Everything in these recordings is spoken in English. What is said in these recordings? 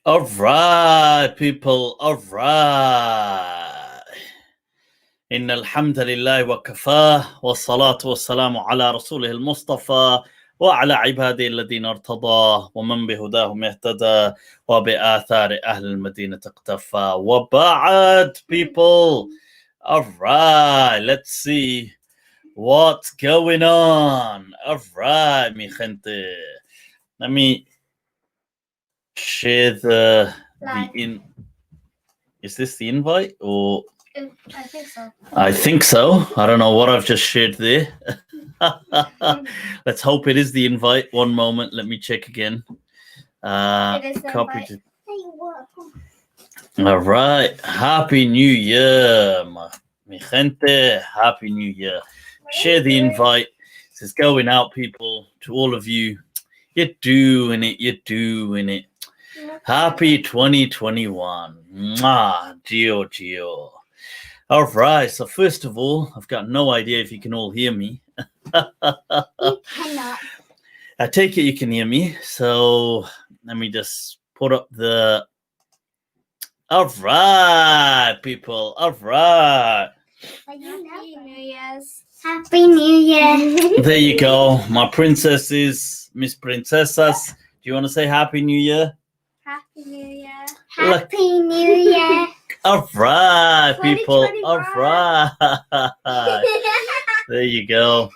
All right, people. All right. إن الحمد لله وكفاه والصلاة والسلام على رسوله المصطفى وعلى عباده الذين ارتضاه ومن بهداهم اهتدى وبآثار أهل المدينة اقتفى وبعد people. All right, let's see what's going on. All right, mi gente. Let me share the Is this the invite or? I think so. I think so. I don't know what I've just shared there. Let's hope it is the invite. One moment. Let me check again. It is the Copy. invite. All right. Happy New Year, mi gente. Happy New Year. Share the invite. This is going out, people, to all of you. You're doing it. You're doing it. Happy 2021. Mwah. Gio. All right. So first of all, I've got no idea if you can all hear me. You cannot. I take it you can hear me. So let me just put up the. All right, people. All right. Happy New Year's. Happy New Year. There you go. My princesses, Miss Princessas. Do you want to say Happy New Year? Happy New Year. Look. Happy New Year. All right, people. 2021. All right. There you go.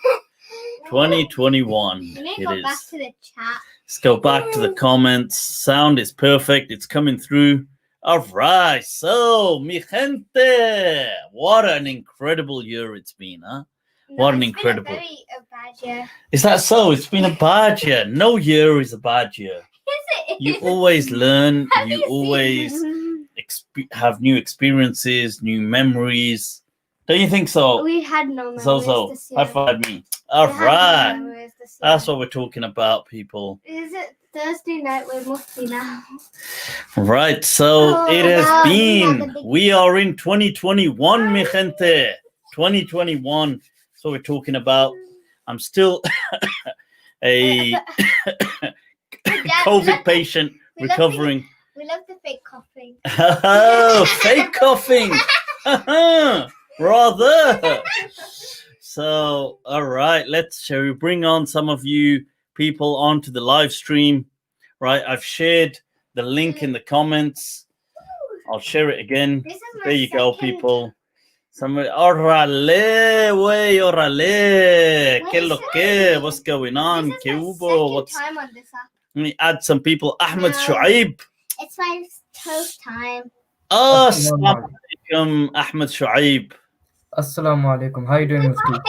2021. We need to It go is. back to the chat. Let's go back to the comments. Sound is perfect. It's coming through. All right. So, mi gente, what an incredible year it's been, huh? What an incredible. It's been a bad year. Is that so? It's been a bad year. No year is a bad year. Is it? You always learn. Have You you always seen? have new experiences, new memories. Don't you think so? We had no memories So, this year. high five me. All We had no right. memories this year. That's what we're talking about, people. Is it Thursday night with Mufti now? Right, so Oh, it has wow, been. We are in 2021, mi gente. 2021. That's what we're talking about. I'm still a COVID patient we love recovering. We love the fake coughing. Oh, fake coughing. Rather. So, all right, shall we bring on some of you people onto the live stream? Right, I've shared the link in the comments. I'll share it again. This is my There you go, second- people. Somebody, órale, wey, órale. Wait, ¿Qué lo sorry. que? What's going on? This is ¿Qué my hubo? second time on this app. Let me add some people. Ahmed No. Shuaib. It's my first time. Oh, Assalamu Assalamu alaikum, Ahmed Shuaib. Assalamu alaikum. How are you doing, Mufti?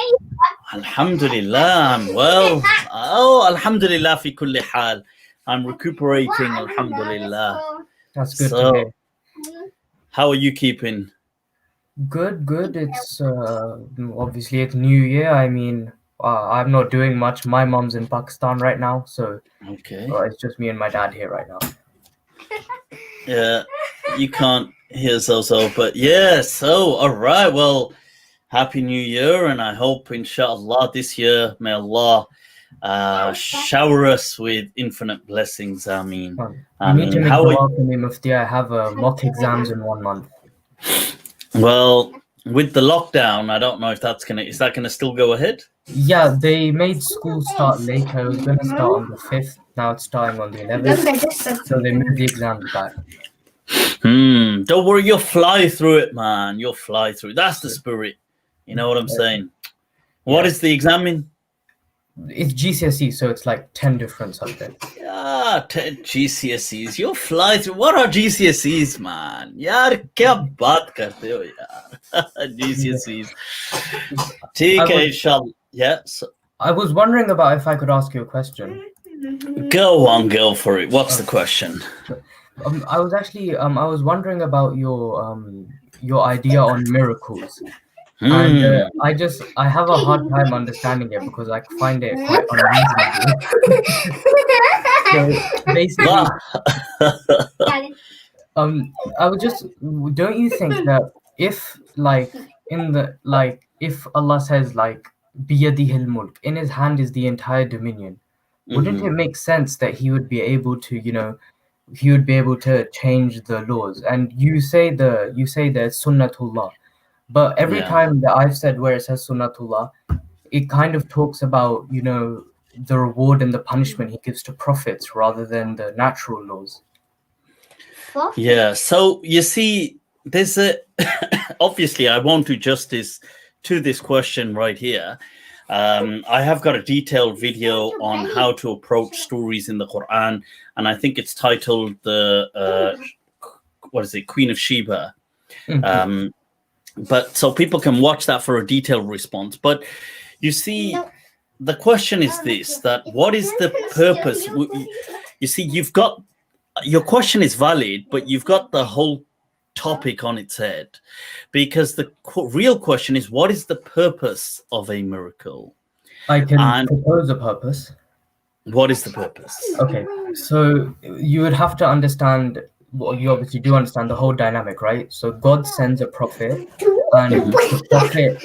Alhamdulillah, I'm well. Oh, Alhamdulillah fi kulli hal. I'm recuperating, Wow, Alhamdulillah. That's good So- to hear. How are you keeping? Good. It's obviously it's New Year. I mean, I'm not doing much. My mom's in Pakistan right now, so Okay. it's just me and my dad here right now. Yeah, you can't hear Zozo, but yeah, so, all right, well, Happy New Year, and I hope, inshallah, this year, may Allah shower us with infinite blessings. I mean, You need to make how dua are for me, Mufti. I have mock exams in 1 month. well, with the lockdown, I don't know if is that gonna still go ahead? Yeah, they made school start later. It was going to start on the 5th. Now it's starting on the 11th. So they moved the exams back. Don't worry, you'll fly through it, man. You'll fly through. That's the spirit. You know what I'm saying? What Yeah. is the exam in? It's GCSE, so it's like 10 different subjects. Yeah, 10 GCSEs. You'll fly through. What are GCSEs, man? Yaar, kya baat karte ho, yaar? GCSEs. ठीक है, inshallah. Yeah. So, I was wondering about if I could ask you a question. go on, go for it. What's the question? I was actually I was wondering about your idea on miracles, and I have a hard time understanding it because I find it quite unreasonable. So basically, I was just, don't you think that if if Allah says like biyadihil mulk, in his hand is the entire dominion, wouldn't it make sense that he would be able to he would be able to change the laws. And you say there's sunnatullah, but every time that I've said where it says sunnatullah, it kind of talks about, you know, the reward and the punishment he gives to prophets rather than the natural laws. Yeah, so you see, there's a obviously I won't do justice to this question right here. I have got a detailed video on how to approach stories in the Quran, and I think it's titled the Queen of Sheba. But so people can watch that for a detailed response. But you see, the question is this: that what is the purpose? You see, you've got your question is valid, but you've got the whole topic on its head, because the real question is, what is the purpose of a miracle? I can propose a purpose. What is the purpose? Okay, so you would have to understand, well, you obviously do understand the whole dynamic, right? So God sends a prophet, and the prophet,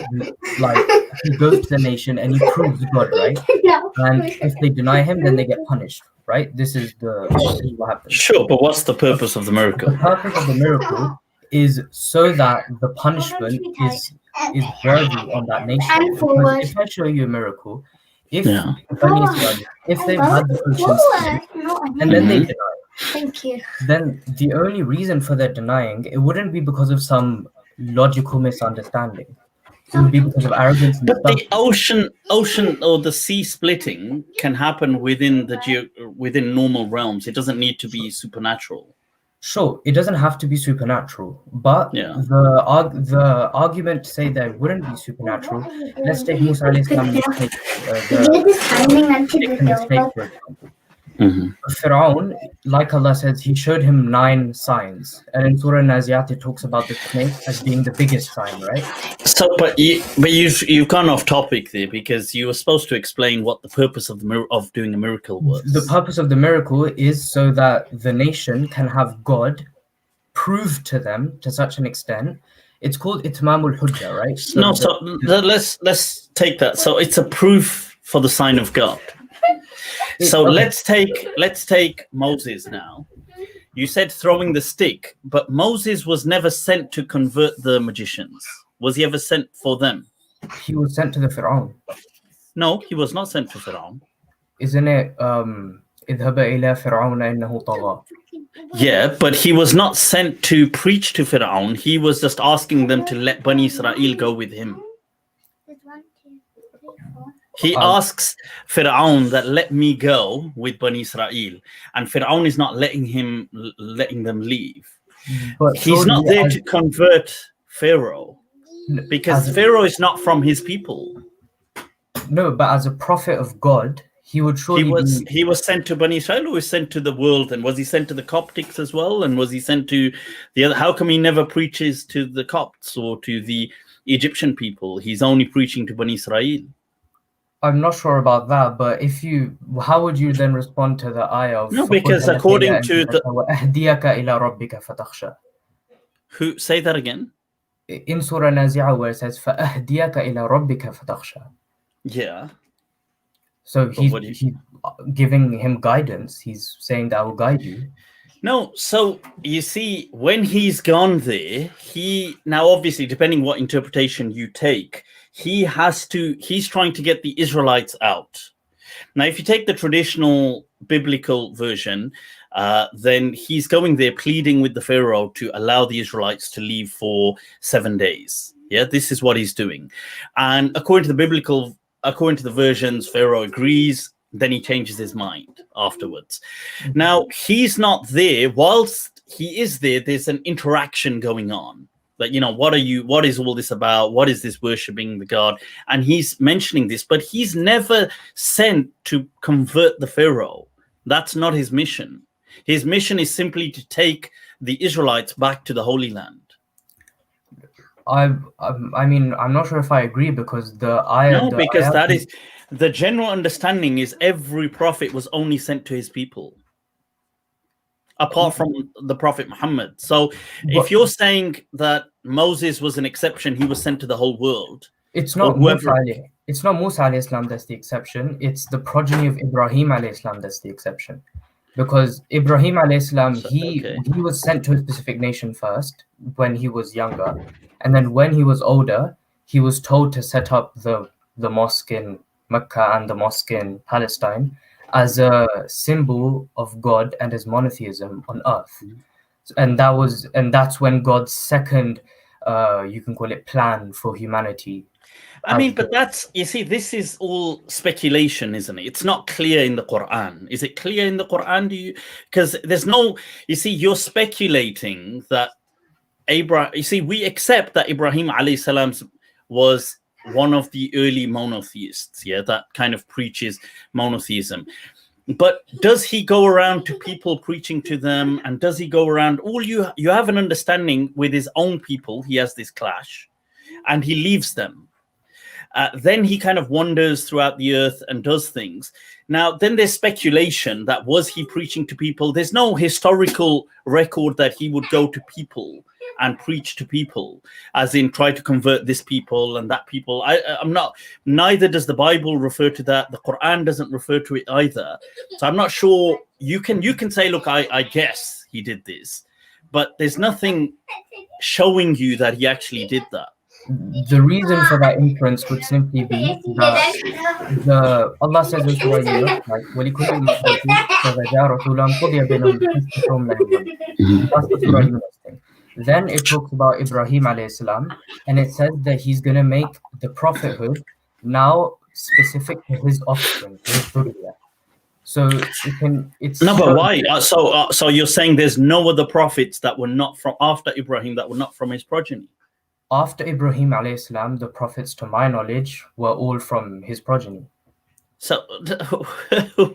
like, he goes to the nation and he proves God, right? And if they deny him, then they get punished, right? This is what happens. Sure, but what's the purpose of the miracle? The purpose of the miracle is so that the punishment is worthy on that nation. Because if I show you a miracle, if they've had the patience and then they deny, then the only reason for their denying, it wouldn't be because of some logical misunderstanding. It would be because of arrogance. But the ocean or the sea splitting can happen within within normal realms. It doesn't need to be supernatural. Sure, it doesn't have to be supernatural, but the argument to say that it wouldn't be supernatural. Let's take Musa alayhi salam mistake, for example. Fir'aun, like Allah says, he showed him 9 signs, and in Surah Naziat it talks about the snake as being the biggest sign, right? So, but you've gone off topic there, because you were supposed to explain what the purpose of doing a miracle was. The purpose of the miracle is so that the nation can have God prove to them to such an extent. It's called Itmamul Hujjah, right? Let's take that. So it's a proof for the sign of God. So let's take Moses now. You said throwing the stick, but Moses was never sent to convert the magicians. Was he ever sent for them? He was sent to the Fir'aun. No, he was not sent to Fir'aun. Isn't it اذهب إلى فرعون إنه طغى? Yeah, but he was not sent to preach to Fir'aun. He was just asking them to let Bani Israel go with him. He asks Fir'aun that let me go with Bani Israel, and Fir'aun is not letting them leave. But he's not there to convert Pharaoh, because Pharaoh is not from his people. No, but as a prophet of God, he would surely he was sent to Bani Israel, or was sent to the world, and was he sent to the Coptics as well? And was he sent to the other? How come he never preaches to the Copts or to the Egyptian people? He's only preaching to Bani Israel. I'm not sure about that, but how would you then respond to the ayah of... No, because according to the... Who, say that again? In Surah Nazi'ah, where it says فَأَهْدِيَكَ إِلَى رَبِّكَ فَتَخْشَى. Yeah. So he's giving him guidance. He's saying that I will guide you. No, so you see, when he's gone there, now obviously, depending what interpretation you take, he's trying to get the Israelites out. Now, if you take the traditional biblical version, then he's going there pleading with the Pharaoh to allow the Israelites to leave for 7 days. Yeah, this is what he's doing. And according to the versions, Pharaoh agrees. Then he changes his mind afterwards. Now, he's not there. Whilst he is there, there's an interaction going on. Like, what is all this about? What is this worshipping the God? And he's mentioning this, but he's never sent to convert the Pharaoh. That's not his mission. His mission is simply to take the Israelites back to the Holy Land. I mean, I'm not sure if I agree, because that is the general understanding is every prophet was only sent to his people, apart from the Prophet Muhammad. So if you're saying that Moses was an exception, he was sent to the whole world. It's not Musa alayhi salam that's the exception. It's the progeny of Ibrahim alayhi salam that's the exception. because Ibrahim alayhi salam, Okay. he was sent to a specific nation first when he was younger, and then when he was older, he was told to set up the mosque in Mecca and the mosque in Palestine as a symbol of God and his monotheism on earth. And that's when God's second, you can call it, plan for humanity. I mean, but that's, you see, this is all speculation, isn't it? It's not clear in the Quran. Is it clear in the Quran? Because there's no, you see, you're speculating that Abraham, you see, we accept that Ibrahim alayhi salam was one of the early monotheists, yeah, that kind of preaches monotheism. But does he go around to people preaching to them? And does he go around, you have an understanding with his own people, he has this clash, and he leaves them. Then he kind of wanders throughout the earth and does things. Now, then there's speculation that was he preaching to people? There's no historical record that he would go to people and preach to people, as in try to convert this people and that people. I'm not, neither does the Bible refer to that. The Quran doesn't refer to it either. So I'm not sure. You can say, look, I guess he did this, but there's nothing showing you that he actually did that. The reason for that inference would simply be that Allah says in Surah Yunus, like, وَلِكُلِّ أُمَّةٍ فَجَاءَ رَسُولًا قُضِيَ بَيْنَهُمْ بِالْقِسْطِ فَهُمْ لَا يُظْلَمُونَ. That's the Surah Yunus thing. Then it talks about Ibrahim alayhi salam, and it says that he's going to make the prophethood now specific to his offspring, his dhurriyyah. So it's no, but why? So you're saying there's no other prophets that were not from after Ibrahim that were not from his progeny? After Ibrahim alayhi salam, the prophets, to my knowledge, were all from his progeny. So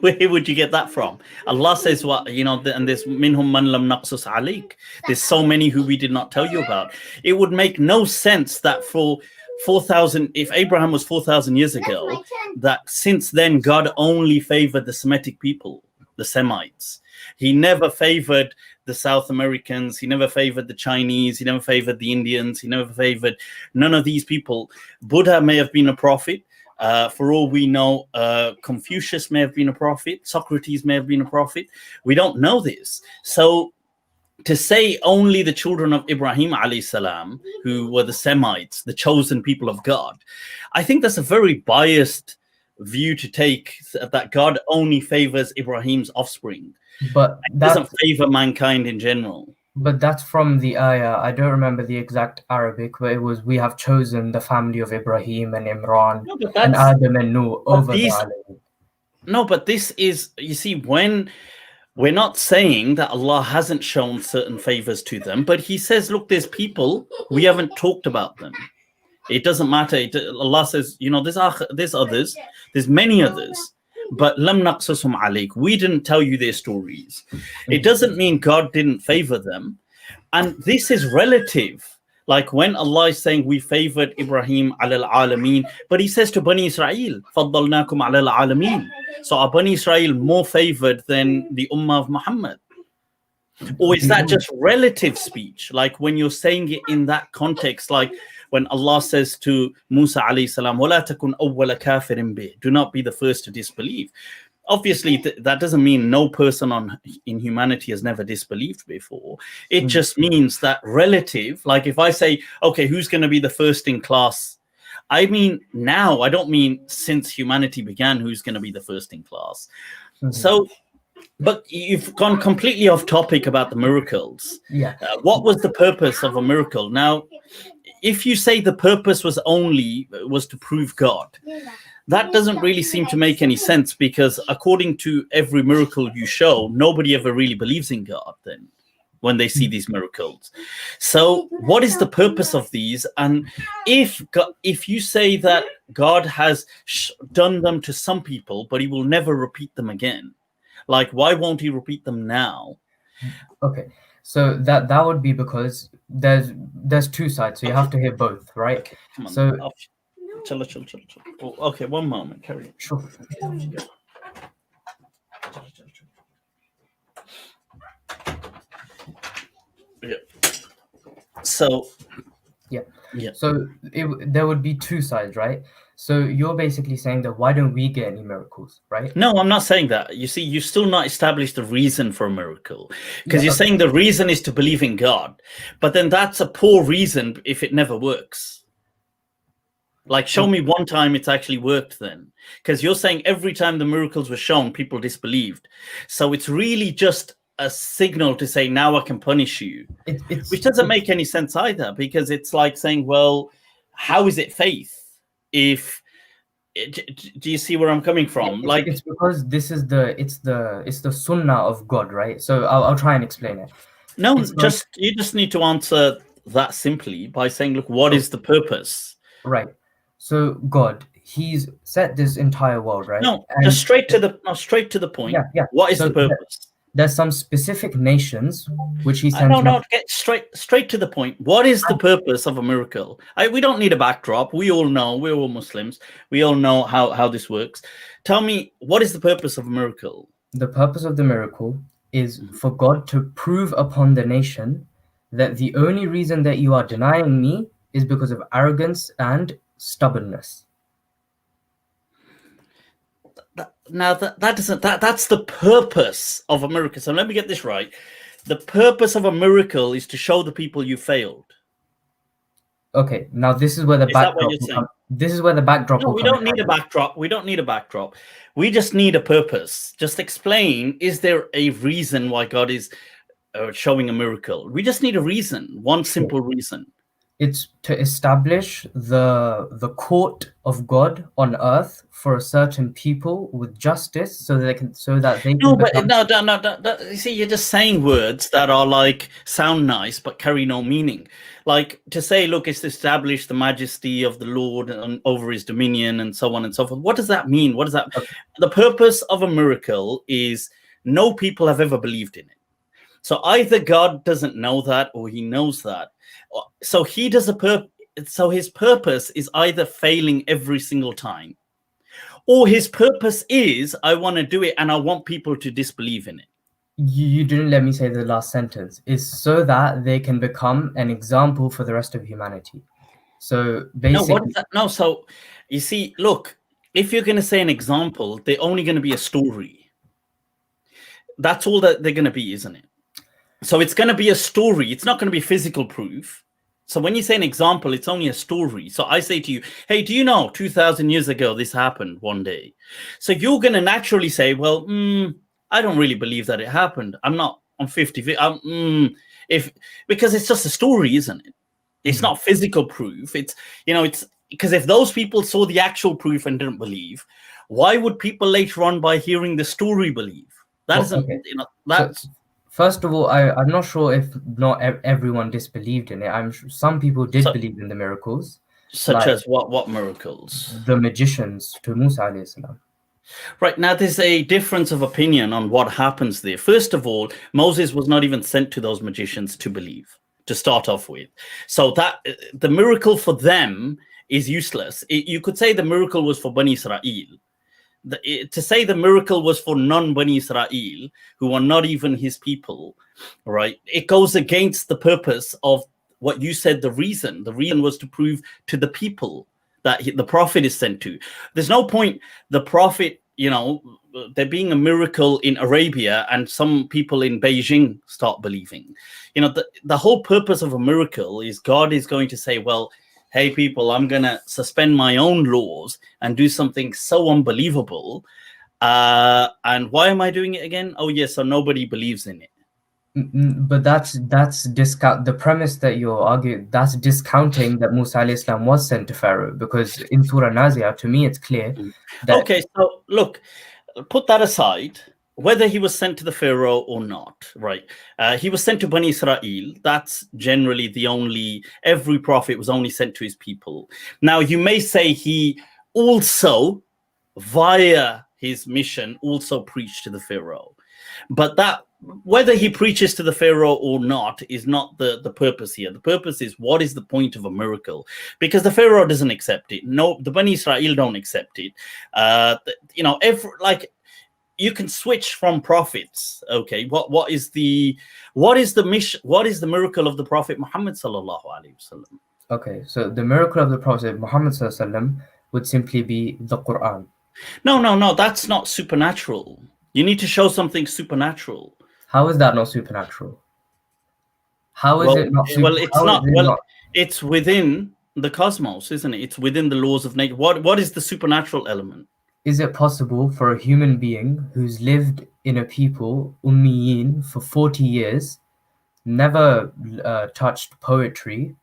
where would you get that from? Allah says, what, and there's minhum man lam naqsus alik. There's so many who we did not tell you about. It would make no sense that for 4,000, if Abraham was 4,000 years ago, that since then God only favored the Semitic people, the Semites. He never favored the South Americans. He never favored the Chinese. He never favored the Indians. He never favored none of these people. Buddha may have been a prophet. For all we know, Confucius may have been a prophet. Socrates may have been a prophet. We don't know this. So to say only the children of Ibrahim alayhi salam, who were the Semites, the chosen people of God, I think that's a very biased view to take, that God only favors Ibrahim's offspring. But it doesn't favor mankind in general. But that's from the ayah. I don't remember the exact Arabic, but it was, we have chosen the family of Ibrahim and Imran and Adam and Nuh over the alamin. No, but this is, you see, when we're not saying that Allah hasn't shown certain favors to them, but he says, look, there's people, we haven't talked about them. It doesn't matter. Allah says, there's others, there's many others. But lam naqsusum alayk, we didn't tell you their stories. It doesn't mean God didn't favor them. And this is relative. Like when Allah is saying we favored Ibrahim ala al-alameen, but he says to Bani Israel, faddalnakum ala al-alameen. So are Bani Israel more favored than the Ummah of Muhammad? Or is that just relative speech? Like when you're saying it in that context, like when Allah says to Musa alayhi salam, وَلَا تَكُنْ أَوَّلَ كَافِرٍ بِهِ, do not be the first to disbelieve. Obviously, that doesn't mean no person in humanity has never disbelieved before. It just means that relative, like if I say, okay, who's going to be the first in class? I mean now, I don't mean since humanity began, who's going to be the first in class. So, but you've gone completely off topic about the miracles. Yeah. What was the purpose of a miracle? Now, if you say the purpose was to prove God, that doesn't really seem to make any sense, because according to every miracle you show, nobody ever really believes in God then when they see these miracles. So what is the purpose of these? And if you say that God has done them to some people, but he will never repeat them again, like why won't he repeat them now? Okay. So that would be because there's two sides, so you have to hear both, right? Come on, so chill. Oh, okay, one moment, carry on. Sure. Yeah. So there would be two sides, right? So you're basically saying that why don't we get any miracles, right? No, I'm not saying that. You see, you've still not established the reason for a miracle, because Yeah, you're saying the reason is to believe in God, but then that's a poor reason if it never works. Like, show me one time it's actually worked then, because you're saying every time the miracles were shown, people disbelieved. So it's really just a signal to say, now I can punish you, which doesn't make any sense either, because it's like saying, well, how is it faith if do you see where I'm coming from? Like, it's because this is the sunnah of God, right? So I'll try and explain it. no, It's you just need to answer that simply by saying, look, what is the purpose? Right. So God, He's set this entire world, right? No, And just straight to the point. Yeah. What is So the purpose? There's some specific nations which He sent. No, get straight to the point. What is the purpose of a miracle? We don't need a backdrop. We all know, we're all Muslims. We all know how this works. Tell me, what is the purpose of a miracle? The purpose of the miracle is for God to prove upon the nation that the only reason that you are denying me is because of arrogance and stubbornness. That's the purpose of a miracle. So let me get this right. The purpose of a miracle is to show the people you failed. Okay, now this is where the backdrop. This is where the backdrop. No, we don't need a backdrop. We don't need a backdrop. We just need a purpose. Just explain: is there a reason why God is showing a miracle? We just need a reason. One simple reason. It's to establish the court of God on earth for a certain people with justice, so that they can. No. You see, you're just saying words that are like sound nice but carry no meaning. Like to say, look, it's to establish the majesty of the Lord and over His dominion and so on and so forth. What does that mean? What does that? Okay. The purpose of a miracle is no people have ever believed in it. So either God doesn't know that or He knows that. So He does so His purpose is either failing every single time, or His purpose is, I want to do it and I want people to disbelieve in it. You didn't let me say the last sentence. Is so that they can become an example for the rest of humanity. So basically, So you see, look, if you're going to say an example, they're only going to be a story. That's all that they're going to be, isn't it? So it's going to be a story. It's not going to be physical proof. So when you say an example, it's only a story. So I say to you, hey, do you know 2,000 years ago this happened one day? So you're going to naturally say, well, I don't really believe that it happened. I'm 50. Because it's just a story, isn't it? It's not physical proof. It's because if those people saw the actual proof and didn't believe, why would people later on by hearing the story believe? That isn't, that's. First of all, I'm not sure if not everyone disbelieved in it. I'm sure some people did believe in the miracles. Such as what miracles? The magicians to Musa alayhi salam. Right, now there's a difference of opinion on what happens there. First of all, Moses was not even sent to those magicians to believe, to start off with. So that the miracle for them is useless. You could say the miracle was for Bani Israel. To say the miracle was for non-Bani Israel, who are not even His people, right? It goes against the purpose of what you said. The reason was to prove to the people that the prophet is sent to. There's no point the prophet, there being a miracle in Arabia and some people in Beijing start believing. The whole purpose of a miracle is God is going to say, well, hey, people, I'm going to suspend my own laws and do something so unbelievable. And why am I doing it again? Oh, yes, so nobody believes in it. But that's the premise that you're arguing. That's discounting that Musa alayhi salam was sent to Pharaoh, because in Surah Nazi'ah, to me, it's clear that. Okay, so look, put that aside. Whether he was sent to the Pharaoh or not, right? He was sent to Bani Israel. That's generally every prophet was only sent to his people. Now, you may say he also, via his mission, also preached to the Pharaoh. But that, whether he preaches to the Pharaoh or not, is not the purpose here. The purpose is, what is the point of a miracle? Because the Pharaoh doesn't accept it. No, the Bani Israel don't accept it. You can switch from prophets. Okay, what is the mission? What is the miracle of the Prophet Muhammad sallallahu alaihi wasallam? Okay, so the miracle of the Prophet Muhammad sallallahu alaihi wasallam would simply be the Quran. No, that's not supernatural. You need to show something supernatural. How is that not supernatural? How is it not? It's within the cosmos, isn't it? It's within the laws of nature. What is the supernatural element? Is it possible for a human being who's lived in a people, Ummiyin, for 40 years, never touched poetry,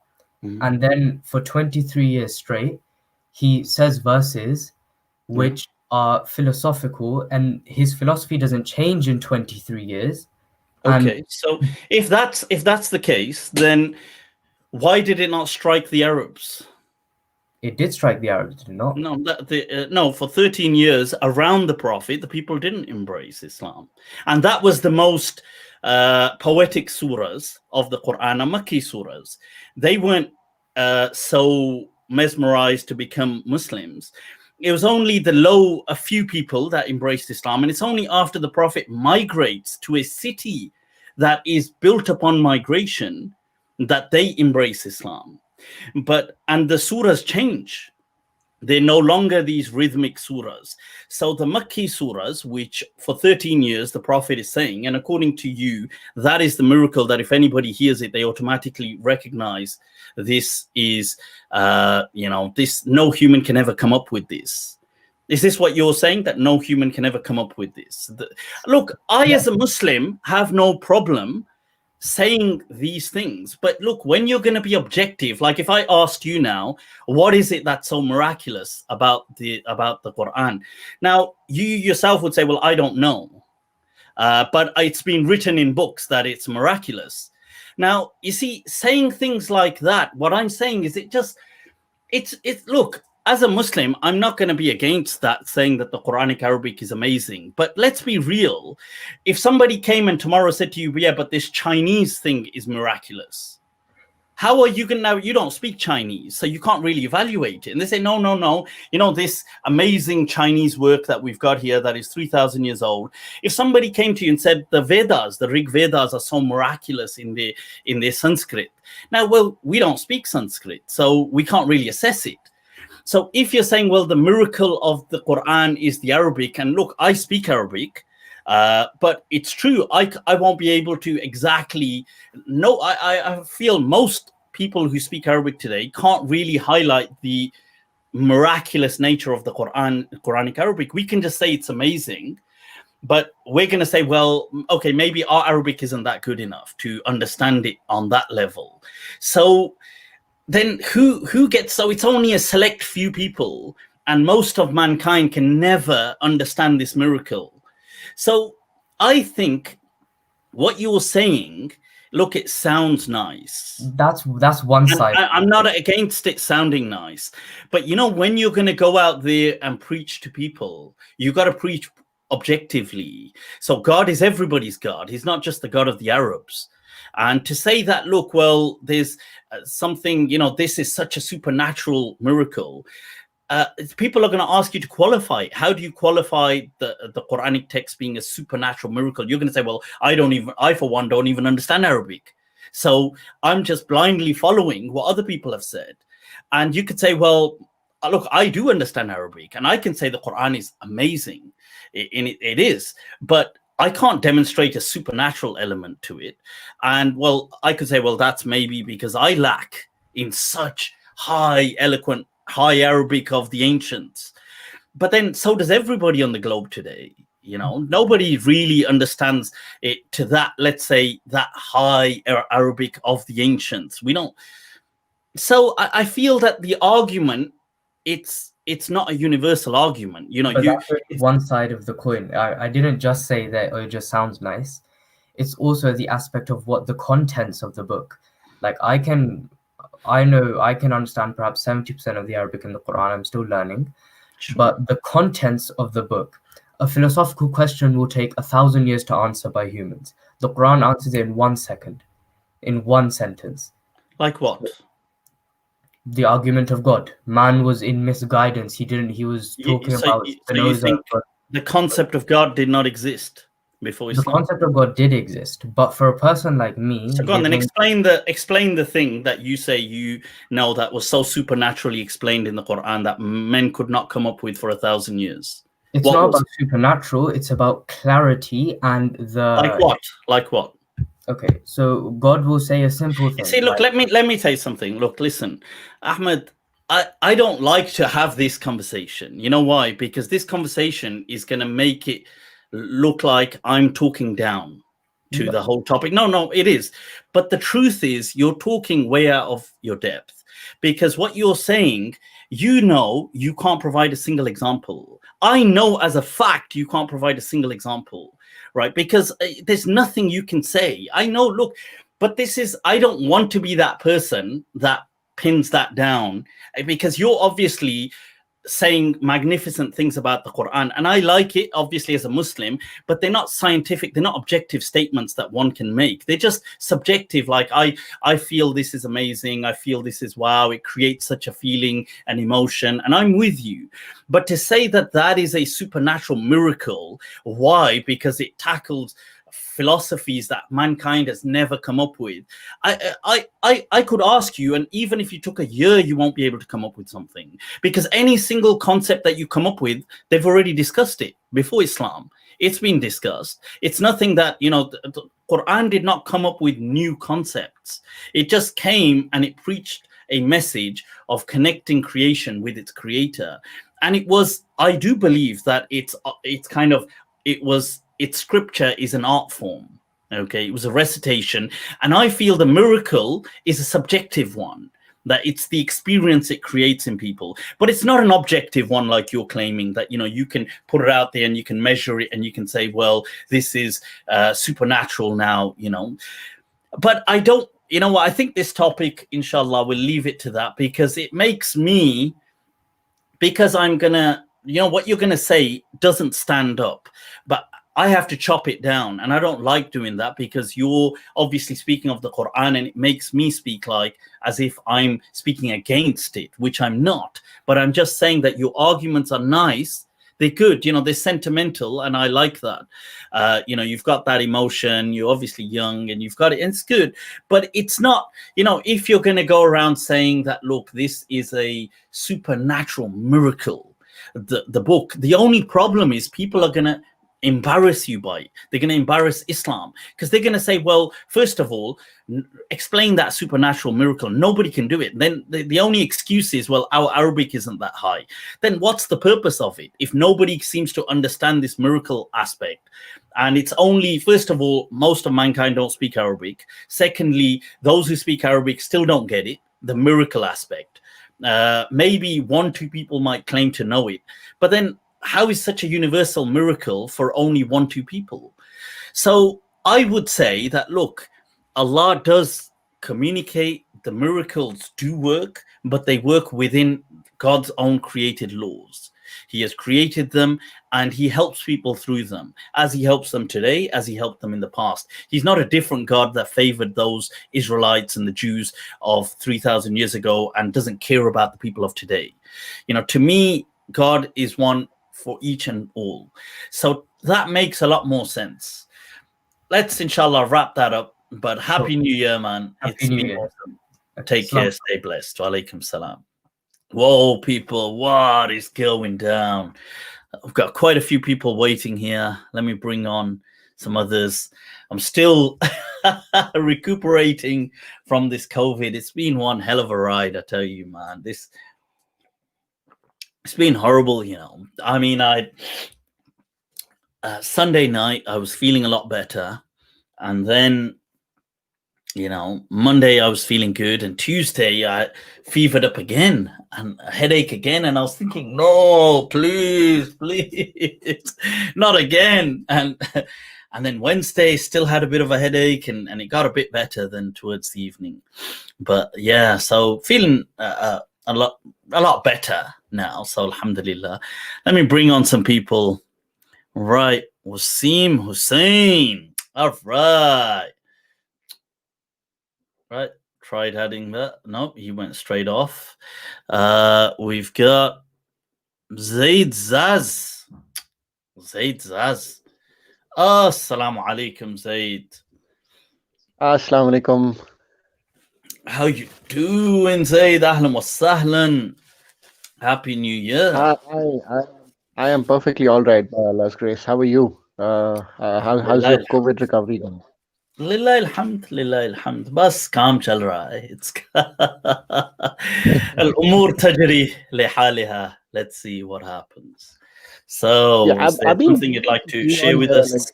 and then for 23 years straight, he says verses which are philosophical, and his philosophy doesn't change in 23 years? Okay, so if that's the case, then why did it not strike the Arabs? It did strike the Arabs, did it not? No, for 13 years around the Prophet, the people didn't embrace Islam. And that was the most poetic surahs of the Quran, and Makki surahs. They weren't so mesmerized to become Muslims. It was only a few people that embraced Islam. And it's only after the Prophet migrates to a city that is built upon migration that they embrace Islam. And the surahs change. They're no longer these rhythmic surahs. So the Makki surahs, which for 13 years the Prophet is saying, and according to you, that is the miracle that if anybody hears it, they automatically recognize this is, this, no human can ever come up with this. Is this what you're saying, that no human can ever come up with this? Look, as a Muslim have no problem saying these things, but look, when you're going to be objective, like if I asked you now, what is it that's so miraculous about the Quran? Now you yourself would say, well, I don't know, but it's been written in books that it's miraculous. Now you see, saying things like that, what I'm saying is look, as a Muslim, I'm not going to be against that, saying that the Quranic Arabic is amazing. But let's be real. If somebody came and tomorrow said to you, yeah, but this Chinese thing is miraculous, how are you going to know? You don't speak Chinese, so you can't really evaluate it. And they say, no. This amazing Chinese work that we've got here that is 3,000 years old. If somebody came to you and said the Vedas, the Rig Vedas are so miraculous in their Sanskrit. Now, well, we don't speak Sanskrit, so we can't really assess it. So if you're saying, well, the miracle of the Quran is the Arabic, and look, I speak Arabic, but it's true, I won't be able to exactly know. I feel most people who speak Arabic today can't really highlight the miraculous nature of the Quranic Arabic. We can just say it's amazing, but we're going to say, well, okay, maybe our Arabic isn't that good enough to understand it on that level. So then who gets, so it's only a select few people, and most of mankind can never understand this miracle. So I think what you're saying, look, it sounds nice. That's one side. I'm not against it sounding nice, but when you're going to go out there and preach to people, you got to preach objectively. So God is everybody's God. He's not just the God of the Arabs. And to say that, look, well, there's something, this is such a supernatural miracle. People are going to ask you to qualify it. How do you qualify the Quranic text being a supernatural miracle? You're going to say, well, I for one don't even understand Arabic. So I'm just blindly following what other people have said. And you could say, well, look, I do understand Arabic, and I can say the Quran is amazing. It is, but I can't demonstrate a supernatural element to it. And well, I could say, well, that's maybe because I lack in such high Arabic of the ancients. But then so does everybody on the globe today. Nobody really understands it to that, let's say, that high Arabic of the ancients. We don't. So I feel that the argument, it's not a universal argument. That's one side of the coin. I didn't just say that it just sounds nice. It's also the aspect of what the contents of the book. Like I know I can understand perhaps 70% of the Arabic in the Quran. I'm still learning. Sure. But the contents of the book, a philosophical question will take 1,000 years to answer by humans. The Quran answers it in 1 second, in one sentence. Like what? The argument of God. Man was in misguidance. He was talking about so you think the concept of God did not exist? before The Islam? concept of God did exist, but for a person like me, So go on, then given- explain the thing that you say you know that was so supernaturally explained in the Quran that men could not come up with for 1,000 years. it's What not was about supernatural, it's about clarity and like the what? Like what? okay, so God will say a simple You thing. see, look, Like, let me tell you something. Look, listen, Ahmed, I don't like to have this conversation. You know why? Because this conversation is going to make it look like I'm talking down to the whole topic. No, it is. But the truth is, you're talking way out of your depth, because what you're saying, you know, you can't provide a single example. I know as a fact you can't provide a single example, right? Because there's nothing you can say. I know, look, but this is, I don't want to be that person that pins that down, because you're obviously saying magnificent things about the Quran, and I like it obviously as a Muslim, but they're not scientific, they're not objective statements that one can make. They're just subjective, like I feel this is amazing, I feel this is wow, it creates such a feeling and emotion, and I'm with you. But to say that that is a supernatural miracle, why? Because it tackles philosophies that mankind has never come up with. I could ask you, and even if you took a year, you won't be able to come up with something, because any single concept that you come up with, they've already discussed it before Islam. It's been discussed. It's nothing that, you know, the Quran did not come up with new concepts. It just came and it preached a message of connecting creation with its creator. And it was, I do believe that it's kind of, its scripture is an art form. Okay, it was a recitation, and I feel the miracle is a subjective one, that it's the experience it creates in people, but it's not an objective one like you're claiming, that, you know, you can put it out there and you can measure it and you can say, well, this is supernatural now, you know. But I don't, you know what, I think this topic, inshallah, we'll leave it to that, because it makes me, because I'm gonna, you know, what you're gonna say doesn't stand up, but I have to chop it down, and I don't like doing that, because you're obviously speaking of the Quran, and it makes me speak like as if I'm speaking against it, which I'm not. But I'm just saying that your arguments are nice, they're good, you know, they're sentimental, and I like that. You know, you've got that emotion, you're obviously young, and you've got it, and it's good. But it's not, you know, if you're going to go around saying that, look, this is a supernatural miracle, the book, the only problem is people are going to embarrass you by it. They're going to embarrass Islam, because they're going to say, well, first of all, explain that supernatural miracle. Nobody can do it. Then the only excuse is, well, our Arabic isn't that high. Then what's the purpose of it if nobody seems to understand this miracle aspect? And it's only, first of all, most of mankind don't speak Arabic. Secondly, those who speak Arabic still don't get it, the miracle aspect. Maybe 1-2 people might claim to know it, but then how is such a universal miracle for only 1-2 people? So I would say that, look, Allah does communicate, the miracles do work, but they work within God's own created laws. He has created them, and he helps people through them, as he helps them today, as he helped them in the past. He's not a different God that favored those Israelites and the Jews of 3,000 years ago and doesn't care about the people of today. You know, to me, God is one for each and all. So that makes a lot more sense. Let's inshallah wrap that up. But happy New Year, man. Happy New Year. Awesome. Take care, stay blessed. Wa alaikum salam. Whoa, people, what is going down? I've got quite a few people waiting here. Let me bring on some others. I'm still recuperating from this COVID. It's been one hell of a ride, I tell you, man. It's been horrible, you know. I mean, Sunday night, I was feeling a lot better. And then, you know, Monday, I was feeling good. And Tuesday, I fevered up again and a headache again. And I was thinking, no, please, not again. And then Wednesday, still had a bit of a headache, and it got a bit better than towards the evening. But yeah, so feeling a lot better now, so alhamdulillah. Let me bring on some people. Right, Wasim Hussein. All right, tried adding that. Nope, he went straight off. We've got Zaid Zaz. Assalamu alaikum, Zaid. Assalamu alaikum. How you doing, Zaid? Ahlan wa sahlan. Happy New Year. I am perfectly all right, by Allah's grace. How are you? How's your COVID recovery going? Lillahi alhamd, lillahi alhamd. Bas काम चल रहा है. It's الأمور تجري لحالها. Let's see what happens. So, Yeah, is there something you'd like to share with us?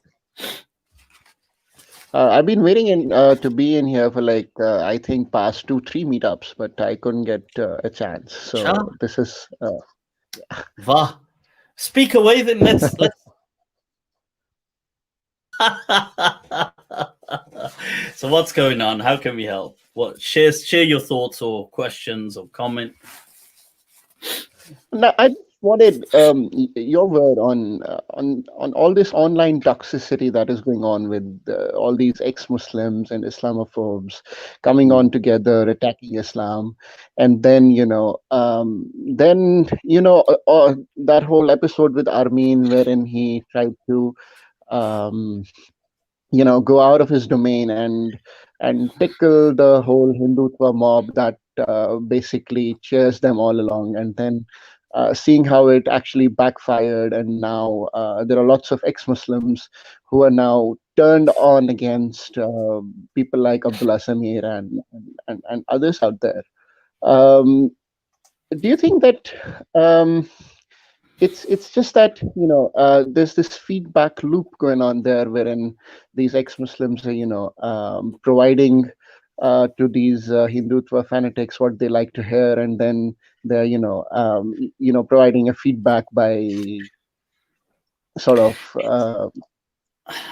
I've been waiting to be in here for I think past 2-3 meetups, but I couldn't get a chance. So this is Vah. Speak away then. Let's So what's going on? How can we help? What share your thoughts or questions or comment? No, I wanted your word on all this online toxicity that is going on with all these ex-Muslims and Islamophobes coming on together, attacking Islam, and then that whole episode with Armin wherein he tried to go out of his domain and tickle the whole Hindutva mob that basically cheers them all along, and then seeing how it actually backfired, and now there are lots of ex-Muslims who are now turned on against people like Abdullah Samir and others out there. Do you think that it's just that there's this feedback loop going on there, wherein these ex-Muslims are providing to these Hindutva fanatics what they like to hear, and then they're providing a feedback by sort of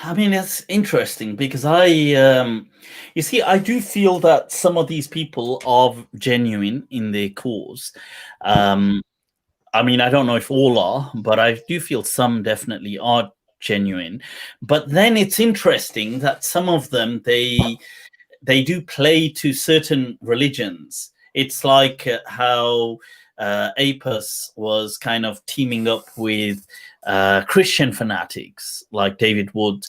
I mean, it's interesting because you see, I do feel that some of these people are genuine in their cause. I mean, I don't know if all are, but I do feel some definitely are genuine. But then it's interesting that some of them, they do play to certain religions. It's like how Apis was kind of teaming up with Christian fanatics like David Wood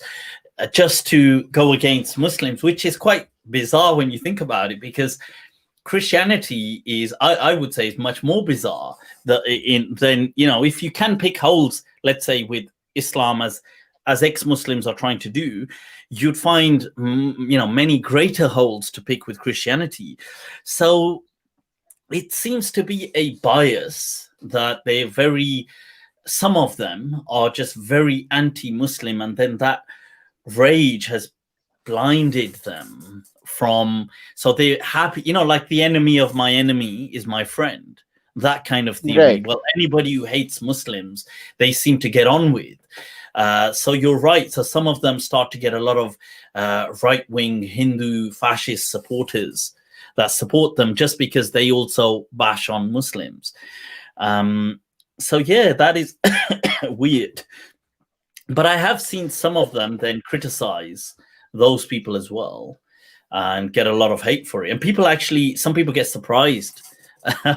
just to go against Muslims, which is quite bizarre when you think about it, because Christianity is, I would say, is much more bizarre than if you can pick holes, let's say with Islam as ex-Muslims are trying to do, you'd find many greater holes to pick with Christianity. So it seems to be a bias that some of them are just very anti-Muslim, and then that rage has blinded them so they're happy, like the enemy of my enemy is my friend, that kind of theory. Right. Well, anybody who hates Muslims, they seem to get on with. So you're right. So some of them start to get a lot of right-wing Hindu fascist supporters that support them just because they also bash on Muslims. So yeah, that is weird. But I have seen some of them then criticize those people as well and get a lot of hate for it. And some people get surprised.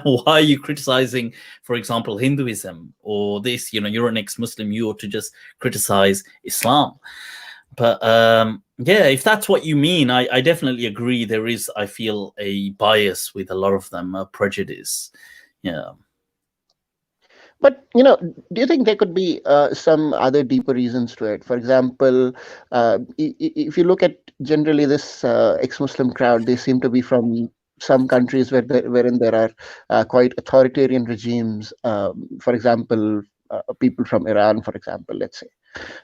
Why are you criticizing, for example, Hinduism or this? You're an ex-Muslim, you ought to just criticize Islam. But yeah, if that's what you mean, I definitely agree. There is, I feel, a bias with a lot of them, a prejudice. Yeah. But do you think there could be some other deeper reasons to it? For example, if you look at generally this ex-Muslim crowd, they seem to be from some countries wherein there are quite authoritarian regimes. For example, people from Iran, for example, let's say.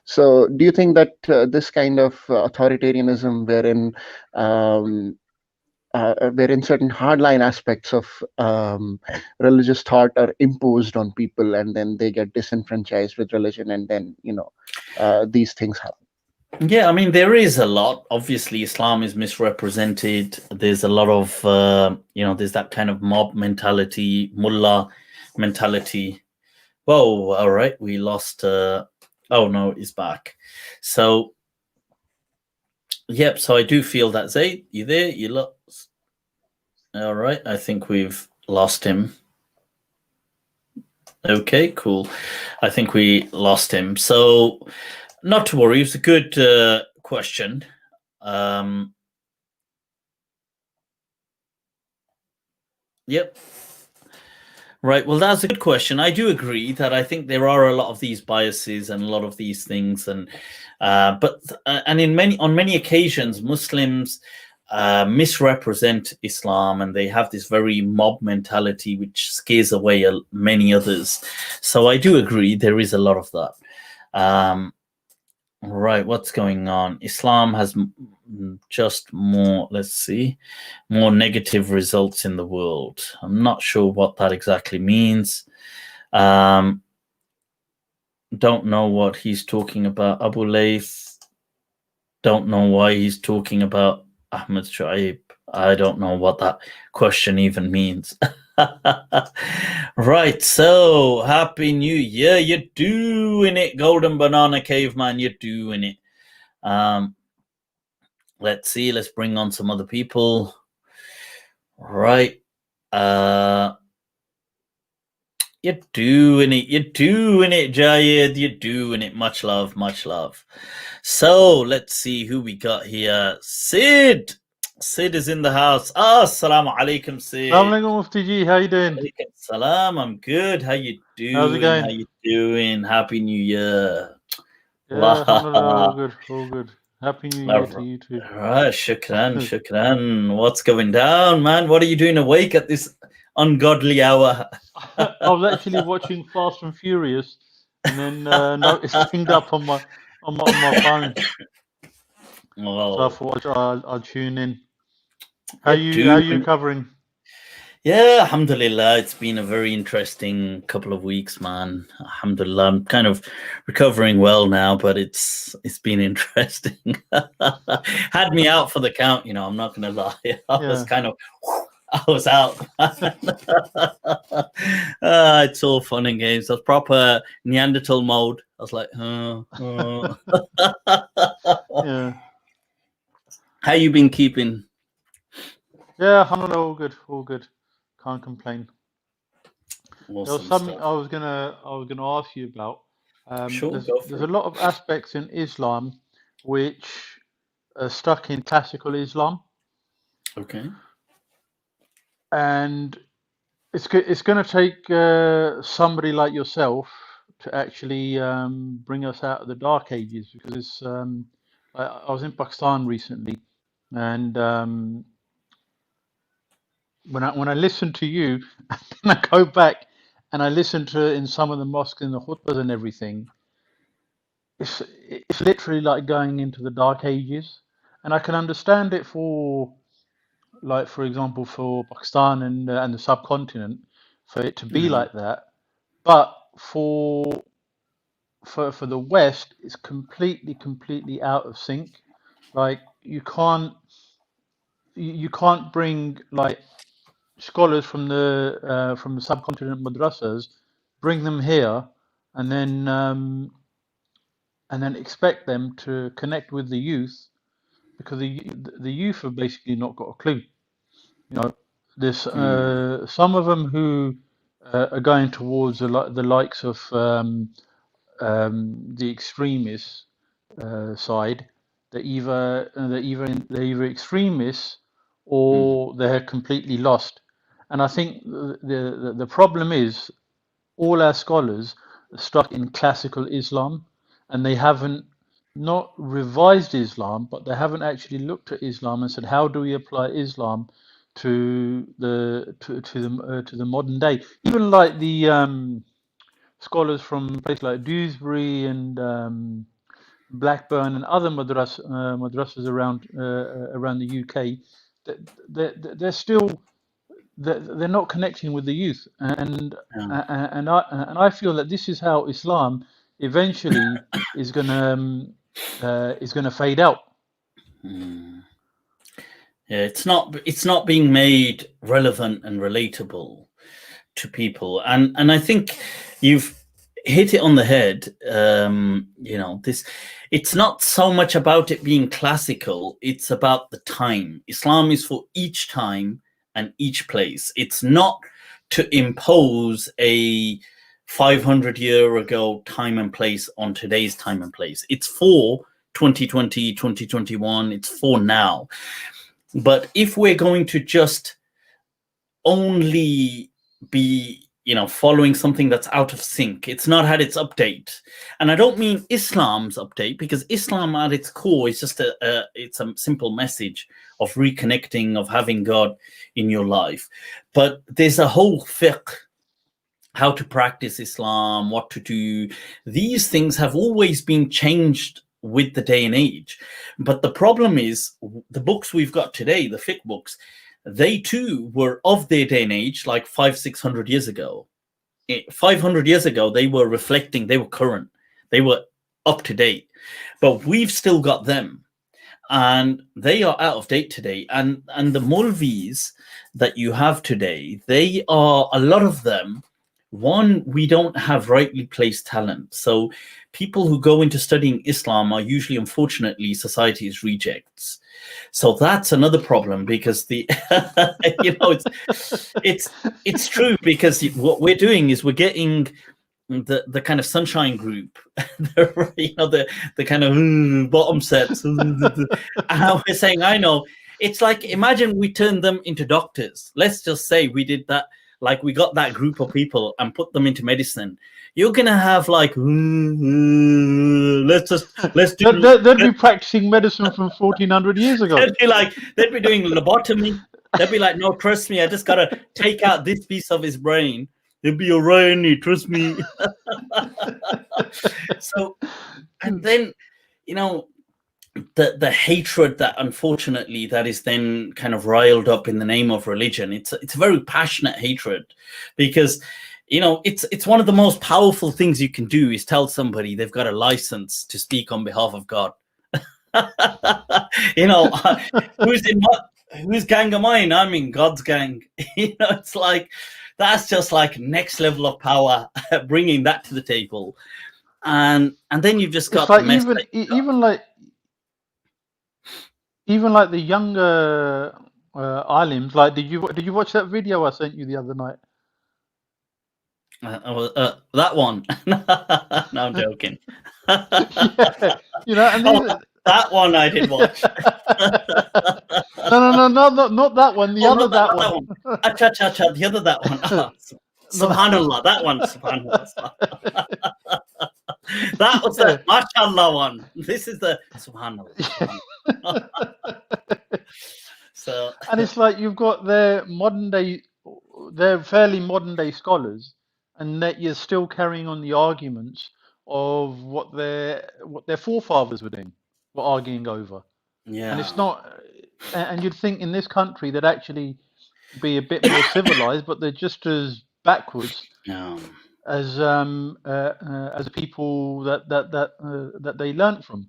So, do you think that this kind of authoritarianism, wherein certain hardline aspects of religious thought are imposed on people, and then they get disenfranchised with religion, and then these things happen? Yeah, I mean, there is a lot. Obviously, Islam is misrepresented. There's a lot of there's that kind of mob mentality, mullah mentality. Whoa, all right, we lost. Oh no, it's back. So yep, so I do feel that. Zaid, you there? You lost. All right, I think we've lost him. Okay, cool. I think we lost him. So Not to worry. It's a good question. Yep. Right. Well, that's a good question. I do agree that I think there are a lot of these biases and a lot of these things, and on many occasions, Muslims misrepresent Islam, and they have this very mob mentality which scares away many others. So I do agree there is a lot of that. Right, what's going on? Islam has just more, let's see, more negative results in the world. I'm not sure what that exactly means. Don't know what he's talking about. Abu Layth, don't know why he's talking about Ahmed Shuaib. I don't know what that question even means. Right, so Happy New Year. You're doing it, Golden Banana Caveman. You're doing it. Let's see. Let's bring on some other people. Right. You're doing it. You're doing it, Jayed. You're doing it. Much love. Much love. So let's see who we got here. Sid. Sid is in the house. Assalamu alaikum, Sid. Assalamu alaikum, Mufti Ji. How you doing? Alaikum salam. I'm good. How you doing? How's it going? How you doing? Happy New Year. Yeah, alhamdulillah, all good, all good. Happy New Year to you too. Right, shukran, shukran. What's going down, man? What are you doing awake at this ungodly hour? I was actually watching Fast and Furious, and then noticed it pinged up on my phone. Well, So I thought I'll tune in. How you covering? Yeah, alhamdulillah. It's been a very interesting couple of weeks, man. Alhamdulillah. I'm kind of recovering well now, but it's been interesting. Had me out for the count, I'm not gonna lie. I was out. It's all fun and games. That's proper Neanderthal mode. I was like, Yeah. How you been keeping? Yeah, alhamdulillah, all good, all good. Can't complain. Awesome There was something stuff. I was gonna ask you about. Sure, there's go for there's it. a lot of aspects in Islam which are stuck in classical Islam, Okay. and it's going to take somebody like yourself to actually bring us out of the dark ages, because it's I was in Pakistan recently, and when I listen to you, and I go back and I listen to it in some of the mosques in the khutbahs and everything, it's literally like going into the dark ages, and I can understand it for, like, for example, for Pakistan and the subcontinent, for it to be like that, but for the West, it's completely out of sync. Like, you can't bring, like, scholars from the subcontinent madrasas, bring them here, and then expect them to connect with the youth, because the youth have basically not got a clue. There's some of them who are going towards the likes of the extremist side. They're either extremists or they're completely lost. And I think the problem is, all our scholars are stuck in classical Islam, and they haven't not revised Islam, but they haven't actually looked at Islam and said, how do we apply Islam to the modern day? Even like the scholars from places like Dewsbury and Blackburn and other madrasas around the UK, they're still they're not connecting with the youth, and I feel that this is how Islam eventually is gonna fade out. Yeah, it's not being made relevant and relatable to people, and I think you've hit it on the head. It's not so much about it being classical, it's about the time. Islam is for each time and each place. It's not to impose a 500 year ago time and place on today's time and place. It's for 2020, 2021. It's for now. But if we're going to just only be, following something that's out of sync, it's not had its update. And I don't mean Islam's update, because Islam at its core is just it's a simple message of reconnecting, of having God in your life. But there's a whole fiqh, how to practice Islam, what to do. These things have always been changed with the day and age. But the problem is the books we've got today, the fiqh books, they too were of their day and age, like 500-600 years ago. 500 years ago, they were reflecting, they were current, they were up to date. But we've still got them, and they are out of date today. And the Mulvis that you have today, they are, a lot of them, one, we don't have rightly placed talent. So people who go into studying Islam are usually, unfortunately, society's rejects. So that's another problem, because the it's true, because what we're doing is we're getting the kind of sunshine group, the kind of bottom sets, and we're saying, I know, it's like, imagine we turned them into doctors. Let's just say we did that. Like, we got that group of people and put them into medicine. You're gonna have like, let's do. They'd be practicing medicine from 1400 years ago. They'd be doing lobotomy. They'd be like, no, trust me, I just gotta take out this piece of his brain. It'll be alright, trust me. So, and then, the hatred that, unfortunately, that is then kind of riled up in the name of religion. It's a very passionate hatred, because it's one of the most powerful things you can do is tell somebody they've got a license to speak on behalf of God. Whose gang am I in? I'm in God's gang. It's like, that's just like next level of power, bringing that to the table. And then you've just got, it's like even like the younger alims. Like, did you watch that video I sent you the other night? That one. No, I'm joking. Yeah, and that one I did watch. No, not that one. The other that one. The other that one. Subhanallah, that one. Subhanallah. That was the mashallah one. This is the subhanallah. So, and it's like, you've got they're fairly modern day scholars, and that you're still carrying on the arguments of what their forefathers were doing, were arguing over. Yeah. And it's not, and you'd think in this country they'd actually be a bit more civilized, but they're just as backwards as people that they learnt from.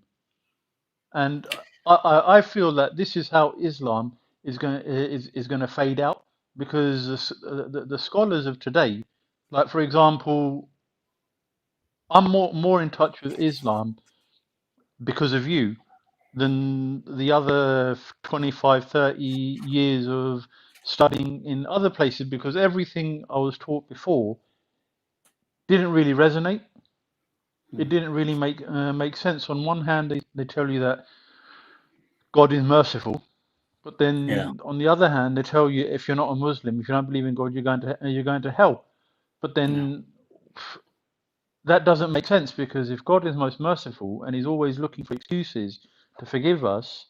And I feel that this is how Islam is going to fade out, because the scholars of today, like, for example, I'm more in touch with Islam because of you than the other 25, 30 years of studying in other places, because everything I was taught before didn't really resonate. It didn't really make sense. On one hand, they tell you that God is merciful, but then on the other hand, they tell you, if you're not a Muslim, if you don't believe in God, you're going to hell. But then that doesn't make sense, because if God is most merciful and He's always looking for excuses to forgive us,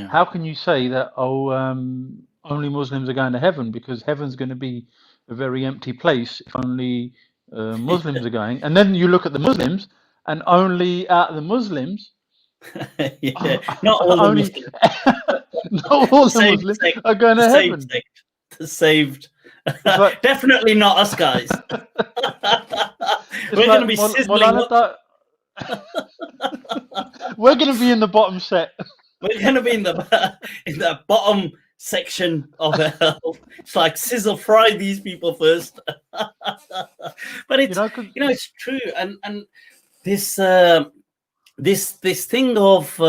how can you say that only Muslims are going to heaven, because heaven's going to be a very empty place if only Muslims are going? And then you look at the Muslims, and only out of the Muslims, not all the Muslims. Not all the Muslims are going to heaven. The saved. Definitely not us guys. We're going to be sizzling. We're going to be in the bottom set. We're going to be in the bottom section of hell. It's like sizzle fry these people first. But it's it's true, and this thing of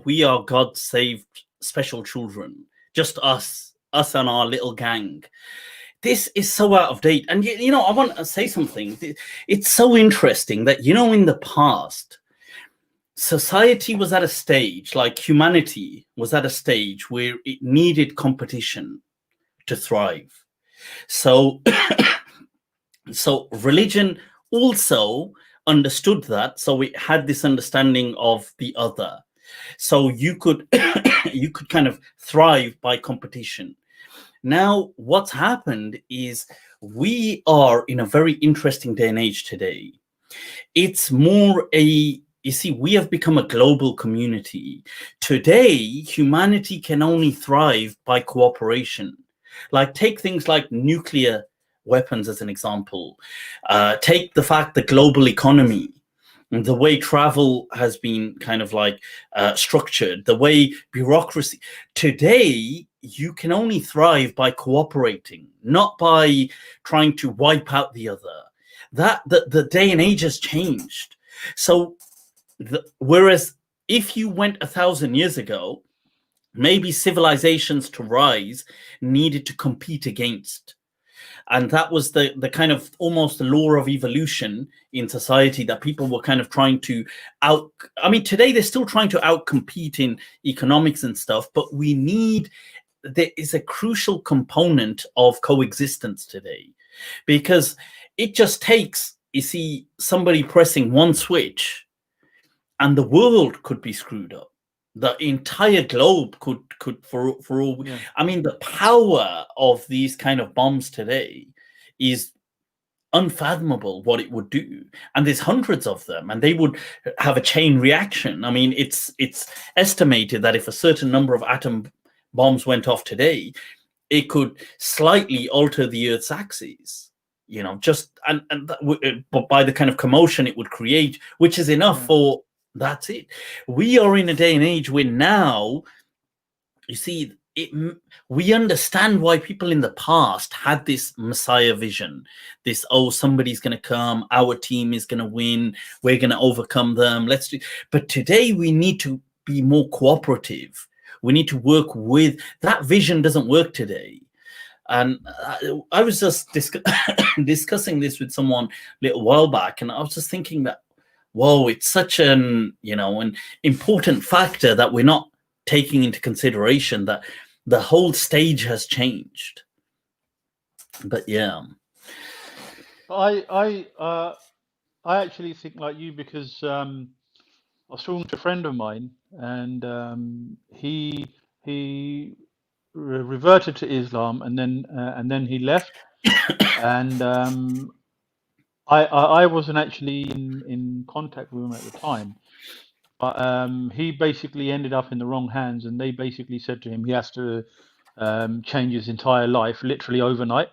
we are God's saved special children, just us and our little gang. this is so out of date. And you know, I want to say something. It's so interesting that, you know, in the past, society was at a stage, like humanity was at a stage where it needed competition to thrive. So so religion also understood that, so it had this understanding of the other, so you could you could kind of thrive by competition. Now what's happened is we are in a very interesting day and age today. It's more a, you see, we have become a global community. Today, humanity can only thrive by cooperation. Like, take things like nuclear weapons as an example. Take the fact that global economy, and the way travel has been kind of like structured, the way bureaucracy. Today, you can only thrive by cooperating, not by trying to wipe out the other. That the day and age has changed. So whereas if you went 1,000 years ago, maybe civilizations to rise needed to compete against, and that was the kind of almost the law of evolution in society, that people were kind of trying to I mean, today they're still trying to outcompete in economics and stuff, but there is a crucial component of coexistence today, because it just takes, you see, somebody pressing one switch and the world could be screwed up. The entire globe could for all. Yeah. I mean, the power of these kind of bombs today is unfathomable, what it would do. And there's hundreds of them, and they would have a chain reaction. I mean, it's estimated that if a certain number of atom bombs went off today, it could slightly alter the Earth's axis. You know, just but by the kind of commotion it would create, which is enough for, that's it. We are in a day and age where now, you see, we understand why people in the past had this Messiah vision, this, oh, somebody's going to come, our team is going to win, we're going to overcome them, let's do. But today we need to be more cooperative. We need to work with that vision. Doesn't work today. And I was just discussing this with someone a little while back, and I was just thinking that, whoa, it's such an important factor that we're not taking into consideration, that the whole stage has changed. But yeah, I actually think like you, because I was talking to a friend of mine, and he reverted to Islam, and then he left, and I wasn't actually in contact with him at the time, but he basically ended up in the wrong hands, and they basically said to him he has to change his entire life literally overnight.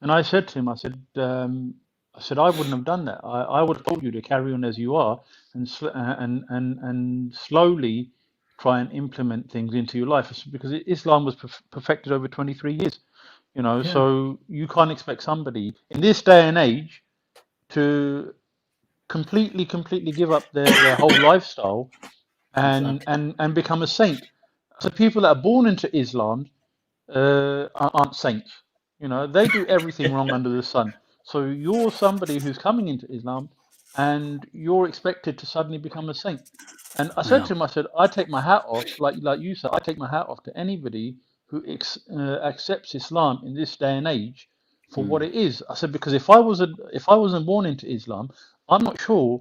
And I said to him, I said I wouldn't have done that. I would have told you to carry on as you are, and slowly try and implement things into your life, because Islam was perfected over 23 years. You know, so you can't expect somebody in this day and age to completely give up their whole lifestyle and become a saint. So people that are born into Islam aren't saints. You know, they do everything wrong under the sun. So you're somebody who's coming into Islam, and you're expected to suddenly become a saint. And I said to him, I said, I take my hat off, like you said, I take my hat off to anybody who accepts Islam in this day and age for what it is. I said, because if I wasn't born into Islam, I'm not sure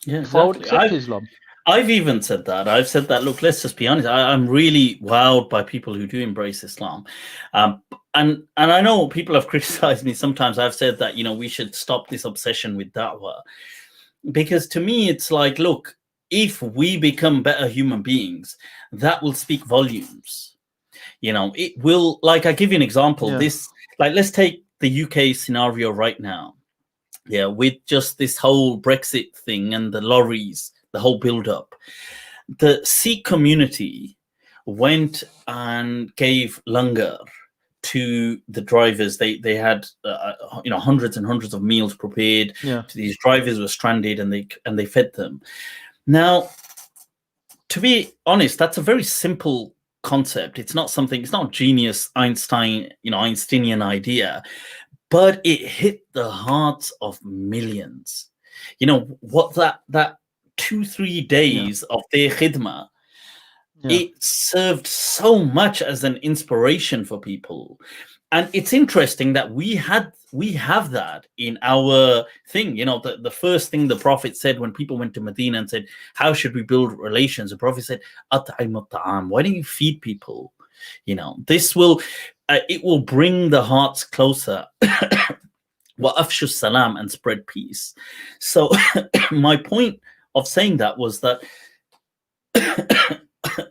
if I would accept Islam. I've even said that. I've said that, look, let's just be honest. I'm really wowed by people who do embrace Islam. And I know people have criticized me sometimes. I've said that, you know, we should stop this obsession with dawah. Because to me, it's like, look, if we become better human beings, that will speak volumes. You know, it will, like, I give you an example. This, like, let's take the UK scenario right now. Yeah, with just this whole Brexit thing and the lorries, the whole build-up. The Sikh community went and gave langar to the drivers. They had hundreds and hundreds of meals prepared. These drivers were stranded, and they fed them. Now, to be honest, that's a very simple concept. It's not something, it's not genius Einsteinian idea, but it hit the hearts of millions. What that 2-3 days of their khidmah, it served so much as an inspiration for people. And it's interesting that we have that in our thing. The first thing the Prophet said when people went to Medina and said, how should we build relations? The Prophet said, At'im at-ta'am. Why don't you feed people? This will it will bring the hearts closer. Wa afshu salam, and spread peace. So my point of saying that was that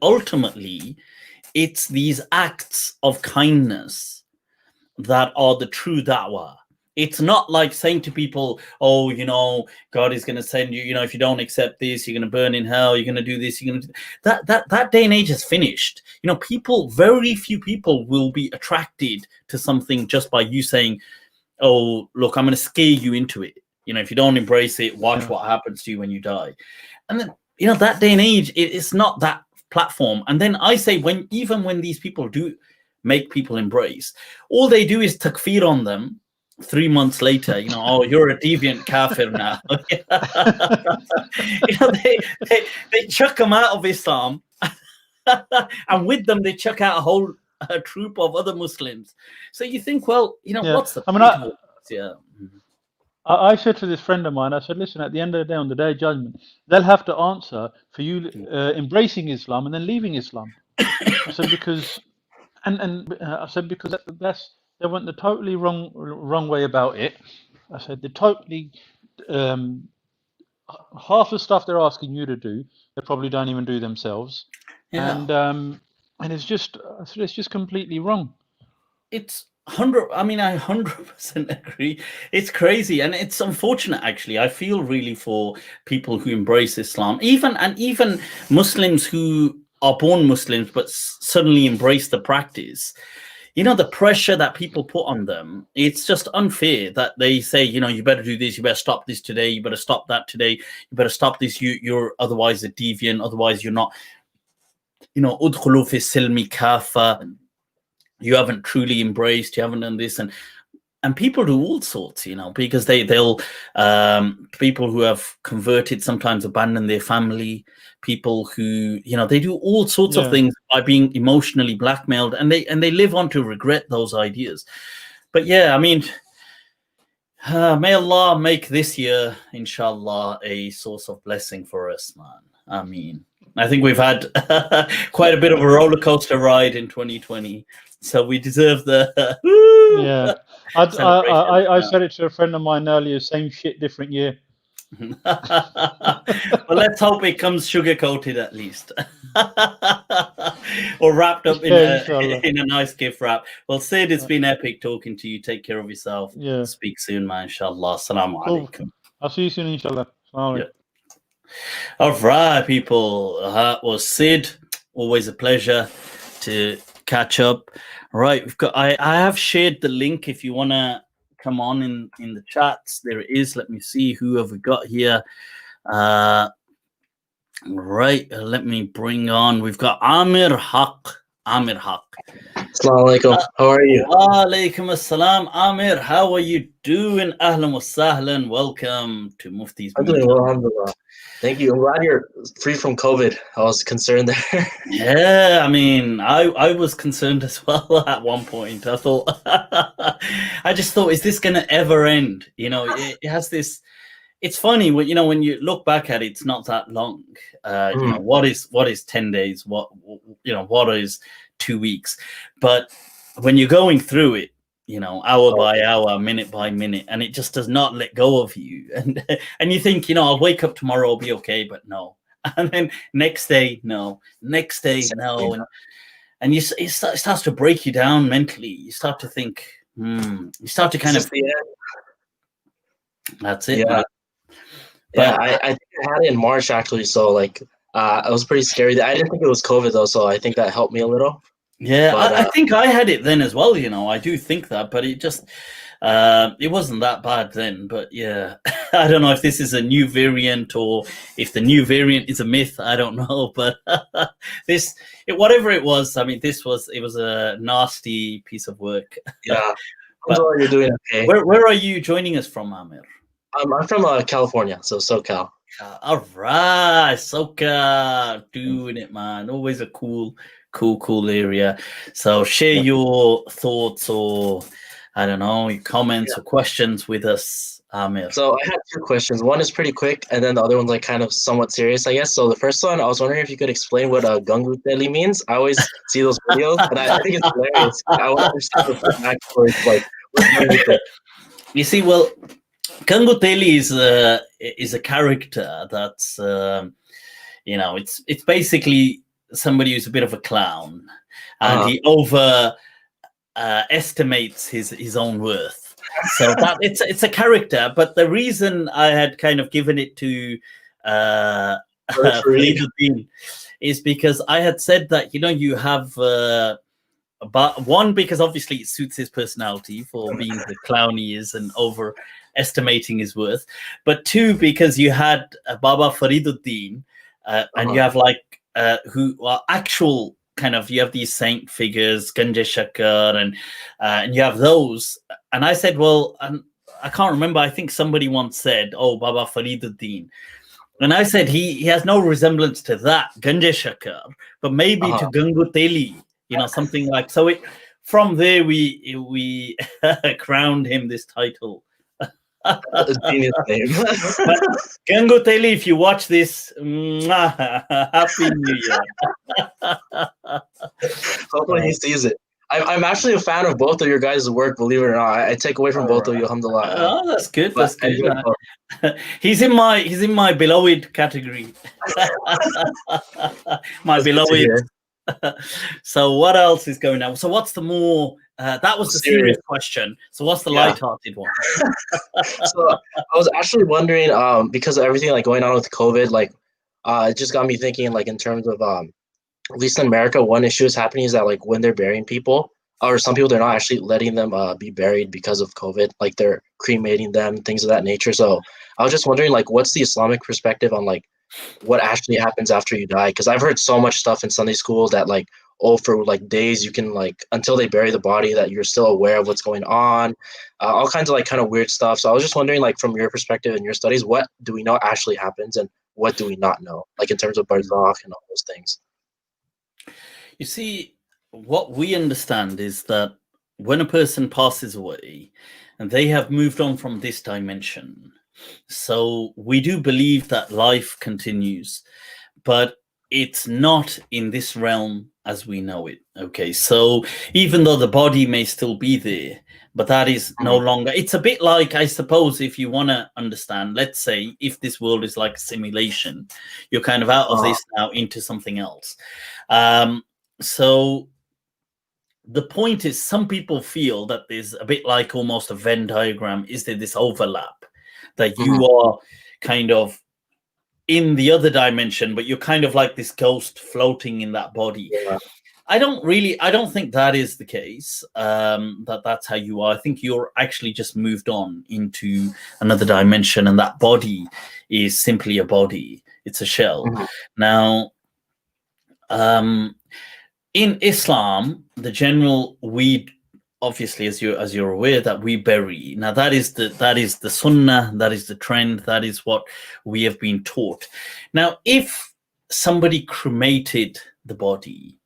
ultimately it's these acts of kindness that are the true da'wah. It's not like saying to people, oh, God is going to send you, if you don't accept this, you're going to burn in hell, you're going to do this, you're going to do that day and age is finished. Very few people will be attracted to something just by you saying, oh, look, I'm going to scare you into it. If you don't embrace it, watch what happens to you when you die. And then, that day and age, it's not that platform. And then I say, even when these people do make people embrace, all they do is takfir on them 3 months later. Oh, you're a deviant kafir now. They chuck them out of Islam, and with them they chuck out a whole troop of other Muslims. So you think, well, what's the point? I said to this friend of mine, I said, listen, at the end of the day, on the day of judgment, they'll have to answer for you embracing Islam and then leaving Islam. I said, because I said, because they went the totally wrong way about it. I said, they totally half the stuff they're asking you to do, they probably don't even do themselves. And it's just completely wrong. It's I 100% agree. It's crazy, and it's unfortunate, actually. I feel really for people who embrace Islam, even Muslims who are born Muslims but suddenly embrace the practice. The pressure that people put on them, it's just unfair that they say, you better do this, you better stop this today, you better stop that today, you better stop this, you're otherwise a deviant, otherwise you're not, udkhulu fi silmi kafa, you haven't truly embraced, you haven't done this, and people do all sorts, because they'll people who have converted sometimes abandon their family, people who they do all sorts of things by being emotionally blackmailed, and they live on to regret those ideas. But may Allah make this year, inshallah, a source of blessing for us, man. I think we've had quite a bit of a roller coaster ride in 2020. So we deserve the I said it to a friend of mine earlier, same shit, different year. Well, let's hope it comes sugar-coated at least. Or wrapped up in a nice gift wrap. Well, Sid, it's been epic talking to you. Take care of yourself. Speak soon, man, inshallah. Assalamu alaikum. I'll see you soon, inshallah. All right, people. That was Sid. Always a pleasure to catch up. Right, I have shared the link if you want to come on in the chats. There it is. Let me see who have we got here. Right, let me bring on. We've got Amir Haq. Assalamu alaikum. How are you? Wa alaikum assalam. Amir, how are you doing? Ahlan wa sahlan. Welcome to Mufti's I'm doing well, alhamdulillah. Thank you. I'm glad you're free from COVID. I was concerned there. Yeah, I was concerned as well at one point. I thought, I just thought, is this going to ever end? It has this, it's funny, when you look back at it, it's not that long. What is 10 days? What is 2 weeks? But when you're going through it, hour by hour, minute by minute, and it just does not let go of you. And you think, I'll wake up tomorrow, I'll be okay, but no. And then next day, no. Next day, no. And it starts to break you down mentally. You start to think, you start to kind of... That's it. Yeah. I think I had it in March, actually, so, it was pretty scary. I didn't think it was COVID, though, so I think that helped me a little. Yeah, But, I think I had it then as well. I do think that, but it just it wasn't that bad then. But yeah, I don't know if this is a new variant or if the new variant is a myth. I don't know, but whatever it was, I mean, it was a nasty piece of work. yeah, But you're doing okay. Where are you joining us from, Amir? I'm from California, so SoCal. All right, SoCal, doing it, man. Always a cool area. So share your thoughts or I don't know, your comments or questions with us, Amir. So I had two questions. One is pretty quick, and then the other one's like kind of somewhat serious, I guess. So the first one, I was wondering if you could explain what Gungu Teli means. I always see those videos, and I think it's hilarious. I want to understand the backstory, like what's Gungu Teli. You see, well, Gungu Teli is a character that's it's basically somebody who's a bit of a clown, and he estimates his own worth. So that it's a character, but the reason I had kind of given it to Fariduddin is because I had said that you have but one, because obviously it suits his personality for being the clown he is and overestimating his worth, but two, because you had Baba Fariduddin and you have who are actual kind of, you have these saint figures, Ganje Shakar, and you have those. And I said, well, I can't remember. I think somebody once said, oh, Baba Fariduddin. And I said, he has no resemblance to that, Ganje Shakar, but maybe to Gungu Teli, something like. So from there, we crowned him this title. Genius name. Gungu Teli, if you watch this, Happy New Year. Hopefully he sees it. I'm actually a fan of both of your guys' work, believe it or not. I take away from both of you, alhamdulillah. Oh, that's good. That's good. He's in my beloved category. My beloved. So what else is going on? So what's the more that was the serious question. So what's the light-hearted one? So I was actually wondering, because of everything like going on with COVID, like it just got me thinking, like in terms of at least in America, one issue is happening is that like when they're burying people, or some people, they're not actually letting them be buried because of COVID, like they're cremating them, things of that nature. So I was just wondering, like, what's the Islamic perspective on like what actually happens after you die? Because I've heard so much stuff in Sunday school that like, oh, for like days you can like, until they bury the body, that you're still aware of what's going on, all kinds of like kind of weird stuff. So I was just wondering, like from your perspective and your studies, what do we know actually happens and what do we not know, like in terms of barzakh and all those things? You see, what we understand is that when a person passes away and they have moved on from this dimension, so we do believe that life continues, but it's not in this realm as we know it. Okay, so even though the body may still be there, but that is no longer, it's a bit like, I suppose, if you want to understand, let's say if this world is like a simulation, you're kind of out of this now into something else. So the point is, some people feel that there's a bit like almost a Venn diagram. Is there this overlap that you are kind of in the other dimension, but you're kind of like this ghost floating in that body? I don't think that is the case, that's how you are. I think you're actually just moved on into another dimension, and that body is simply a body. It's a shell. Now, in Islam, the general, we obviously, as you're aware, that we bury. Now that is the sunnah, that is the trend, that is what we have been taught. Now, if somebody cremated the body,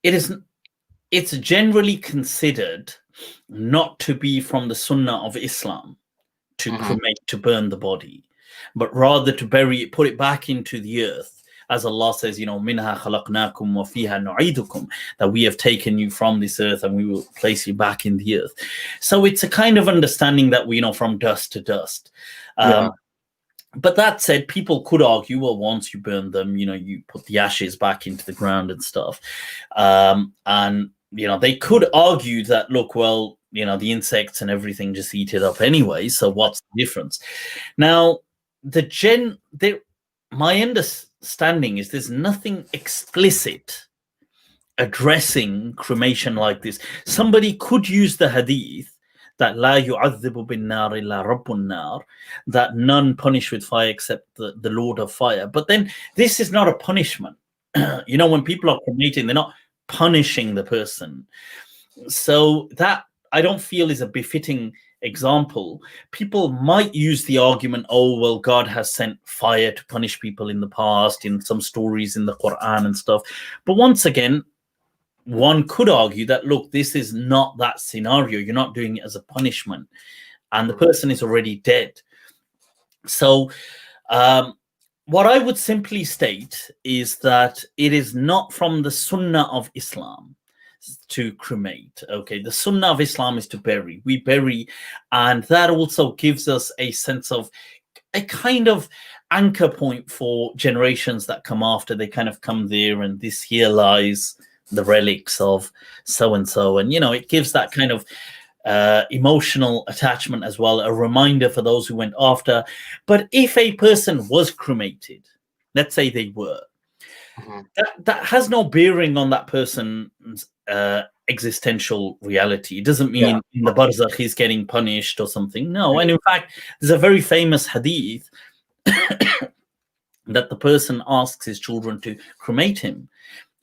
it's generally considered not to be from the sunnah of Islam to cremate, to burn the body, but rather to bury it, put it back into the earth. As Allah says, minha khalaqnakum wa fiha nu'idukum, that we have taken you from this earth and we will place you back in the earth. So it's a kind of understanding that we from dust to dust. But that said, people could argue, well, once you burn them, you put the ashes back into the ground and stuff. And, they could argue that, look, well, the insects and everything just eat it up anyway. So what's the difference? Now, my understanding is there's nothing explicit addressing cremation like this. Somebody could use the hadith that لا يعذب بالنار إلا رب النار, that none punish with fire except the Lord of fire. But then this is not a punishment. You know, when people are cremating, they're not punishing the person. So that I don't feel is a befitting example. People might use the argument, oh, well, God has sent fire to punish people in the past, in some stories in the Quran and stuff. But once again, one could argue that, look, this is not that scenario. You're not doing it as a punishment, and the person is already dead. So what I would simply state is that it is not from the Sunnah of Islam to cremate. Okay, the Sunnah of Islam is to bury. We bury, and that also gives us a sense of a kind of anchor point for generations that come after. They kind of come there, and this here lies the relics of so and so, and you know, it gives that kind of emotional attachment as well, a reminder for those who went after. But if a person was cremated, let's say they were, that has no bearing on that person's existential reality. It doesn't mean in the barzakh he's getting punished or something. No, and in fact, there's a very famous hadith that the person asks his children to cremate him.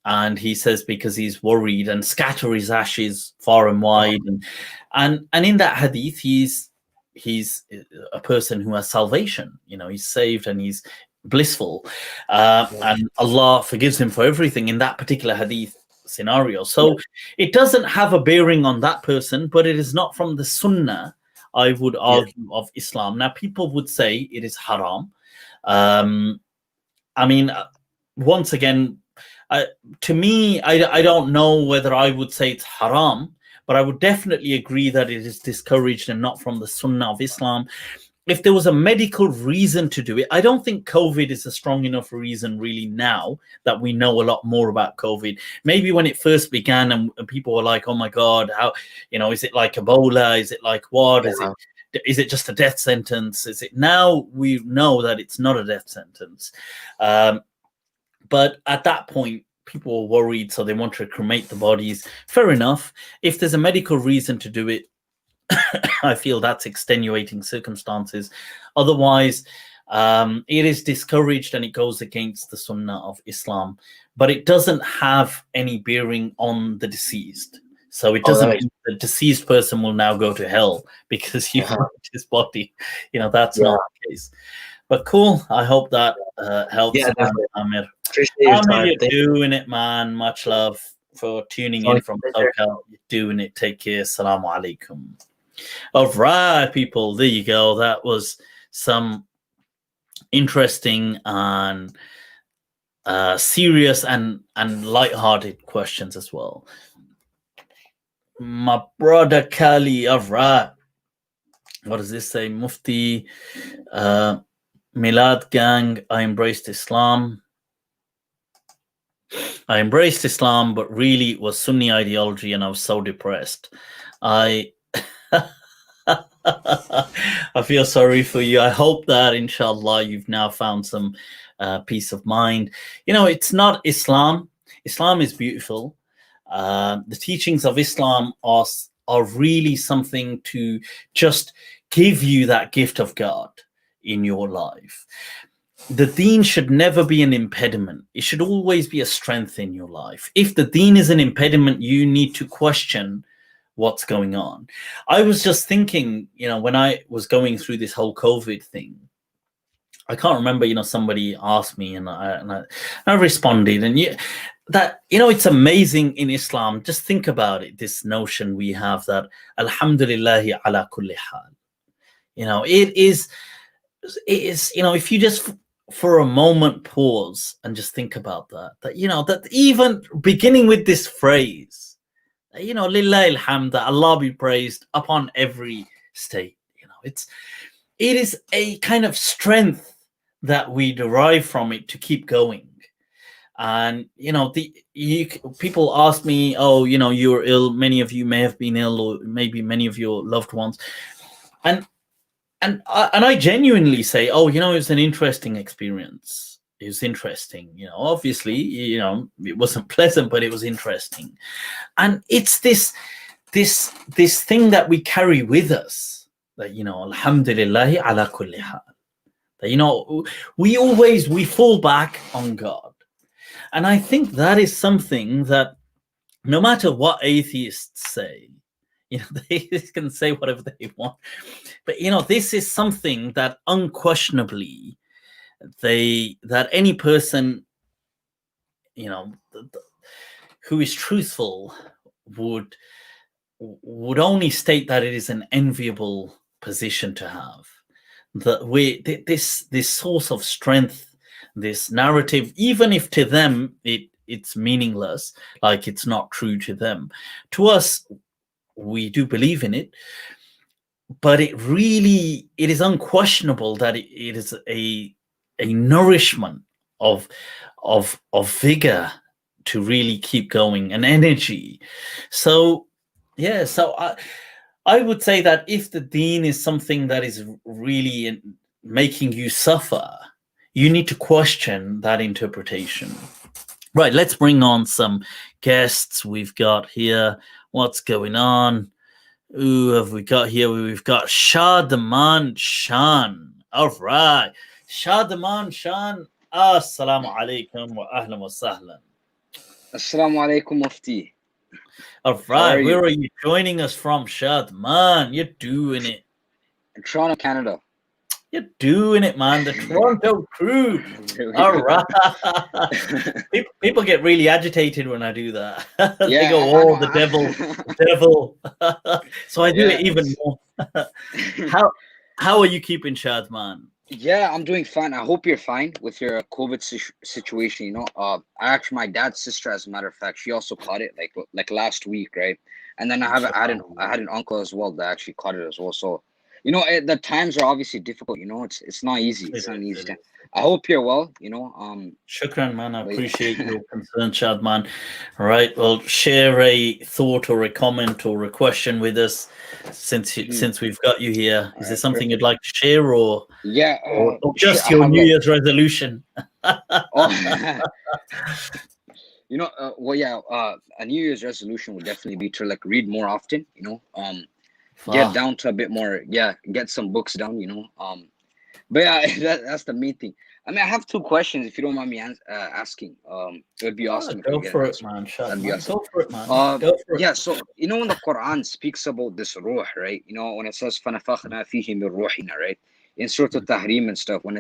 And he says because he's worried, and scatter his ashes far and wide. And in that hadith, he's a person who has salvation. You know, he's saved and he's blissful, and Allah forgives him for everything in that particular hadith scenario. So it doesn't have a bearing on that person, but it is not from the Sunnah, I would argue, of Islam. Now, people would say it is haram. I mean, once again, to me, I don't know whether I would say it's haram, but I would definitely agree that it is discouraged and not from the Sunnah of Islam. If there was a medical reason to do it, I don't think COVID is a strong enough reason really now that we know a lot more about COVID. Maybe when it first began and people were like, oh my God, how, you know, is it like Ebola? Is it like what? Is it just a death sentence? Is it now we know that it's not a death sentence? But at that point, people were worried, so they wanted to cremate the bodies. Fair enough. If there's a medical reason to do it, I feel that's extenuating circumstances. Otherwise, it is discouraged and it goes against the Sunnah of Islam. But it doesn't have any bearing on the deceased. So it doesn't mean the deceased person will now go to hell because you cremated his body. You know, that's not the case. But cool. I hope that helps. Yeah, definitely. Amir. Appreciate your time. You're doing it, man. Much love for tuning in from SoCal. You're doing it. Take care. Assalamu alaikum. All right, people. There you go. That was some interesting and serious and light-hearted questions as well. My brother Kali. All right. What does this say? Mufti. Milad gang, I embraced Islam. I embraced Islam, but really it was Sunni ideology and I was so depressed. I feel sorry for you. I hope that, inshallah, you've now found some peace of mind. You know, it's not Islam. Islam is beautiful. The teachings of Islam are really something to just give you that gift of God in your life. The deen should never be an impediment. It should always be a strength in your life. If the deen is an impediment, you need to question what's going on. I was just thinking, you know, when I was going through this whole COVID thing, I can't remember, you know, somebody asked me and I responded, and it's amazing in Islam. Just think about it, this notion we have that alhamdulillahi ala kulli hal. You know, it is, you know, if you just for a moment pause and just think about that, you know, that even beginning with this phrase, you know, lillahi alhamd, that Allah be praised upon every state, you know, it is a kind of strength that we derive from it to keep going. And, you know, people ask me, oh, you know, you're ill. Many of you may have been ill, or maybe many of your loved ones. And I genuinely say, oh, you know, it's an interesting experience. It was interesting, obviously, it wasn't pleasant, but it was interesting. And it's this thing that we carry with us, that, alhamdulillahi ala kulli hal. That, we fall back on God. And I think that is something that no matter what atheists say, they can say whatever they want. But, this is something that unquestionably that any person, who is truthful would only state that it is an enviable position to have. That this source of strength, this narrative, even if to them it's meaningless, like it's not true to them, to us we do believe in it. But it is unquestionable that it is a nourishment of vigor to really keep going, and energy. So I would say that if the deen is something that is really making you suffer, you need to question that interpretation. Right, let's bring on some guests we've got here. What's going on? Who have we got here? We've got Shadaman Shan. All right. Shadaman Shan. Assalamu alaikum wa ahlan wa sahlan. Assalamu alaikum, Mufti. All right. Where are you joining us from, Shadaman? You're doing it. In Toronto, Canada. You're doing it, man. The Toronto crew. All right. People get really agitated when I do that. They go, "Oh, the devil." So I do it even more. How are you keeping, Shadman? Yeah, I'm doing fine. I hope you're fine with your COVID situation. My dad's sister, as a matter of fact, she also caught it like last week, right? And then I had an uncle as well that actually caught it as well. So, the times are obviously difficult. It's not easy. It's not an easy time. I hope you're well. Shukran, man. I appreciate your concern, Shadman. All right. Well, share a thought or a comment or a question with us since we've got you here. Is there something you'd like to share, or just your New Year's resolution? A New Year's resolution would definitely be to read more often. Get down to a bit more. Get some books down. But that's the main thing. I mean, I have two questions, if you don't mind me asking. It would be awesome. Go for it, man. That'd be awesome. Go for it, man. Go for it. Yeah, so when the Quran speaks about this ruh, right? When it says فَنَفَخْنَا فِيهِ مِنْ رُوحِنَا, right? In Surah Al-Tahrim and stuff, when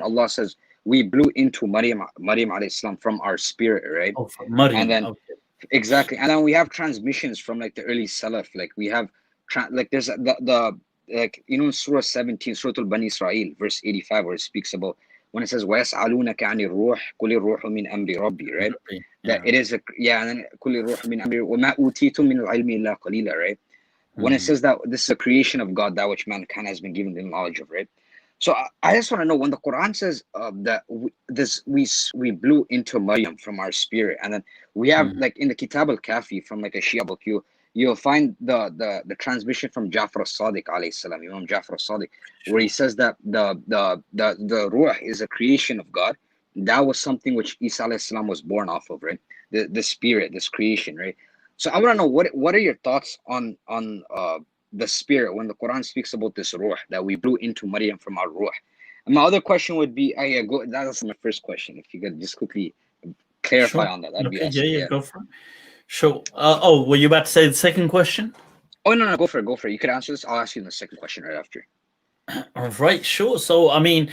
Allah says we blew into Maryam alayhi salam from our spirit, right? Oh, from Maryam. And then exactly, and then we have transmissions from the early Salaf. We have there's in Surah 17, Surah Al-Bani Israel, verse 85, where it speaks about when it says وَيَسْأَلُونَكَ عَنِ الرُّوحِ قُلِ الرُّوحُ مِنْ أَمْرِ رَبِّي, right? That it is and then قُلِ الرُّوحُ مِنْ أَمْرِ وَمَا أُوتِيتُم مِنَ الْعِلْمِ إِلَّا قَلِيلًا, right? When it says that this is a creation of God, that which mankind has been given the knowledge of, right? So I just want to know, when the Quran says that we blew into Maryam from our spirit, and then we have in the Kitab al-Kafi from a Shia book, you'll find the transmission from Ja'far as-Sadiq alayhi salam, Imam Ja'far as-Sadiq, where he says that the ruh is a creation of God. That was something which Isa alayhi salam was born off of, right? The spirit, this creation, right? So I want to know what are your thoughts on the spirit when the Quran speaks about this ruh that we blew into Maryam from our ruh. And my other question would be, that's my first question. If you could just quickly clarify on that, that'd be awesome. Yeah, go for it. Sure. Were you about to say the second question? Oh, no, go for it. You could answer this. I'll ask you the second question right after. All right, sure. So, I mean,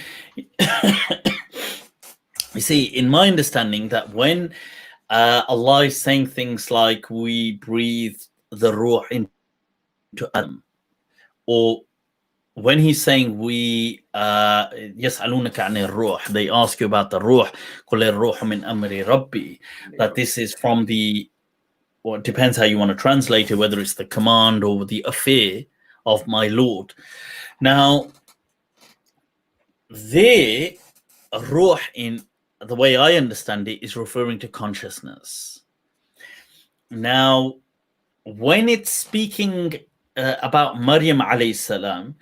you see, in my understanding, that when Allah is saying things like we breathe the ruh into Adam, or when he's saying we يَسْأَلُونَكَ عَنِ الرُّوحِ, they ask you about the ruh, قُلِ الرُّوحُ مِنْ أَمْرِ رَبِّي, that this is from it depends how you want to translate it, whether it's the command or the affair of my Lord. Now, ruh, in the way I understand it, is referring to consciousness. Now, when it's speaking about Maryam alayhi salam,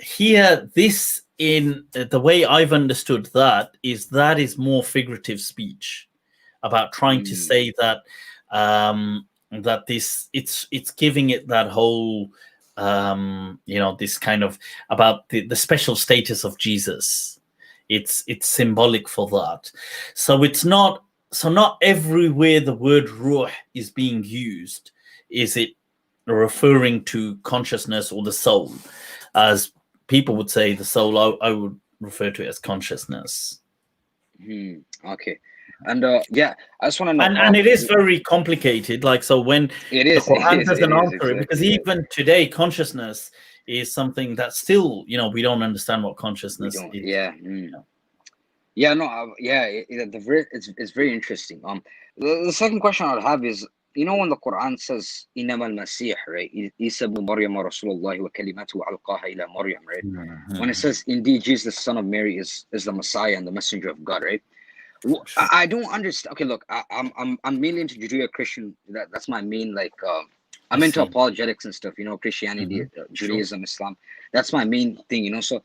here this in the way I've understood that is more figurative speech about trying to say that that it's giving it that whole this kind of about the special status of Jesus. It's symbolic for that. So it's not everywhere the word ruh is being used is it referring to consciousness or the soul. As people would say the soul, I would refer to it as consciousness. Okay. And yeah, I just want to know. And it is very complicated. Like, so when it is, the Quran it is, doesn't it is, answer it, because exactly, even today, consciousness is something that still, we don't understand what consciousness is. Yeah. Yeah. No. Yeah. It's very interesting. The second question I'll have is, when the Quran says "Innama al-Masih," right? Isa ibn Maryam Rasulullah wa kalimatuhu alqaha ila Maryam, right? When it says, "Indeed, Jesus, the son of Mary, is the Messiah and the messenger of God," right? I don't understand. Okay, look, I'm mainly into Judeo-Christian. That's my main, like, I'm into apologetics and stuff. Christianity, Judaism, Islam. That's my main thing. So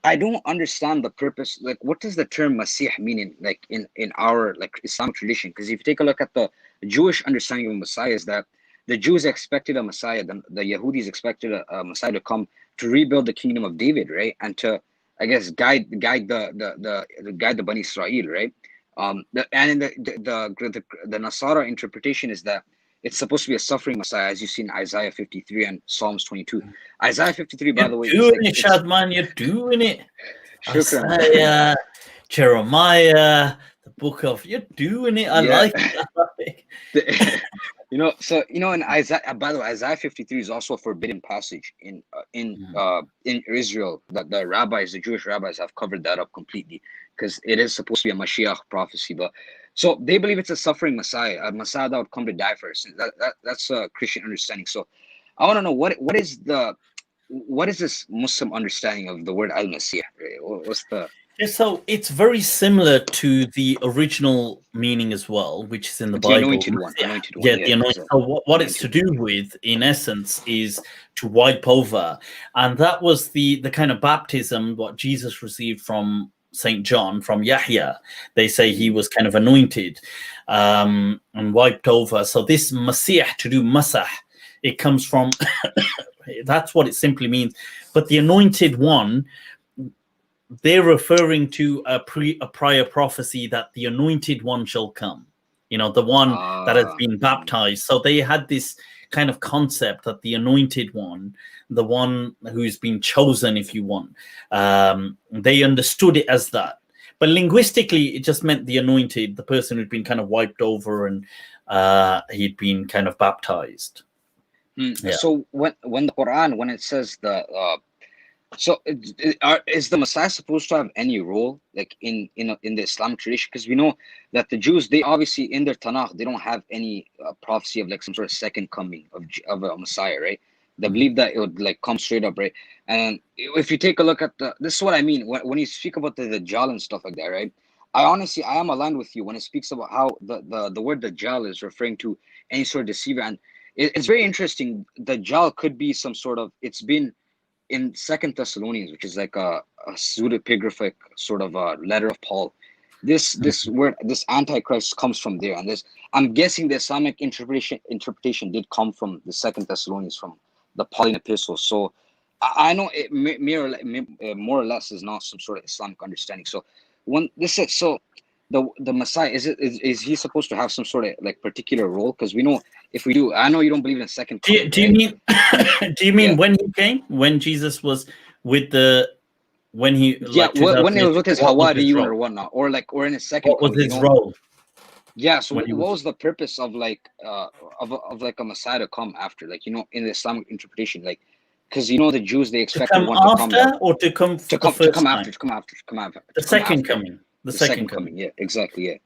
I don't understand the purpose. Like, what does the term Masih mean in our Islamic tradition? Because if you take a look at the Jewish understanding of Messiah, is that the Jews expected a Messiah, the Yahudis expected a Messiah to come to rebuild the kingdom of David, right, and to, I guess, guide the Bani Israel, right. And in the Nasara interpretation is that it's supposed to be a suffering Messiah, as you see in Isaiah 53 and Psalms 22. Isaiah 53, by the way, you're doing it, Shadman. You're doing it. Isaiah, Jeremiah, the book of, you're doing it. I like it. So in Isaiah, by the way, Isaiah 53 is also a forbidden passage in Israel. That the Jewish rabbis have covered that up completely, because it is supposed to be a Mashiach prophecy. But so they believe it's a suffering Messiah, a Messiah that would come to die for us. That's a Christian understanding. So I want to know what is this Muslim understanding of the word al-Masih? What's the... So it's very similar to the original meaning as well, which is in the Bible. The anointed one. The anointed. So what it's to do with, in essence, is to wipe over, and that was the kind of baptism what Jesus received from Saint John, from Yahya. They say he was kind of anointed and wiped over. So this Masih, to do masah, it comes from. That's what it simply means. But the anointed one, they're referring to a prior prophecy that the anointed one shall come, the one that has been baptized. So they had this kind of concept that the anointed one, the one who's been chosen, if you want, they understood it as that. But linguistically, it just meant the anointed, the person who'd been kind of wiped over and he'd been kind of baptized. So when the Quran, when it says so is the Messiah supposed to have any role in the Islamic tradition? Because we know that the Jews, they obviously in their Tanakh, they don't have any prophecy of some sort of second coming of a Messiah, right? They believe that it would come straight up, right? And if you take a look at this is what I mean when you speak about the Dajjal and stuff like that, right? I am aligned with you when it speaks about how the word Dajjal is referring to any sort of deceiver, and it's very interesting. Dajjal could be some sort of, it's been in 2 Thessalonians, which is like a pseudepigraphic sort of a letter of Paul. This word, this Antichrist, comes from there, and I'm guessing the Islamic interpretation did come from the 2 Thessalonians, from the Pauline epistles. So I know it more or less is not some sort of Islamic understanding. So when this is the Messiah, is he supposed to have some sort of particular role? Because we know, if we do, I know you don't believe in second coming. Do you mean when he came, when Jesus was with when he when he was with his Hawariyun or whatnot, or in his second what was his role? Yeah, so what was the purpose of a Messiah to come after, in the Islamic interpretation, because the Jews, they expected one to come after, or to come after. The second coming. The second coming. Yeah, exactly. Yeah.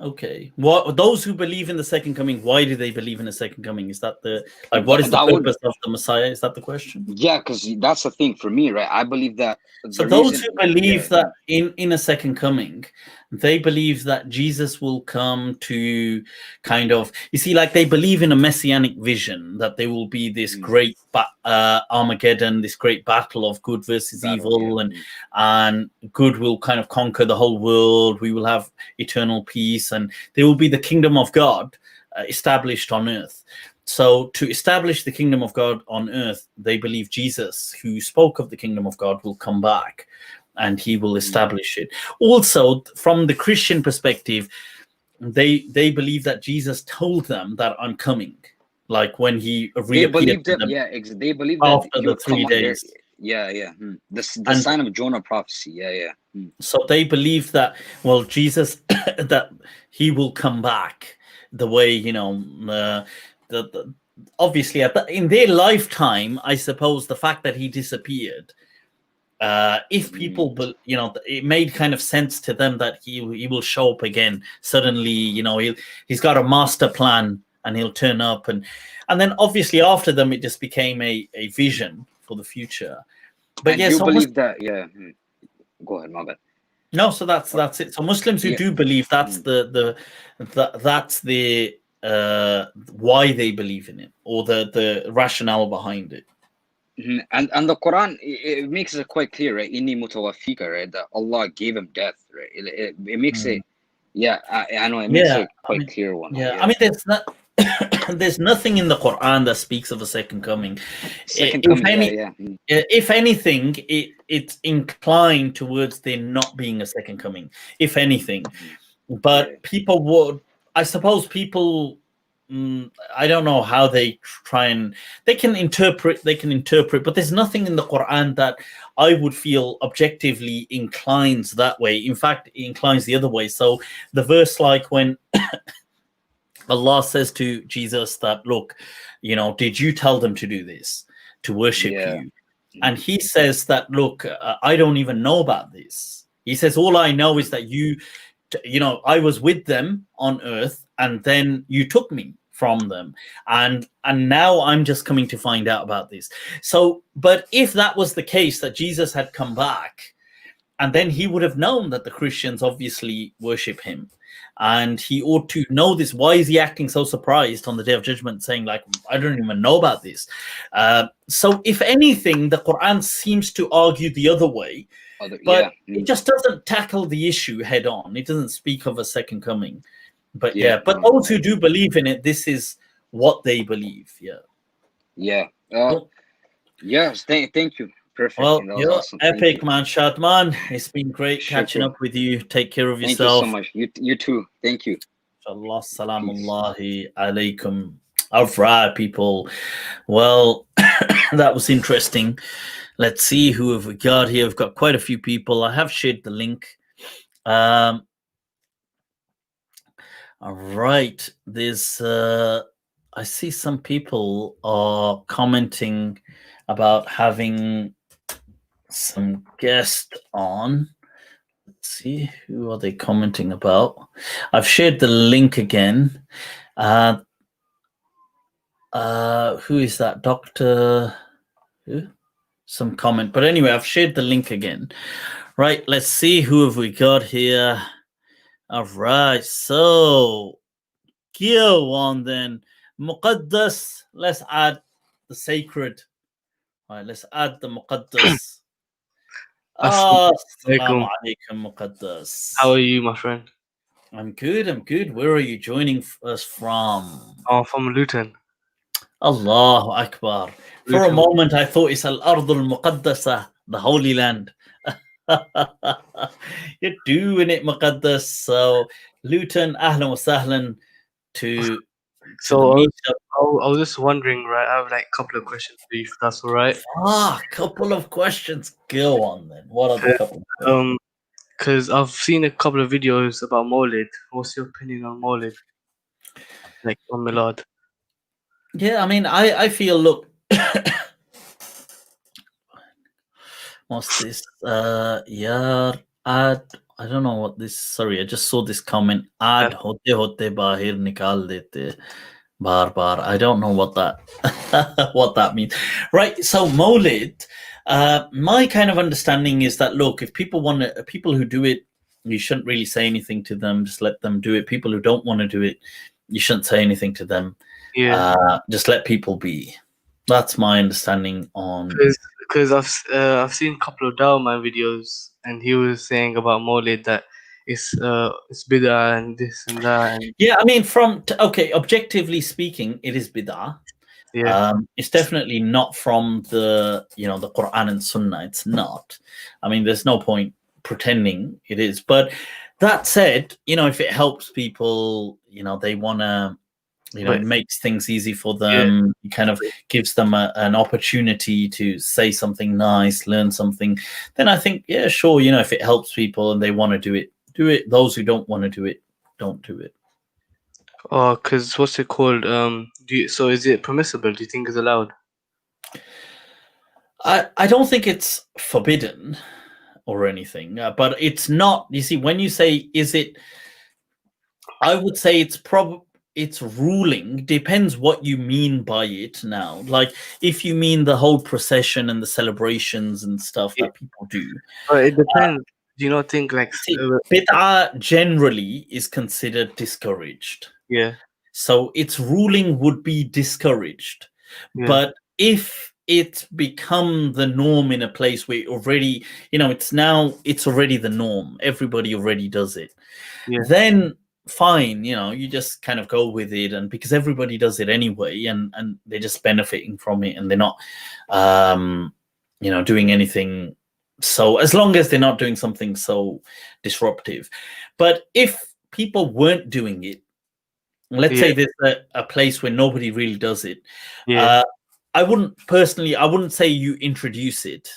Okay. What those who believe in the second coming? Why do they believe in the second coming? Is that what is the purpose of the Messiah? Is that the question? Yeah, because that's the thing for me, right? I believe that. So those who believe that in a second coming, they believe that Jesus will come to kind of, you see, like they believe in a messianic vision, that there will be this great Armageddon, this great battle of good versus evil, and good will kind of conquer the whole world. We will have eternal peace, and there will be the kingdom of God established on earth. So to establish the kingdom of God on earth, they believe Jesus, who spoke of the kingdom of God, will come back and he will establish it. Also, from the Christian perspective, they believe that Jesus told them that I'm coming, like when he reappeared to them. They believe after that the 3 days. The sign of Jonah prophecy. So they believe that, well, Jesus, that he will come back the way, you know, obviously in their lifetime, I suppose the fact that he disappeared, if people, you know, it made kind of sense to them that he will show up again suddenly. You know, he's got a master plan and he'll turn up, and then obviously after them it just became a vision for the future. But yes, you believe that, Go ahead, my bad. No, so that's it. So Muslims who do believe that's that's the why they believe in it, or the rationale behind it. And the Quran, it makes it quite clear, right? Inni mutawaffika, right? That Allah gave him death, right? It makes it, I know, it makes it quite clear one. I mean, there's nothing in the Quran that speaks of a second coming. If anything, it's inclined towards there not being a second coming, if anything. But people would, I suppose, people. I don't know how they try and they can interpret, but there's nothing in the Quran that I would feel objectively inclines that way. In fact, it inclines the other way. So the verse, like when Allah says to Jesus that, look, you know, did you tell them to do this, to worship you? And he says that, look, I don't even know about this. He says, all I know is that you know, I was with them on earth, and then you took me from them, and now I'm just coming to find out about this. So, but if that was the case, that Jesus had come back, and then he would have known that the Christians obviously worship him, and he ought to know this. Why is he acting so surprised on the Day of Judgment, saying like, I don't even know about this? So if anything, the Quran seems to argue the other way, but it just doesn't tackle the issue head on. It doesn't speak of a second coming. But but those who do believe in it, this is what they believe. Thank you. Perfect. Well, you're awesome. epic, man. Shadman, it's been great catching up with you. Take care of yourself. Thank you so much. You too. Thank you. Inshallah, salamullahi alaikum. All right, people. Well, that was interesting. Let's see who have we got here. We've got quite a few people. I have shared the link. All right. There's I see some people are commenting about having some guest on. Let's see, who are they commenting about? I've shared the link again. Who is that? Dr. Who? Some comment. But anyway, I've shared the link again. Right, let's see, who have we got here? All right, so go on then. Muqaddas, let's add the sacred. All right, let's add the Muqaddas. Assalamu alaikum, Muqaddas. How are you, my friend? I'm good, I'm good. Where are you joining us from? Oh, from Luton. Allahu Akbar. For a moment, I thought it's Al-Ardul Muqaddasa, the Holy Land. You're doing it, Muqaddas. So, Luton, ahlan wa sahlan to. So, I was just wondering, right? I have like a couple of questions for you, if that's all right. A couple of questions. Go on then. What are the couple of questions? Because I've seen a couple of videos about Mawlid. What's your opinion on Mawlid? Like on Milad? Yeah, I mean, I feel, look, what's this? I don't know what this, sorry, I just saw this comment. Ad hote hote bahir nikal dete bar bar. I don't know what that what that means. Right, so Mawlid, my kind of understanding is that, look, if people want to, people who do it you shouldn't really say anything to them. Just let them do it. People who don't want to do it, you shouldn't say anything to them. Just let people be. That's my understanding on. Because I've seen a couple of Dawah Man videos, and he was saying about Mawlid that it's bid'ah and this and that. And yeah, I mean, objectively speaking, it is bid'ah. It's definitely not from the the Quran and Sunnah. It's not. I mean, there's no point pretending it is. But that said, if it helps people, they want to, it makes things easy for them. It kind of gives them an opportunity to say something nice, learn something. Then I think, yeah, sure. If it helps people and they want to do it, do it. Those who don't want to do it, don't do it. Oh, because what's it called? So is it permissible? Do you think it's allowed? I don't think it's forbidden or anything, but it's not. You see, when you say, is it? I would say it's ruling. Depends what you mean by it now. Like, if you mean the whole procession and the celebrations and stuff that people do. It depends. Do you not think bid'ah generally is considered discouraged? Yeah. So its ruling would be discouraged. Yeah. But if it's become the norm in a place where already, it's already the norm. Everybody already does it. Yeah. Then fine, you just kind of go with it, and because everybody does it anyway, and they're just benefiting from it, and they're not, doing anything. So as long as they're not doing something so disruptive. But if people weren't doing it, let's say there's a place where nobody really does it. I wouldn't say you introduce it.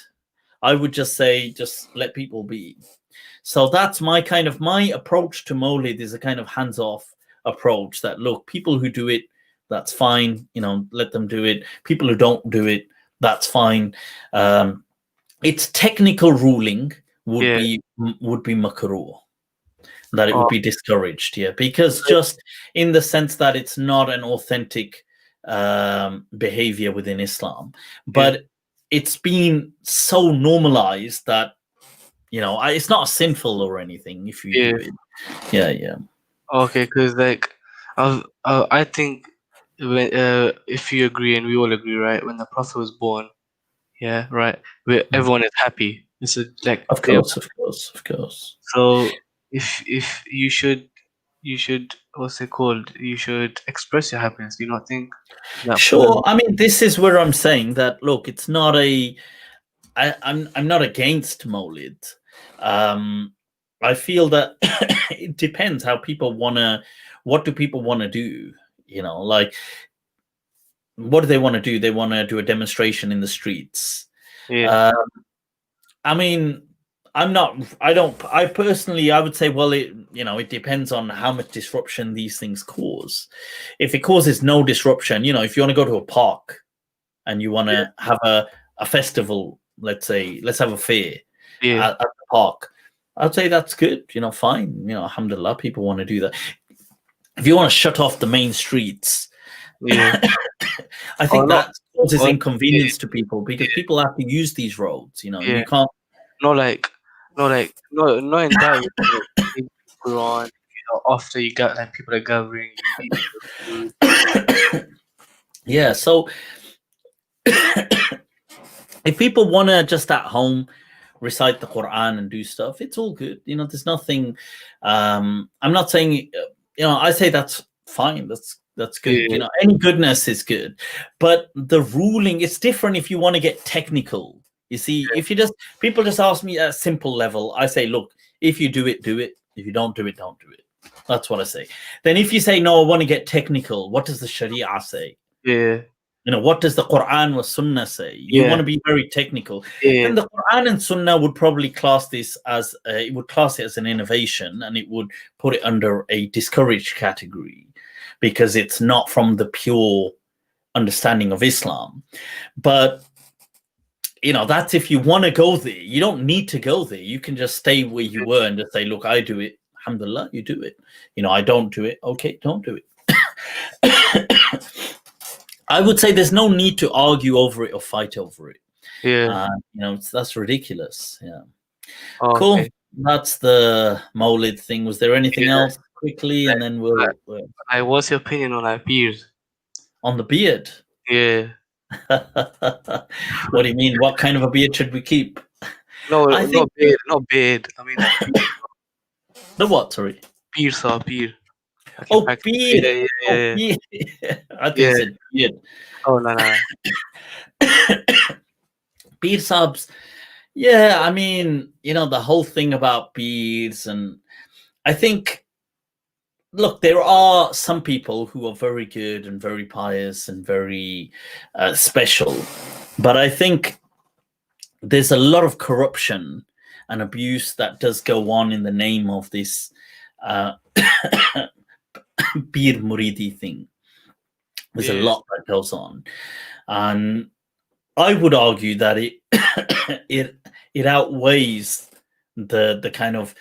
I would just say, just let people be. So that's my approach to Mawlid is a kind of hands-off approach that, look, people who do it, that's fine. Let them do it. People who don't do it, that's fine. Its technical ruling would be makruh, that it would be discouraged, because just in the sense that it's not an authentic behavior within Islam, but it's been so normalized that it's not sinful or anything if you do it. Okay, because I think if you agree, and we all agree, right, when the Prophet was born, everyone is happy. It's of course. So if you should what's it called? You should express your happiness. Do you not think? Sure. I mean, this is where I'm saying that. Look, it's not I'm not against Mawlid. I feel that it depends how people wanna. What do people want to do? What do they want to do? They want to do a demonstration in the streets. I mean, I personally, I would say, well, it depends on how much disruption these things cause. If it causes no disruption, if you want to go to a park and you want to have a festival, let's have a fair at the park, I'd say that's good, fine. Alhamdulillah, people want to do that. If you want to shut off the main streets, I think that causes inconvenience to people, because people have to use these roads. You can't. Not in that Quran, after you got people are gathering. So if people want to just at home recite the Quran and do stuff, it's all good. There's nothing. I'm not saying. I say that's fine. That's good. Any goodness is good, but the ruling is different. If you want to get technical, you see, if people just ask me at a simple level, I say, look, if you do it, do it. If you don't do it, don't do it. That's what I say. Then if you say, no, I want to get technical, what does the Sharia say? What does the Quran or Sunnah say? You want to be very technical. Then the Quran and Sunnah would probably class this as class it as an innovation, and it would put it under a discouraged category, because it's not from the pure understanding of Islam. But that's if you want to go there. You don't need to go there. You can just stay where you were and just say, look, I do it. Alhamdulillah, you do it. I don't do it. Okay, don't do it. I would say there's no need to argue over it or fight over it. That's ridiculous. Cool. that's the Mawlid thing. Was there anything Yeah. else quickly, and then we'll what's your opinion on our peers? on the beard? Yeah. What do you mean? What kind of a beard should we keep? No, I think not beard. I mean, the what? Sorry. peer, saw peer. Like Oh, in fact- beard. Yeah, Oh, yeah, yeah. beard. I think Yeah. you said beard. Oh, no. Beard subs. Yeah, I mean, the whole thing about beards, and I think, look, there are some people who are very good and very pious and very special, but I think there's a lot of corruption and abuse that does go on in the name of this beard muridi thing. There's a lot that goes on, and I would argue that it outweighs the kind of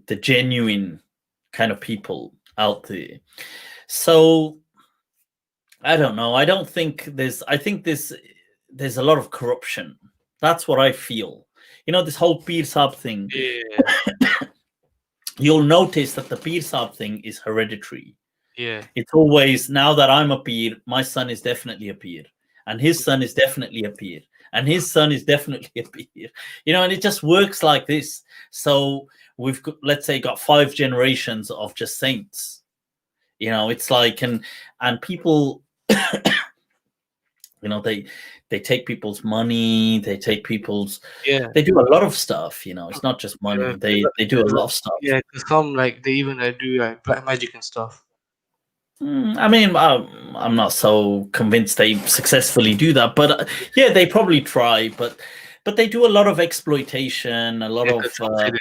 the genuine kind of people out there. So I don't know. I don't think I think there's a lot of corruption. That's what I feel. This whole Peer Sahib thing. Yeah. You'll notice that the Peer Sahib thing is hereditary. Yeah. It's always, now that I'm a Peer, my son is definitely a Peer, and his son is definitely a Peer, and his son is definitely a Peer. And it just works like this. So we've got, let's say, got 5 generations of just saints. It's like, and people, they take people's money, they take people's, they do a lot of stuff. It's not just money. Yeah. They do a lot of stuff. Yeah, because some they even do black magic and stuff. I mean, I'm not so convinced they successfully do that, but they probably try. But they do a lot of exploitation, a lot of the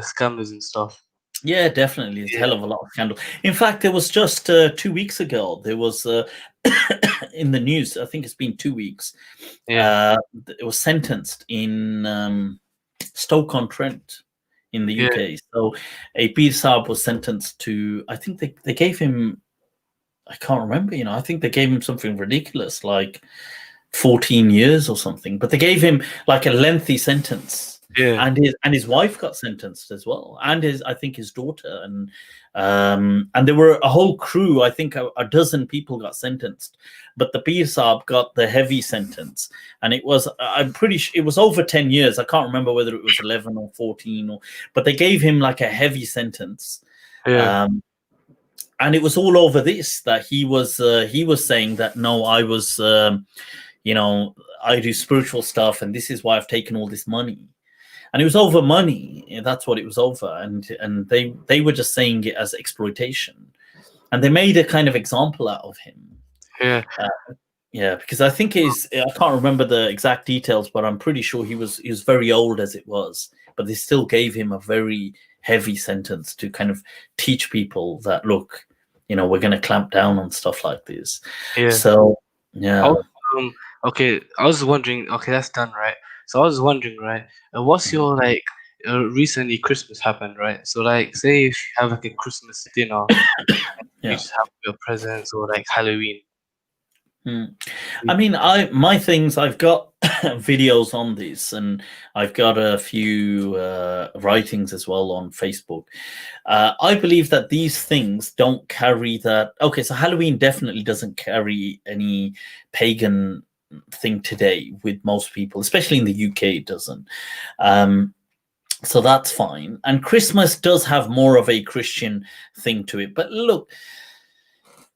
scammers and stuff. Yeah, definitely, it's a hell of a lot of scandal. In fact, there was just 2 weeks ago. There was in the news. I think it's been 2 weeks. Yeah, it was sentenced in Stoke-on-Trent in the UK. So a Peer Sahib was sentenced to. I think they gave him. I can't remember. I think they gave him something ridiculous, like 14 years or something. But they gave him like a lengthy sentence. Yeah, and his wife got sentenced as well, and I think his daughter, and there were a whole crew. I think a dozen people got sentenced, but the Peer Sahib got the heavy sentence, and it was, I'm pretty sure it was over 10 years. I can't remember whether it was 11 or 14, but they gave him like a heavy sentence. And it was all over this, that he was saying that, no, I was I do spiritual stuff, and this is why I've taken all this money. And it was over money. That's what it was over. And they were just saying it as exploitation. And they made a kind of example out of him. Yeah. Because I think I can't remember the exact details, but I'm pretty sure he was very old as it was. But they still gave him a very heavy sentence to kind of teach people that, look, we're going to clamp down on stuff like this. Yeah. So, yeah. Okay, I was wondering, okay, that's done, right? So I was wondering, right, what's your, recently Christmas happened, right? So, say if you have, a Christmas dinner, you just have your presents, or, Halloween. I mean, my things, I've got videos on this, and I've got a few writings as well on Facebook. I believe that these things don't carry that. Okay, so Halloween definitely doesn't carry any pagan thing today with most people, especially in the UK. It doesn't. So that's fine. And Christmas does have more of a Christian thing to it. But look,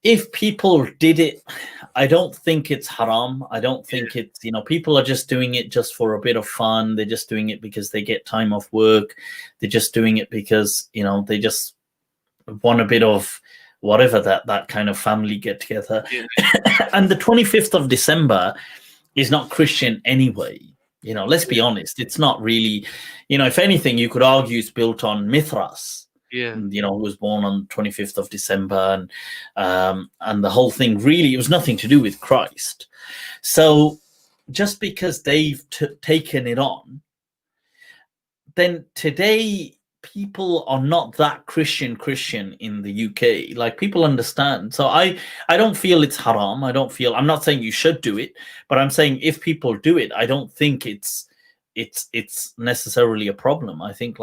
if people did it, I don't think it's haram. I don't think it's, people are just doing it just for a bit of fun. They're just doing it because they get time off work. They're just doing it because, they just want a bit of whatever, that kind of family get together. And the 25th of December is not Christian anyway. Let's be honest. It's not really, if anything, you could argue it's built on Mithras. Who was born on 25th of December, and the whole thing, really, it was nothing to do with Christ. So just because they've taken it on, then today people are not that Christian in the UK. Like, people understand. So I don't feel it's haram. I'm not saying you should do it, but I'm saying if people do it, I don't think it's necessarily a problem. I think,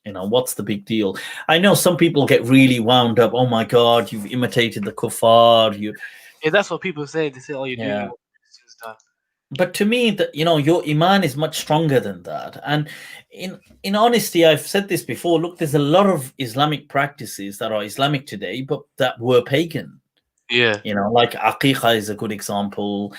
You know, what's the big deal? I know some people get really wound up. Oh my God, you've imitated the kuffar. Yeah, that's what people say. They say, "Oh, you're Yeah. doing what Christians done." But to me, that, you know, your iman is much stronger than that. And in honesty, I've said this before. Look, there's a lot of Islamic practices that are Islamic today, but that were pagan. Yeah. You know, like aqiqah is a good example.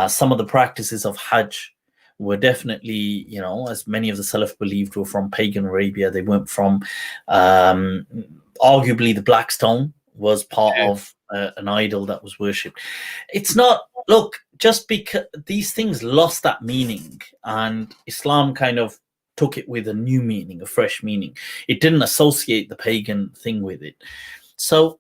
Some of the practices of Hajj were definitely, you know, as many of the Salaf believed, were from pagan Arabia. They weren't from, arguably, the black stone was part of an idol that was worshipped. It's not, look, just because these things lost that meaning and Islam kind of took it with a new meaning, a fresh meaning. It didn't associate the pagan thing with it. So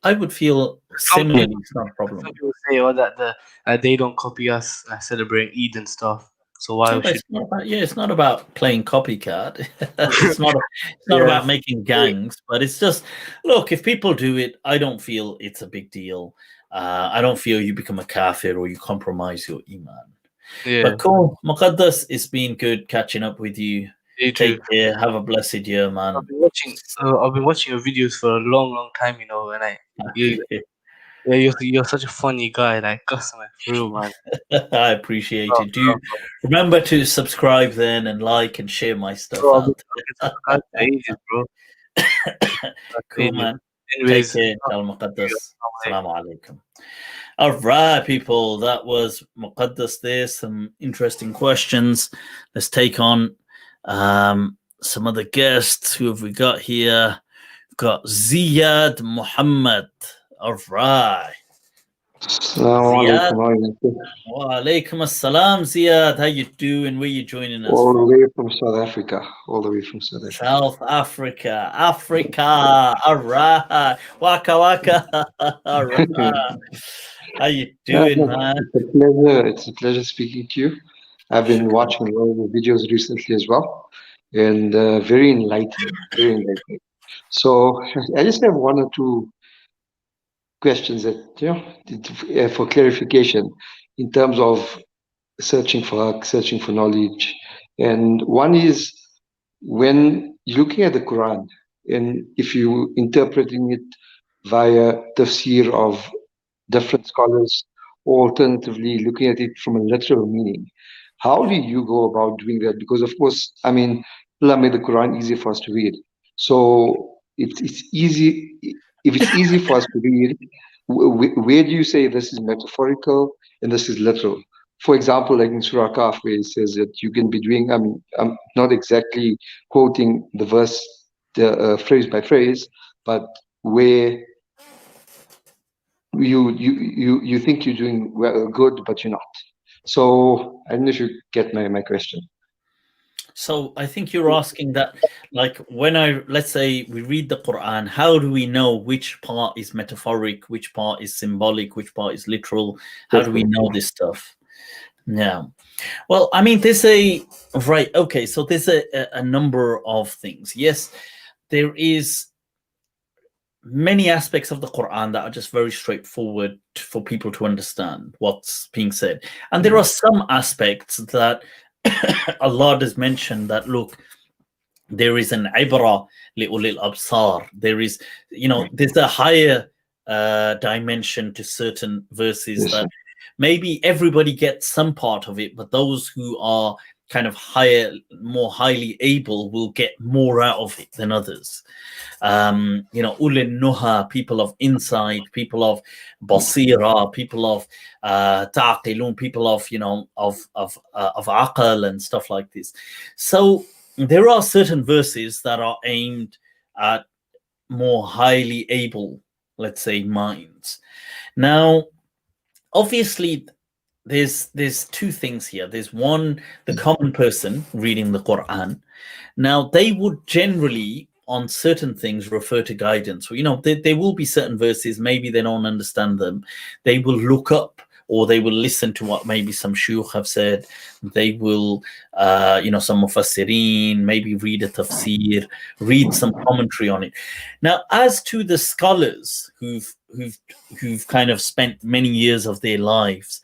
I would feel similarly, it's not a problem. Some people say, "Oh, that they don't copy us celebrating Eid and stuff." So why Yeah, but should? it's not about, it's not about playing copycat. It's not about making gangs, but it's just, look, if people do it, I don't feel it's a big deal. I don't feel you become a kafir or you compromise your iman. Yeah. But cool, Muqaddas, it's been good catching up with you. You too. Take care. Have a blessed year, man. I've been watching your videos for a long time, you know, and you're such a funny guy, like customer, for real, man. I appreciate it. Do remember to subscribe then and like and share my stuff Bro, out. I've been ages, bro. Cool, man. Anyways, take care. Al-Muqaddas. Assalamu alaikum. All right, people. That was Muqaddas there. Some interesting questions. Let's take on some other guests. Who have we got here? We've got Ziyad Muhammad. All right. Assalamu Wa alaikum assalam, Ziyad. How you doing? Where you joining us All from? the way from South Africa. All the way from South Africa. South Africa. Africa. All right. Waka waka. All right. How you doing, man? It's a pleasure speaking to you. I've been watching a lot of the videos recently as well, and very enlightening. Very enlightening. So I just have one or two questions that, you know, for clarification in terms of searching for haqq, searching for knowledge. And one is, when you're looking at the Quran, and if you interpreting it via tafsir of different scholars, or alternatively looking at it from a literal meaning, how do you go about doing that? Because of course, I mean, Allah made the Quran easy for us to read. So it's easy. If it's easy for us to read, where do you say this is metaphorical and this is literal? For example, like in Surah Kaf, where it says that you can be doing, I'm not exactly quoting the verse, phrase by phrase, but where you think you're doing good, but you're not. So I don't know if you get my question. So I think you're asking that, like, when let's say we read the Quran, how do we know which part is metaphoric, which part is symbolic, which part is literal? How do we know this stuff? Yeah. Well, I mean, there's so there's a number of things. Yes, there is many aspects of the Quran that are just very straightforward for people to understand what's being said. And there are some aspects that Allah does mention that, look, there is an ibrah li'ulil absar. There is, there's a higher dimension to certain verses that maybe everybody gets some part of it, but those who are kind of more highly able will get more out of it than others. Ulil nuha, people of insight, people of basira, people of ta'qilun, people of of aql and stuff like this. So there are certain verses that are aimed at more highly able, let's say, minds. Now, obviously, there's two things here. There's one, the common person reading the Quran. Now, they would generally, on certain things, refer to guidance. There will be certain verses, maybe they don't understand them. They will look up, or they will listen to what maybe some shuyukh have said. They will, some mufassirin, maybe read a tafsir, read some commentary on it. Now, as to the scholars who've kind of spent many years of their lives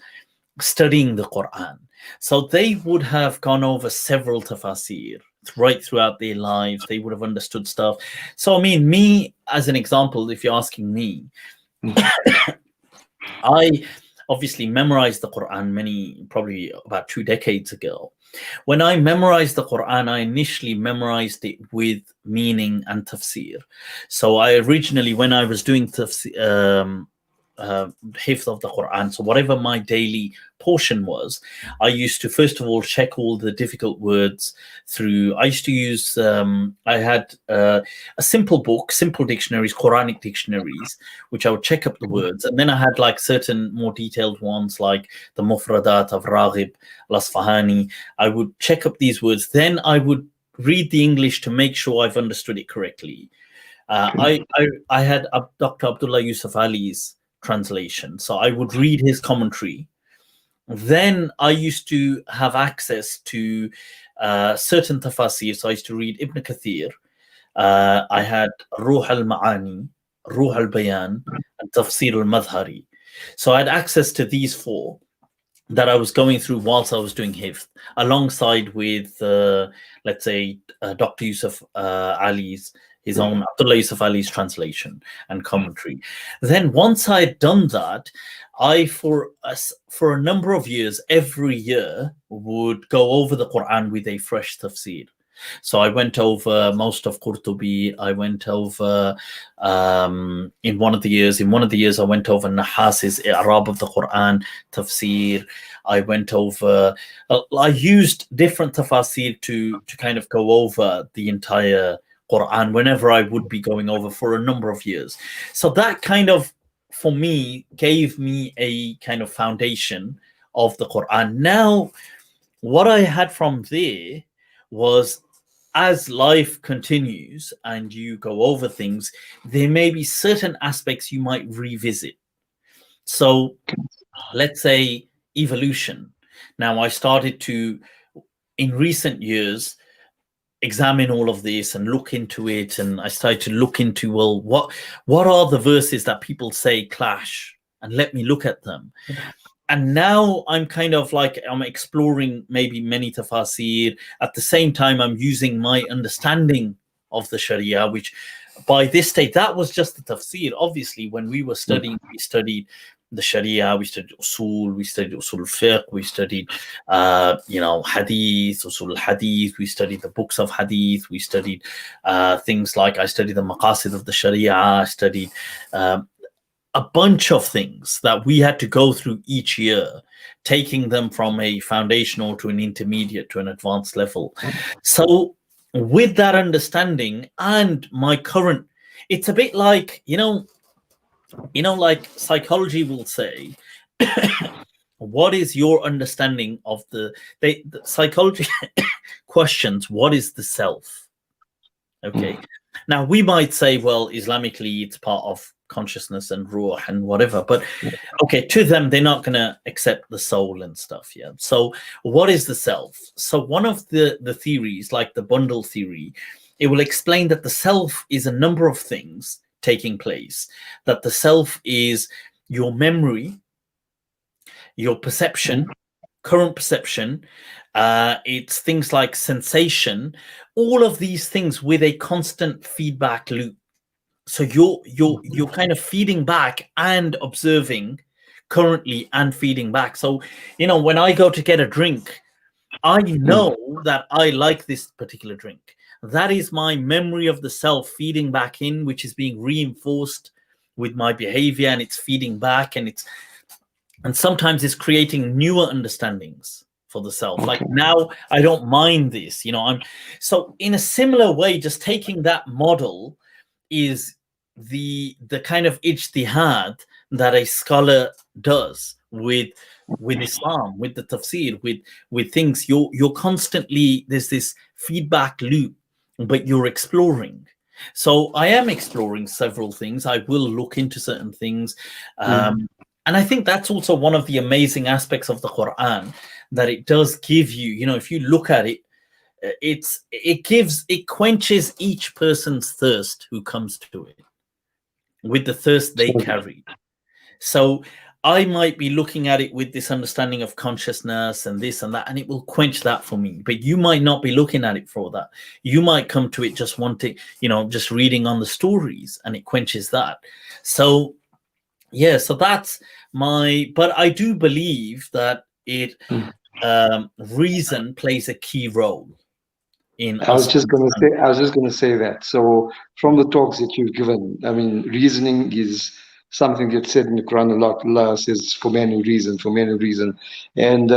studying the Quran, so they would have gone over several tafsir, right throughout their lives. They would have understood stuff. So I mean, me as an example, if you're asking me, I obviously memorized the Quran probably about 2 decades ago. When I memorized the Quran, I initially memorized it with meaning and tafsir. So I originally, when I was doing hifz of the Quran, so whatever my daily portion was, I used to first of all check all the difficult words through. I used to use, I had a simple book, simple dictionaries, Quranic dictionaries, which I would check up the words. And then I had like certain more detailed ones like the Mufradat of Raghib, Al-Asfahani. I would check up these words. Then I would read the English to make sure I've understood it correctly. I had Dr. Abdullah Yusuf Ali's translation. So I would read his commentary. Then I used to have access to certain tafasir. So I used to read Ibn Kathir. I had Ruh al-Ma'ani, Ruh al-Bayan, and Tafsir al-Madhari. So I had access to these 4 that I was going through whilst I was doing hifz, alongside with, let's say, Dr. Yusuf Ali's, his own Abdullah Yusuf Ali's translation and commentary. Then once I had done that, I, for a number of years, every year would go over the Quran with a fresh tafsir. So I went over most of Qurtubi. I went over in one of the years I went over Nahas's I'Rab of the Quran tafsir. I went over, I used different tafasir to kind of go over the entire Quran whenever I would be going over for a number of years. So that kind of, for me, gave me a kind of foundation of the Quran. Now, what I had from there was, as life continues and you go over things, there may be certain aspects you might revisit. So let's say evolution. Now, I started to, in recent years, examine all of this and look into it, and I started to look into, well, what are the verses that people say clash, and let me look at them. And now I'm kind of like, I'm exploring maybe many tafasir. At the same time, I'm using my understanding of the Sharia, which by this stage, that was just the tafsir. Obviously, when we were studying, we studied the Sharia, we studied usul, we studied usul fiqh, we studied, hadith, usul hadith, we studied the books of hadith, we studied things like, I studied the maqasid of the Sharia, I studied a bunch of things that we had to go through each year, taking them from a foundational to an intermediate to an advanced level. So with that understanding and my current, it's a bit like, like psychology will say, what is your understanding of the psychology questions, what is the self? Okay. Now we might say, well, Islamically, it's part of consciousness and ruh and whatever, but okay, to them, they're not going to accept the soul and stuff. Yeah. So what is the self? So one of the theories, like the bundle theory, it will explain that the self is a number of things taking place, that the self is your memory, your perception, current perception, it's things like sensation, all of these things with a constant feedback loop. So you're kind of feeding back and observing currently and feeding back. So, when I go to get a drink, I know that I like this particular drink. That is my memory of the self feeding back in, which is being reinforced with my behavior, and it's feeding back, and sometimes it's creating newer understandings for the self. Like now I don't mind this, so in a similar way, just taking that model is the kind of ijtihad that a scholar does with Islam, with the tafsir, with things. You're constantly, there's this feedback loop, but you're exploring. So I am exploring several things. I will look into certain things. And I think that's also one of the amazing aspects of the Quran, that it does give you, if you look at it, it quenches each person's thirst who comes to it with the thirst they carry. So I might be looking at it with this understanding of consciousness and this and that, and it will quench that for me. But you might not be looking at it for that. You might come to it just wanting, just reading on the stories, and it quenches that. So, yeah, so that's but I do believe that reason plays a key role in. I was just going to say that. So from the talks that you've given, I mean, reasoning is something that's said in the Quran a lot. Allah says, for man who reason, for man who reason. And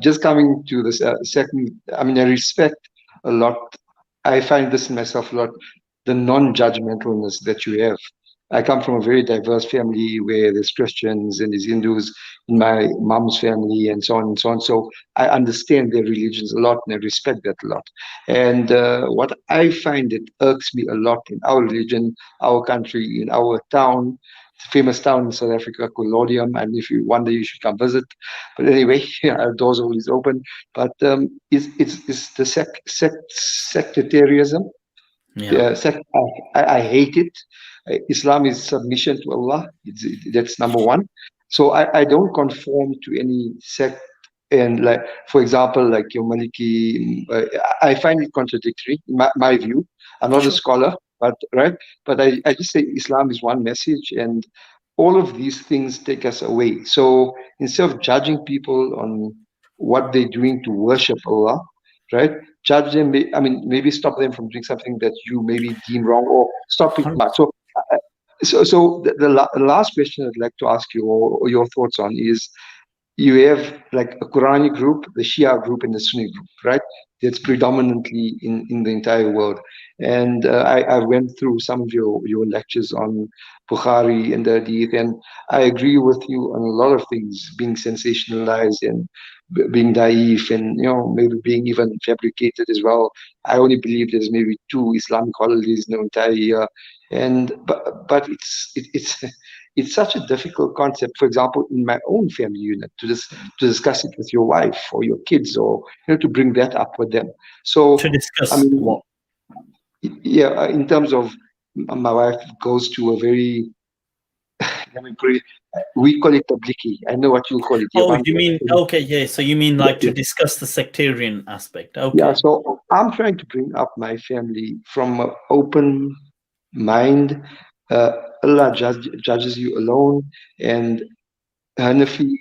just coming to this second, I mean, I respect a lot. I find this in myself a lot, the non-judgmentalness that you have. I come from a very diverse family where there's Christians and there's Hindus in my mom's family and so on and so on. So I understand their religions a lot and I respect that a lot. And what I find that irks me a lot in our religion, our country, in our town, famous town in South Africa called Lodium, and if you one day you should come visit. But anyway, our doors are always open. But it's the sectarianism. Yeah. I hate it. Islam is submission to Allah. That's number one. So I don't conform to any sect. And like, for example, like your Maliki, I find it contradictory in my view. I'm not a scholar, but I just say Islam is one message, and all of these things take us away. So instead of judging people on what they're doing to worship Allah, right? Judge them. I mean, maybe stop them from doing something that you maybe deem wrong, or stop it. So the last question I'd like to ask you, or your thoughts on, is you have like a Quranic group, the Shia group, and the Sunni group, right? That's predominantly in the entire world. And I went through some of your lectures on Bukhari and the Hadith, and I agree with you on a lot of things, being sensationalized and being naive, and maybe being even fabricated as well. I only believe there's maybe 2 Islamic holidays in the entire year, but it's such a difficult concept. For example, in my own family unit, to discuss it with your wife or your kids, or to bring that up with them. So to discuss, I mean, what? Yeah, in terms of my wife goes to a very, let me put it, we call it tablighi. I know what you call it. Oh, you mean, okay, yeah. So you mean like to discuss the sectarian aspect? Okay. Yeah. So I'm trying to bring up my family from an open mind. Allah judges you alone, and Hanafi,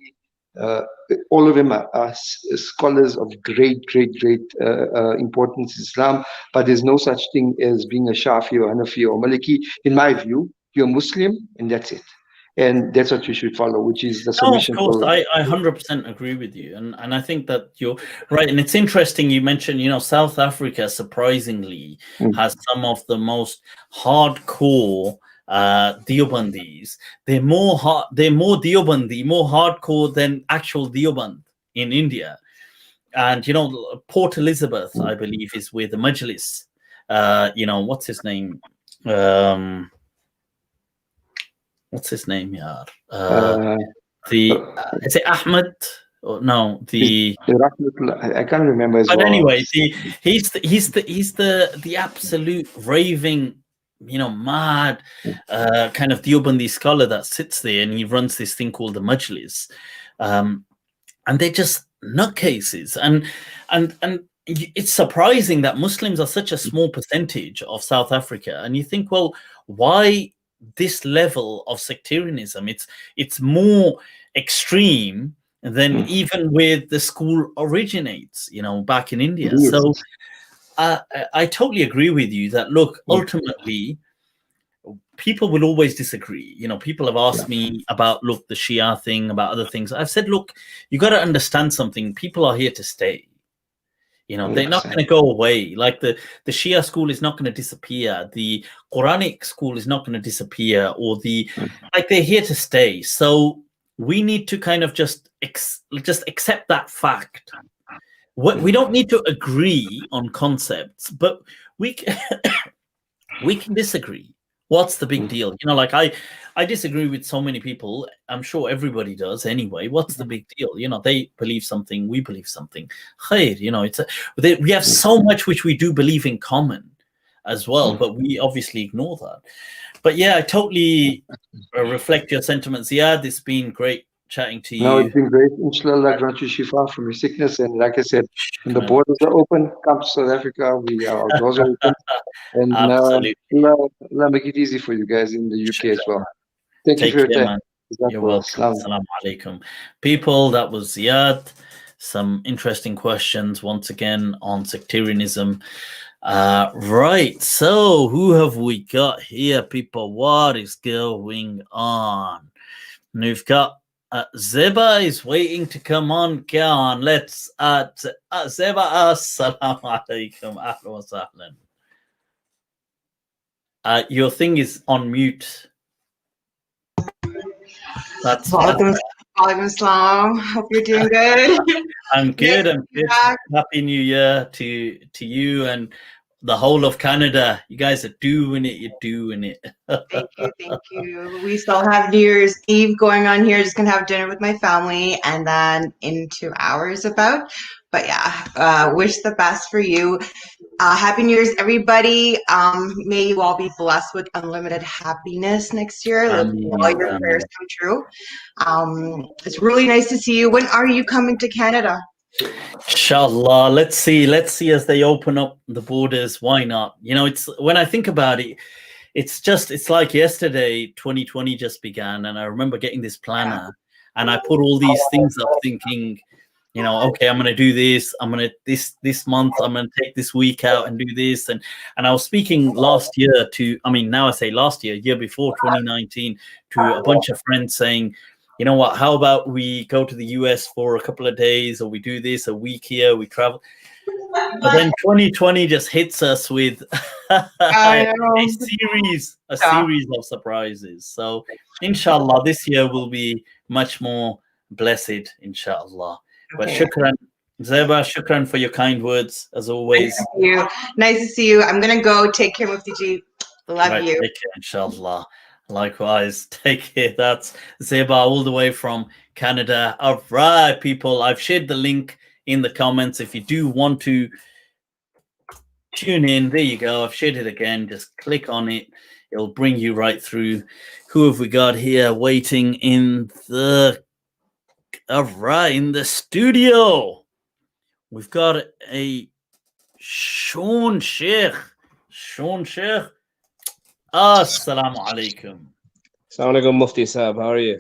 all of them are scholars of great importance in Islam, but there's no such thing as being a Shafi or Hanafi or Maliki. In my view, you're Muslim and that's it. And that's what you should follow, which is the submission. No, of course, I 100% agree with you. And I think that you're right. And it's interesting you mentioned, South Africa surprisingly has some of the most hardcore Deobandis. They're more Deobandi, more hardcore than actual Deoband in India. And Port Elizabeth, I believe, is where the Majlis, what's his name? What's his name? Yeah. Is it Ahmed? Or no, I can't remember as well. But anyway, he's the absolute raving, mad kind of Deobandi scholar that sits there, and he runs this thing called the Majlis, and they're just nutcases, and it's surprising that Muslims are such a small percentage of South Africa, and you think, well, why this level of sectarianism? It's more extreme than even where the school originates, back in India. Yes. So I totally agree with you that, look, ultimately, people will always disagree. People have asked me about, look, the Shia thing, about other things. I've said, look, you got to understand something. People are here to stay. They're not going to go away. Like the Shia school is not going to disappear. The Quranic school is not going to disappear, or they're here to stay. So we need to kind of just accept that fact. We don't need to agree on concepts, but we can disagree. What's the big deal? Like I disagree with so many people. I'm sure everybody does anyway. What's the big deal? They believe something, we believe something. Khair, we have so much which we do believe in common as well, but we obviously ignore that. But yeah, I totally reflect your sentiments. Yeah, it's been great chatting to No, you. it's been great. Inshallah, grant you shifa from your sickness. And like I said, when the Shukran. borders are open, come to South Africa. Our doors are open. And Absolutely. Allah make it easy for you guys in the UK as well. Thank you Take for your care, time. man. You're Jazakallah. welcome. Assalam. Assalamu alaikum. People, that was Ziyad. Some interesting questions once again on sectarianism. Right, so who have we got here, people? What is going on? We've got Zeba is waiting to come on. Go on, let's Zeba, assalamu alaikum. Ahlan wa sahlan. Your thing is on mute. That's Walaikum Assalam. Hope you're doing good. I'm good. Nice I'm to be good. back. Happy New Year to you and the whole of Canada. You guys are doing it. You're doing it. Thank you, thank you. We still have New Year's Eve going on here. Just gonna have dinner with my family, and then in 2 hours about. But yeah, wish the best for you. Happy New Year's, everybody. May you all be blessed with unlimited happiness next year. Let all your prayers come true. It's really nice to see you. When are you coming to Canada? Inshallah. Let's see as they open up the borders. Why not? You know, it's when I think about it, it's like yesterday, 2020 just began, and I remember getting this planner and I put all these things up thinking, you know, okay, I'm going to do this. I'm going to this month, I'm going to take this week out and do this. And I was speaking last year now I say last year before 2019 to a bunch of friends saying, you know what, how about we go to the US for a couple of days, or we do this a week here, we travel. But then 2020 just hits us with a series of surprises. So inshallah, this year will be much more blessed, inshallah. But shukran, Zeba, shukran for your kind words, as always. Thank you. Nice to see you. I'm going to go. Take care, Mufti Ji. Love you. Take care, inshallah. Likewise, take care. That's Zeba all the way from Canada. All right, people, I've shared the link in the comments. If you do want to tune in, there you go. I've shared it again. Just click on it. It'll bring you right through. Who have we got here waiting in the... All right, in the studio, we've got a Sean Sheikh. Assalamu alaikum. Assalamu alaikum, Mufti Sahab. How are you?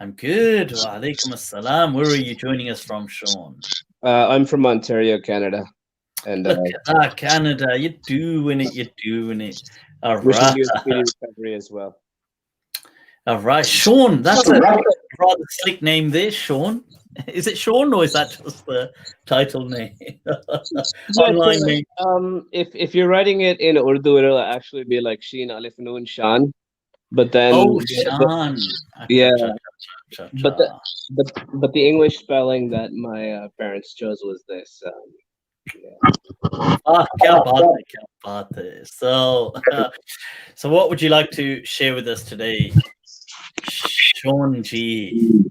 I'm good. Wa alaikum assalam. Where are you joining us from, Sean? I'm from Ontario, Canada. And look at that, Canada. You're doing it. You're doing it. All wishing right. you a speedy recovery as well. All right, Sean. That's a rather slick name there, Sean. Is it Sean, or is that just the title name? Online name. If you're writing it in Urdu, it'll actually be like Sheen Alif Noon Shan. But then Shan. Yeah. But the English spelling that my parents chose was this. Kya baat hai. So what would you like to share with us today, Sean G?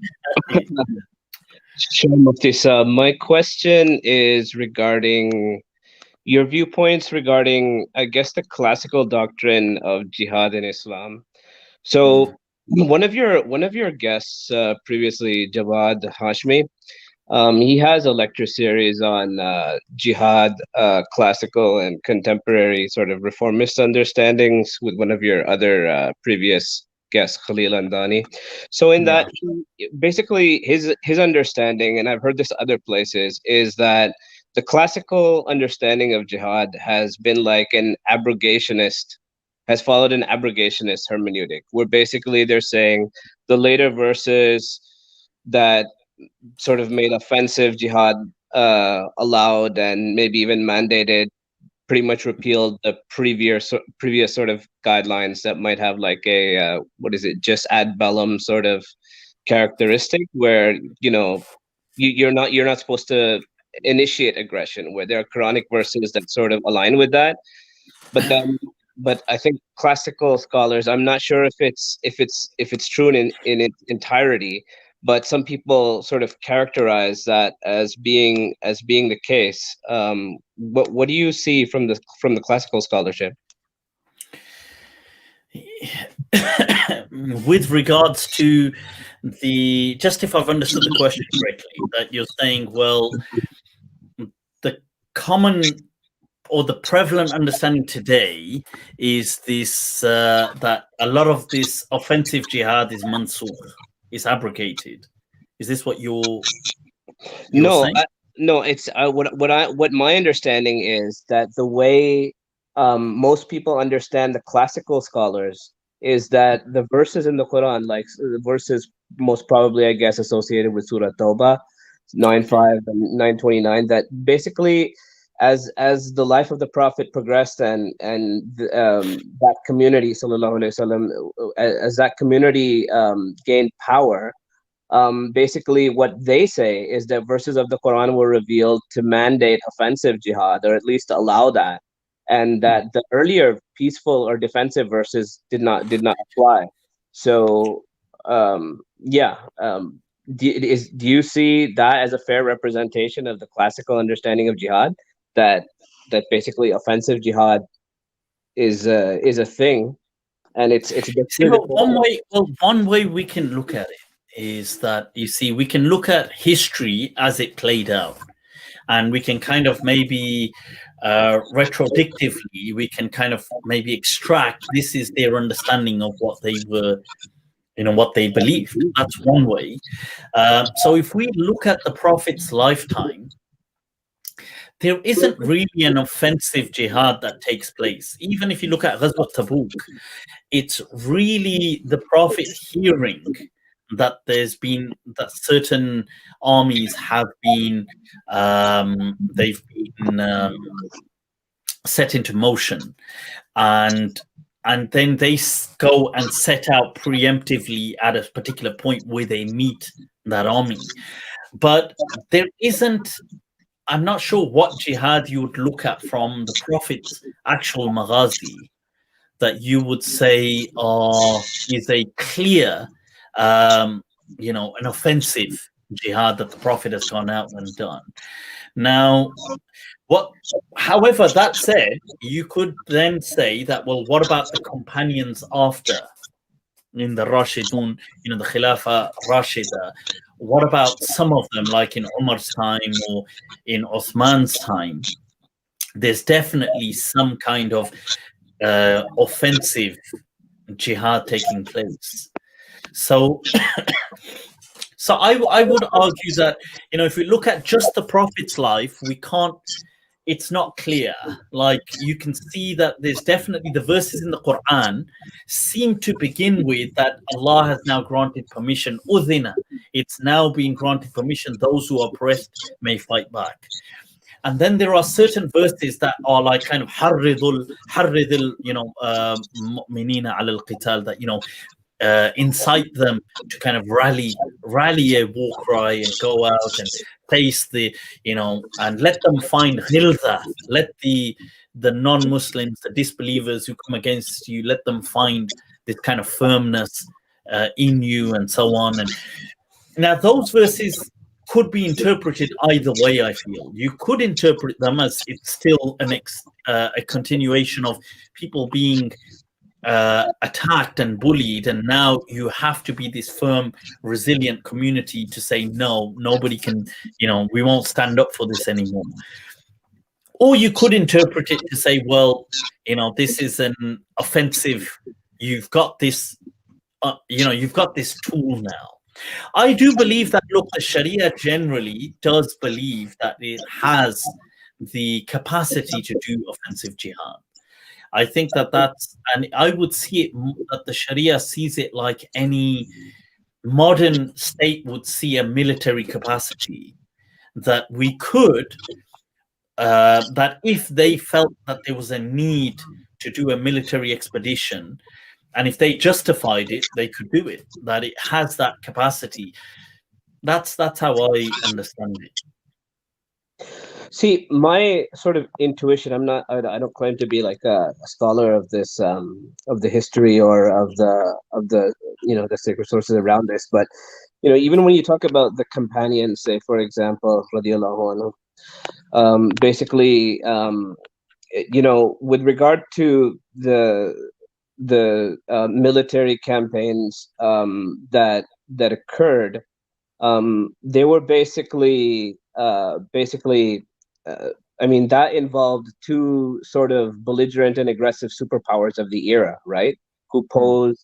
Sure, Mufti Sahab. My question is regarding your viewpoints regarding, I guess, the classical doctrine of jihad in Islam. So one of your guests previously, Jawad Hashmi, he has a lecture series on jihad, classical and contemporary sort of reformist understandings with one of your other previous guest, Khalil Andani. So in that, basically his understanding, and I've heard this other places, is that the classical understanding of jihad has been like has followed an abrogationist hermeneutic, where basically they're saying the later verses that sort of made offensive jihad allowed and maybe even mandated pretty much repealed the previous sort of guidelines that might have like a just ad bellum sort of characteristic, where you're not supposed to initiate aggression, where there are Quranic verses that sort of align with that. But I think classical scholars, I'm not sure if it's true in its entirety, but some people sort of characterize that as being the case. What do you see from the classical scholarship? with regards to just if I've understood the question correctly, that you're saying, well, the common or the prevalent understanding today is this that a lot of this offensive jihad is mansukh, is abrogated. Is this what you're No, saying? no. It's what my understanding is that the way most people understand the classical scholars is that the verses in the Quran, like the verses most probably, I guess, associated with Surah Tawbah, 9:5 and 9:29, that basically, as the life of the Prophet progressed and that community, sallallahu alaihi wasallam, as that community gained power. Basically, what they say is that verses of the Quran were revealed to mandate offensive jihad, or at least allow that, and that the earlier peaceful or defensive verses did not apply. So, yeah, do you see that as a fair representation of the classical understanding of jihad? That basically offensive jihad is a thing, and it's See, well, one way we can look at it is that, you see, we can look at history as it played out, and we can kind of maybe retrospectively, we can kind of maybe extract this is their understanding of what they were, what they believed. That's one way. So if we look at the Prophet's lifetime, there isn't really an offensive jihad that takes place. Even if you look at Ghazwat Tabuk, it's really the Prophet hearing that that certain armies have been they've been set into motion, and then they go and set out preemptively at a particular point where they meet that army. But there isn't, I'm not sure what jihad you would look at from the Prophet's actual maghazi that you would say is a clear an offensive jihad that the Prophet has gone out and done. Now, however, that said, you could then say that, well, what about the companions after, in the Rashidun, the Khilafah Rashida? What about some of them, like in Umar's time or in Osman's time? There's definitely some kind of offensive jihad taking place. So, I would argue that, if we look at just the Prophet's life, we can't. It's not clear. Like, you can see that there's definitely the verses in the Quran seem to begin with that Allah has now granted permission. Udhina, it's now being granted permission. Those who are oppressed may fight back. And then there are certain verses that are like kind of harridul, mu'minina ala al-qital, that incite them to kind of rally a war cry and go out and face and let them find ghilza, let the non-Muslims, the disbelievers who come against you, let them find this kind of firmness in you, and so on. And now those verses could be interpreted either way. I feel you could interpret them as it's still a continuation of people being attacked and bullied, and now you have to be this firm, resilient community to say, no, nobody can, we won't stand up for this anymore. Or you could interpret it to say, well, this is an offensive, you've got this tool now. I do believe that, look, the Sharia generally does believe that it has the capacity to do offensive jihad. I think and I would see it that the Sharia sees it like any modern state would see a military capacity, that we could, that if they felt that there was a need to do a military expedition, and if they justified it, they could do it, that it has that capacity. That's how I understand it. See, my sort of intuition, I don't claim to be like a scholar of this, of the history or of the the sacred sources around this, but even when you talk about the companions, say for example, radiallahu anhu, basically, with regard to military campaigns that occurred, they were basically I mean, that involved two sort of belligerent and aggressive superpowers of the era, right? Who posed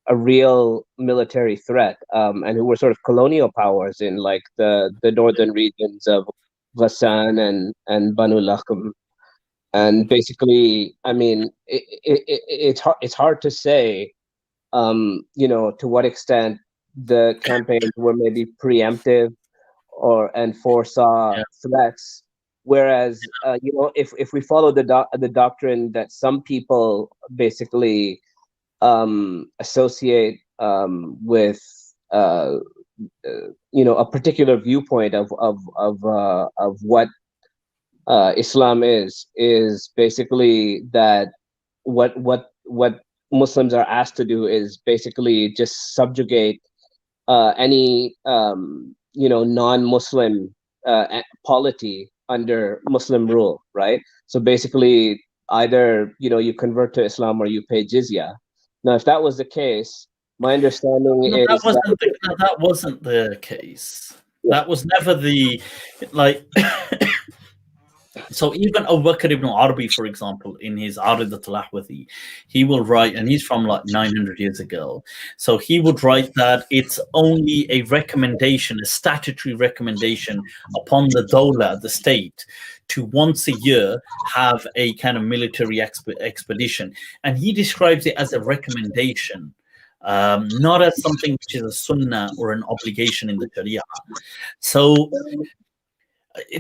a real military threat, and who were sort of colonial powers in like the northern regions of Ghassan and Banu Lakham. And basically, I mean, it's hard to say, you know, to what extent the campaigns were maybe preemptive and foresaw threats. Whereas, you know, if we follow the doctrine that some people basically associate with, you know, a particular viewpoint of what Islam is basically that what Muslims are asked to do is basically just subjugate any you know, non-Muslim polity under Muslim rule, right? So basically, either, you know, you convert to Islam or you pay jizya. Now, if that was the case, my understanding is that wasn't the case. Yeah. That was never the, like. So even Abu Bakr ibn Arabi, for example, in his Aaaarrriiiiite al-Ahwathi, he will write, and he's from like 900 years ago. So he would write that it's only a recommendation, a statutory recommendation upon the dawah, the state, to once a year have a kind of military expedition. And he describes it as a recommendation, not as something which is a sunnah or an obligation in the Sharia. So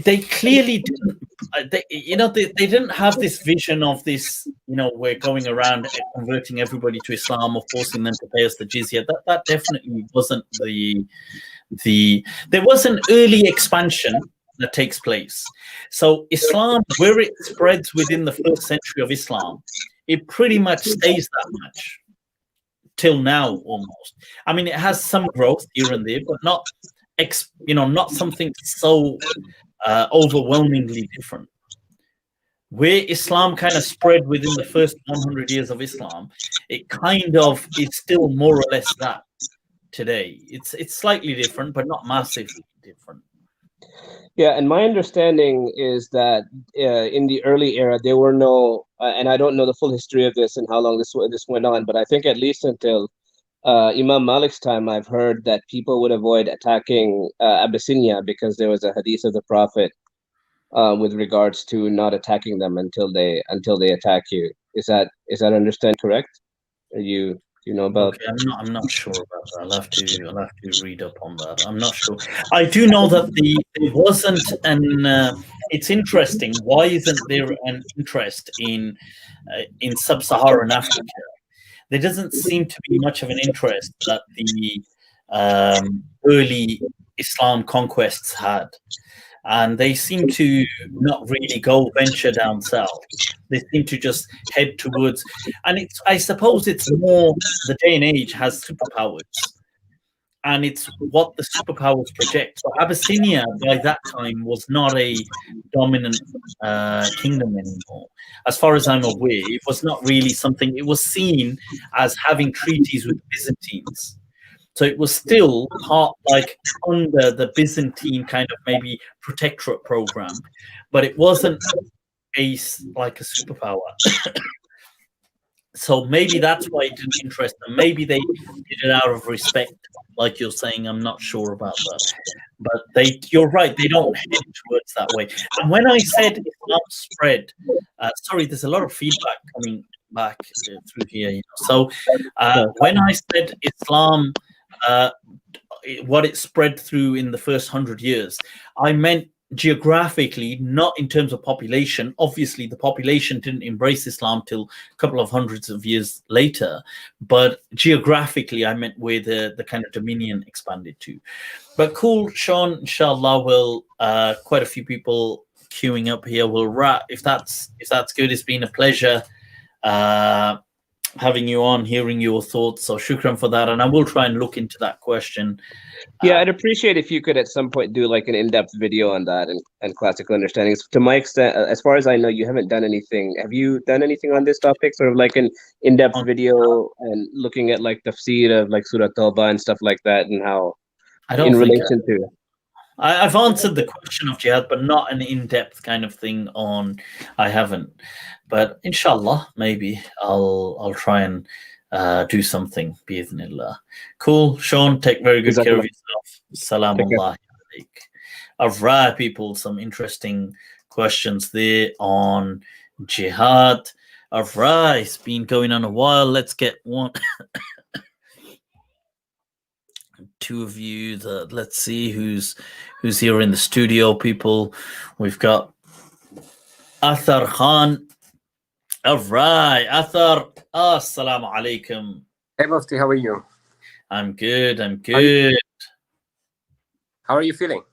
they clearly didn't, you know, they didn't have this vision of this, you know, we're going around converting everybody to Islam or forcing them to pay us the jizya. That definitely wasn't there was an early expansion that takes place. So Islam, where it spreads within the first century of Islam, it pretty much stays that much till now almost. I mean, it has some growth here and there, but not, you know, not something so overwhelmingly different. Where Islam kind of spread within the first 100 years of Islam, it kind of is still more or less that today. It's slightly different, but not massively different. Yeah, and my understanding is that in the early era, there were no, and I don't know the full history of this and how long this went on, but I think at least until Imam Malik's time, I've heard that people would avoid attacking Abyssinia because there was a hadith of the Prophet with regards to not attacking them until they attack you. Is that understand correct? Do you know about? Okay, I'm not sure about that. I'll have to read up on that. I'm not sure. I do know that there wasn't an. It's interesting. Why isn't there an interest in sub-Saharan Africa? There doesn't seem to be much of an interest that the early Islam conquests had. And they seem to not really venture down south. They seem to just head towards, and I suppose it's more the day and age has superpowers, and it's what the superpowers project. So Abyssinia by that time was not a dominant kingdom anymore. As far as I'm aware, it was not really something, it was seen as having treaties with the Byzantines. So it was still part, like, under the Byzantine kind of maybe protectorate program, but it wasn't like a superpower. So maybe that's why it didn't interest them. Maybe they did it out of respect, like you're saying. I'm not sure about that. But you're right, they don't head towards that way. And when I said Islam spread, sorry, there's a lot of feedback coming back through here. You know? So when I said Islam, what it spread through in the first 100 years, I meant geographically, not in terms of population. Obviously, the population didn't embrace Islam till a couple of hundreds of years later, but geographically, I meant where the kind of dominion expanded to. But cool, Sean, inshallah, will quite a few people queuing up here. We'll wrap if that's good. It's been a pleasure having you on, hearing your thoughts. So shukran for that, and I will try and look into that question. Yeah, I'd appreciate if you could at some point do like an in-depth video on that and classical understandings. To my extent, as far as I know, you haven't done anything. Have you done anything on this topic? Sort of like an in-depth video and looking at like tafsir of like Surah Tawbah and stuff like that, and how I don't in think relation to. I've answered the question of jihad, but not an in-depth kind of thing on. I haven't, but inshallah, maybe I'll try and do something. Bi'idhnillah. Cool, Sean. Take very good care of yourself. Salaamullah. All right, people. Some interesting questions there on jihad. All right, it's been going on a while. Let's get one. Two of you. Let's see who's here in the studio, people. We've got Athar Khan. All right, Athar. Assalamu alaikum. Hey Mufti, how are you? I'm good. I'm good. How are you feeling?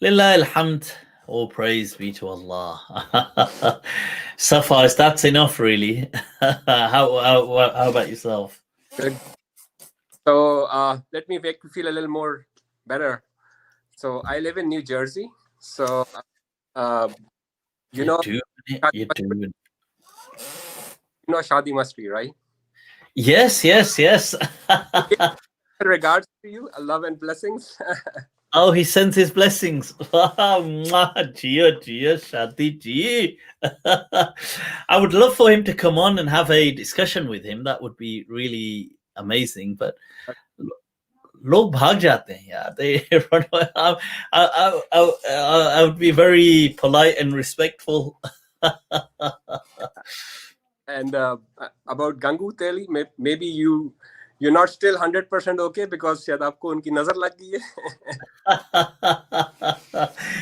Lillah alhamd. All praise be to Allah. Suffice. That's enough, really. How about yourself? Good. So let me make you feel a little more better. So I live in New Jersey. So you know Shadi Masri, right? Yes. Regards to you, love and blessings. Oh, he sends his blessings. Shadi. I would love for him to come on and have a discussion with him. That would be really amazing. But log bhag jate hain, yaar. They run away. I would be very polite and respectful. And about Gangu Teli, maybe you're not still 100% okay because शायद आपको उनकी नजर लग गई है.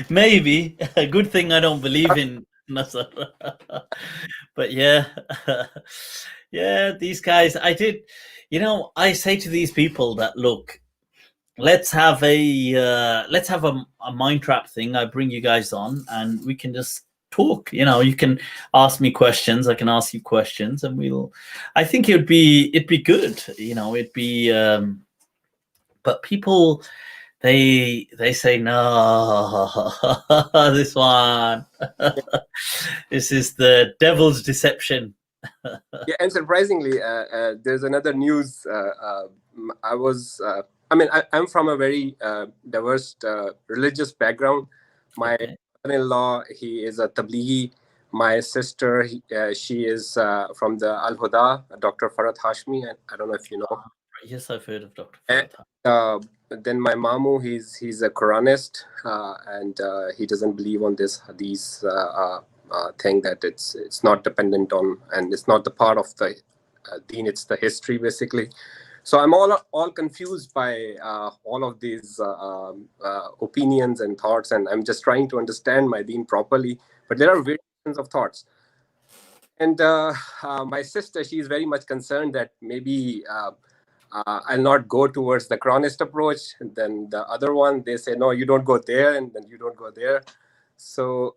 Maybe. A good thing I don't believe in nazar. But yeah, these guys. I say to these people that look, let's have a mind trap thing. I bring you guys on, and we can just talk. You can ask me questions, I can ask you questions, and I think it'd be good. It'd be but people, they say no. This one. This is the devil's deception. Yeah, and surprisingly, there's another news. I'm from a very diverse religious background. My son-in-law, he is a tablighi. My sister, she is from the Al-Huda, Dr. Farhat Hashmi. I don't know if you know. Yes, I've heard of Dr. Farhat. Then my mamu, he's a Quranist, and he doesn't believe on this hadith thing that it's not dependent on, and it's not the part of the deen, it's the history basically. So I'm all confused by all of these opinions and thoughts, and I'm just trying to understand my deen properly. But there are variations of thoughts. And my sister, she's very much concerned that maybe I'll not go towards the Quranist approach. And then the other one, they say, no, you don't go there, and then you don't go there. So,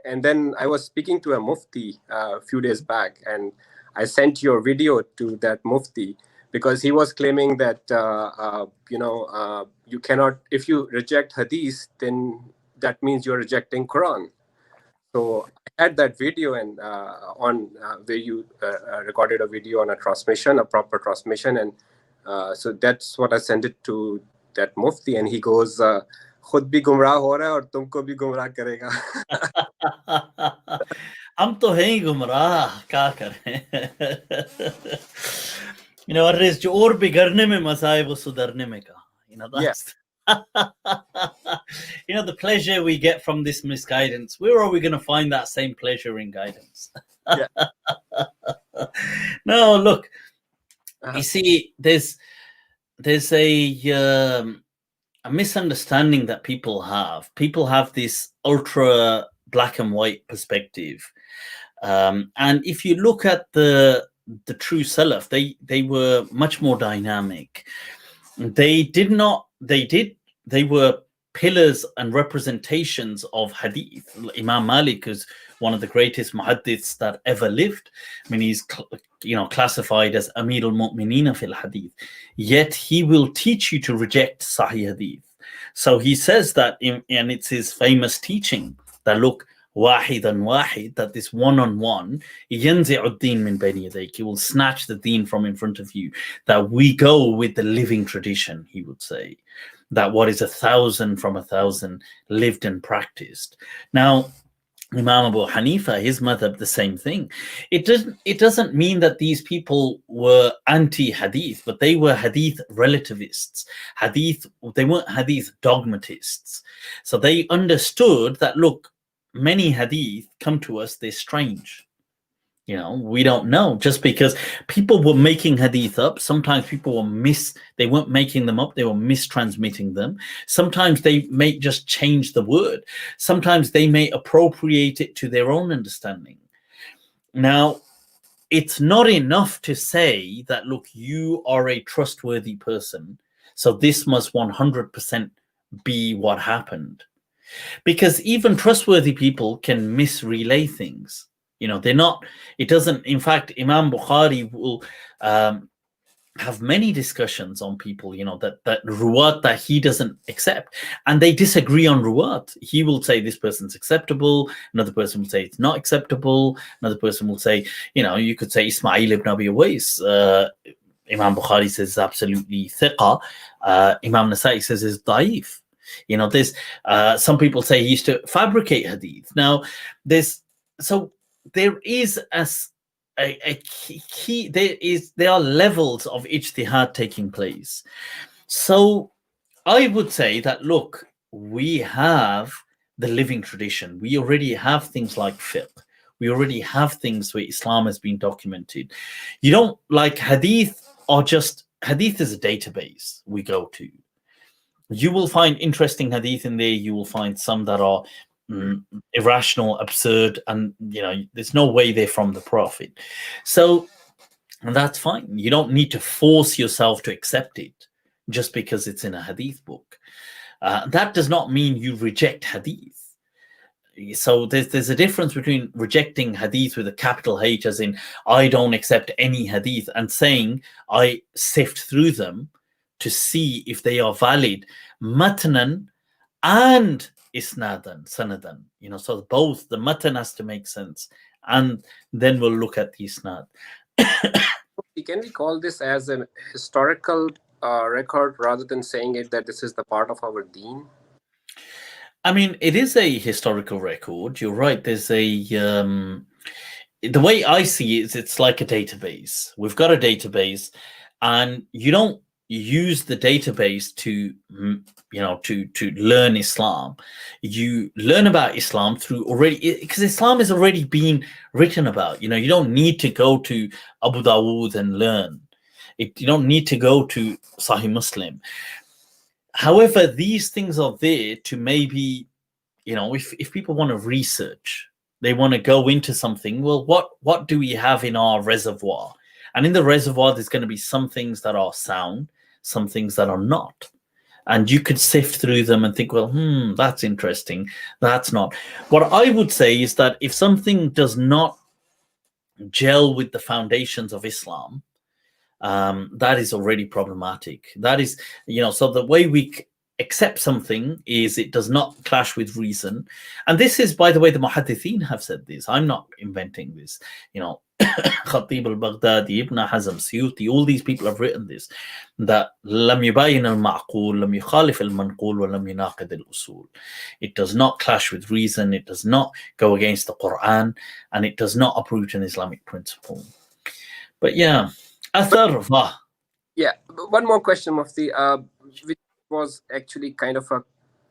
and then I was speaking to a Mufti a few days back, and I sent your video to that Mufti, because he was claiming that, you cannot, if you reject Hadith, then that means you're rejecting Quran. So I had that video and where you recorded a video on a transmission, a proper transmission. And so that's what I sent it to that Mufti. And he goes, khud bhi gumrah ho raha hai aur tumko bhi gumrah karega. हम तो हैं ही गुमराह, क्या करें. Arrays जो और बिगड़ने में मजा है वो सुधरने में का. That's the pleasure we get from this misguidance. Where are we going to find that same pleasure in guidance? No, look, you see, there's a misunderstanding that people have. People have this ultra black and white perspective, and if you look at the true Salaf, they were much more dynamic. They were pillars and representations of hadith. Imam Malik is one of the greatest muhaddiths that ever lived. I mean, he's classified as Amir al-Mu'mineen fil hadith. Yet he will teach you to reject Sahih hadith. So he says that, and it's his famous teaching that look, wahidan wahid, that this one-on-one, yanzi'ud-din min bayni yadayk, he will snatch the deen from in front of you. That we go with the living tradition, he would say. That what is 1,000 from 1,000 lived and practiced. Now, Imam Abu Hanifa, his madhab, the same thing. It doesn't mean that these people were anti-hadith, but they were hadith relativists. They weren't hadith dogmatists. So they understood that, look, many hadith come to us, they're strange. We don't know. Just because people were making hadith up, sometimes people were they weren't making them up, they were mistransmitting them. Sometimes they may just change the word. Sometimes they may appropriate it to their own understanding. Now, it's not enough to say that, look, you are a trustworthy person, so this must 100% be what happened. Because even trustworthy people can misrelay things. They're not, it doesn't, in fact, Imam Bukhari will have many discussions on people, that ruwat that he doesn't accept, and they disagree on ruwat. He will say this person's acceptable, another person will say it's not acceptable, another person will say, you could say Ismail ibn Abi Uwais, Imam Bukhari says absolutely thiqa, Imam Nasa'i says is da'if. There's some people say he used to fabricate hadith. Now, there is a key. There are levels of ijtihad taking place. So I would say that, look, we have the living tradition. We already have things like fiqh. We already have things where Islam has been documented. You don't like hadith, or just hadith is a database we go to. You will find interesting hadith in there. You will find some that are irrational, absurd, and there's no way they're from the Prophet. So that's fine. You don't need to force yourself to accept it just because it's in a hadith book. That does not mean you reject hadith. So there's a difference between rejecting hadith with a capital H, as in I don't accept any hadith, and saying I sift through them to see if they are valid matnan and isnadan, sanadan. So both the matan has to make sense, and then we'll look at the isnad. Can we call this as a historical record rather than saying it that this is the part of our deen? I mean, it is a historical record. You're right. There's the way I see it is it's like a database. We've got a database, and you don't use the database to to learn Islam. You learn about Islam through already, because Islam is already being written about. You don't need to go to Abu Dawood and learn it. You don't need to go to Sahih Muslim. However, these things are there to maybe, if people want to research, they want to go into something. Well, what do we have in our reservoir? And in the reservoir, there's going to be some things that are sound, some things that are not. And you could sift through them and think, well, that's interesting. That's not. What I would say is that if something does not gel with the foundations of Islam, that is already problematic. That is, so the way we accept something is it does not clash with reason. And this is, by the way, the Muhaddithin have said this. I'm not inventing this. Khatib al-Baghdadi, Ibn Hazm, Suyuti, all these people have written this, that lam yubayin al-ma'qul, lam yukhalif al-manqul, wa lam yunaqid al-usul. It does not clash with reason, it does not go against the Quran, and it does not uproot an Islamic principle. But yeah, yeah, one more question, Mufti, which was actually kind of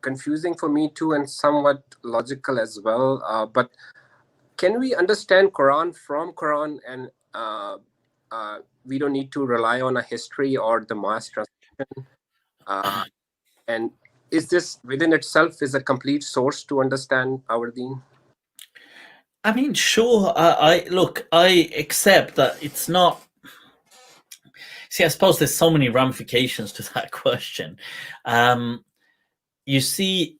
confusing for me too, and somewhat logical as well. But can we understand Quran from Quran, and we don't need to rely on a history or the mass translation? And is this within itself is a complete source to understand our deen? I mean, sure. I accept that it's not. See, I suppose there's so many ramifications to that question. you see,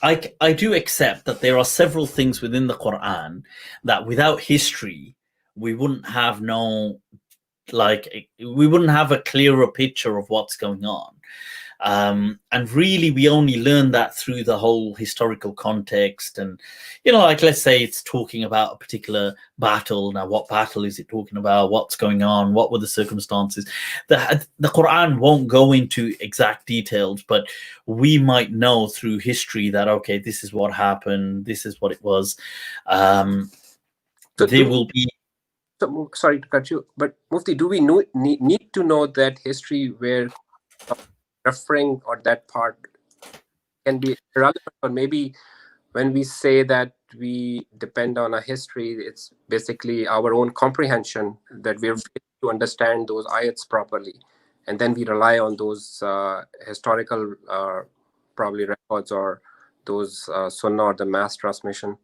I do accept that there are several things within the Quran that without history we wouldn't have we wouldn't have a clearer picture of what's going on. And really we only learn that through the whole historical context. And like, let's say it's talking about a particular battle. Now, what battle is it talking about? What's going on? What were the circumstances? The Quran won't go into exact details, but we might know through history that, okay, this is what happened, this is what it was. There will be... So, sorry to cut you, but Mufti, do we need to know that history where referring or that part can be irrelevant? Or maybe when we say that we depend on a history, it's basically our own comprehension that we're able to understand those ayats properly, and then we rely on those historical probably records or those sunnah or the mass transmission.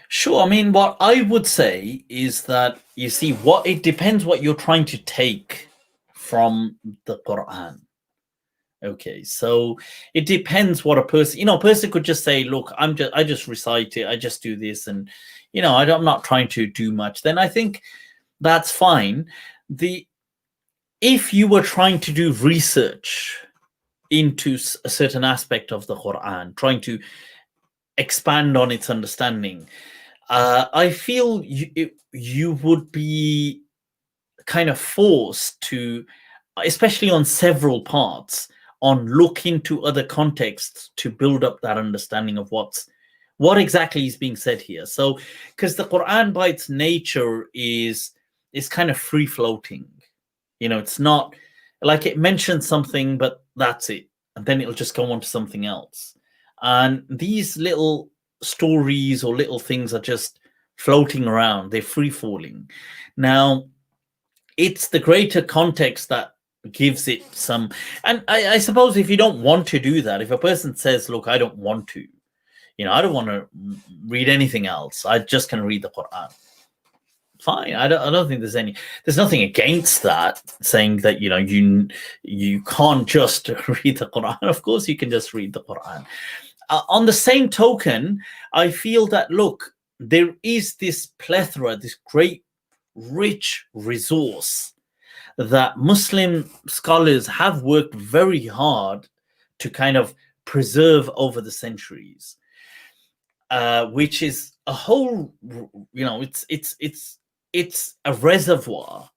Sure. I mean, what I would say is that, you see, it depends what you're trying to take from the Quran. Okay, so it depends what a person, a person could just say, look, I just recite it, I just do this, and I'm not trying to do much. Then I think that's fine. If you were trying to do research into a certain aspect of the Quran, trying to expand on its understanding, I feel you would be kind of forced to, especially on several parts, look into other contexts to build up that understanding of what exactly is being said here. So, because the Quran by its nature is kind of free floating, it's not like it mentions something, but that's it, and then it'll just go on to something else. And these little stories or little things are just floating around, they're free falling. Now, it's the greater context that gives it some, and I suppose if you don't want to do that, if a person says, look, I don't want to, I don't want to read anything else, I just can read the Quran, fine. I don't think there's nothing against that, saying that you can't just read the Quran. Of course you can just read the Quran. On the same token, I feel that, look, there is this plethora, this great rich resource that Muslim scholars have worked very hard to kind of preserve over the centuries, which is a whole, it's a reservoir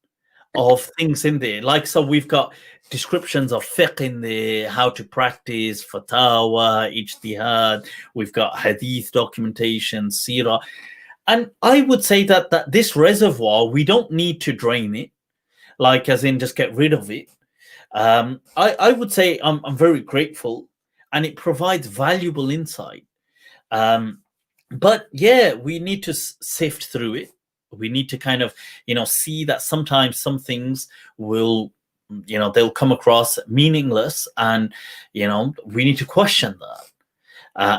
of things in there. Like, so we've got descriptions of fiqh in there, how to practice fatawa, ijtihad, we've got hadith documentation, seerah. And I would say that this reservoir, we don't need to drain it, like as in just get rid of it. I would say I'm very grateful, and it provides valuable insight. But yeah, we need to sift through it. We need to kind of, see that sometimes some things will, they'll come across meaningless, and, we need to question that.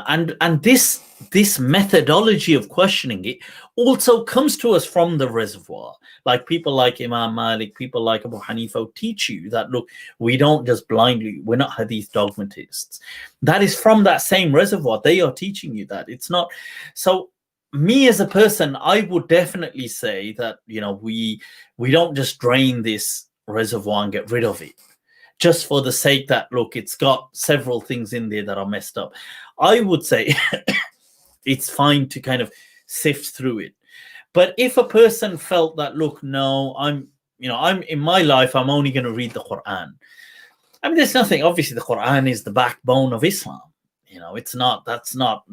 And this methodology of questioning it also comes to us from the reservoir. Like people like Imam Malik, people like Abu Hanifa teach you that, look, we don't just blindly, we're not hadith dogmatists. That is from that same reservoir. They are teaching you that. It's not. So me as a person, I would definitely say that, we don't just drain this reservoir and get rid of it just for the sake that, look, it's got several things in there that are messed up. I would say it's fine to kind of sift through it. But if a person felt that, look, no, I'm in my life, I'm only going to read the Quran. I mean, there's nothing, obviously the Quran is the backbone of Islam. That's not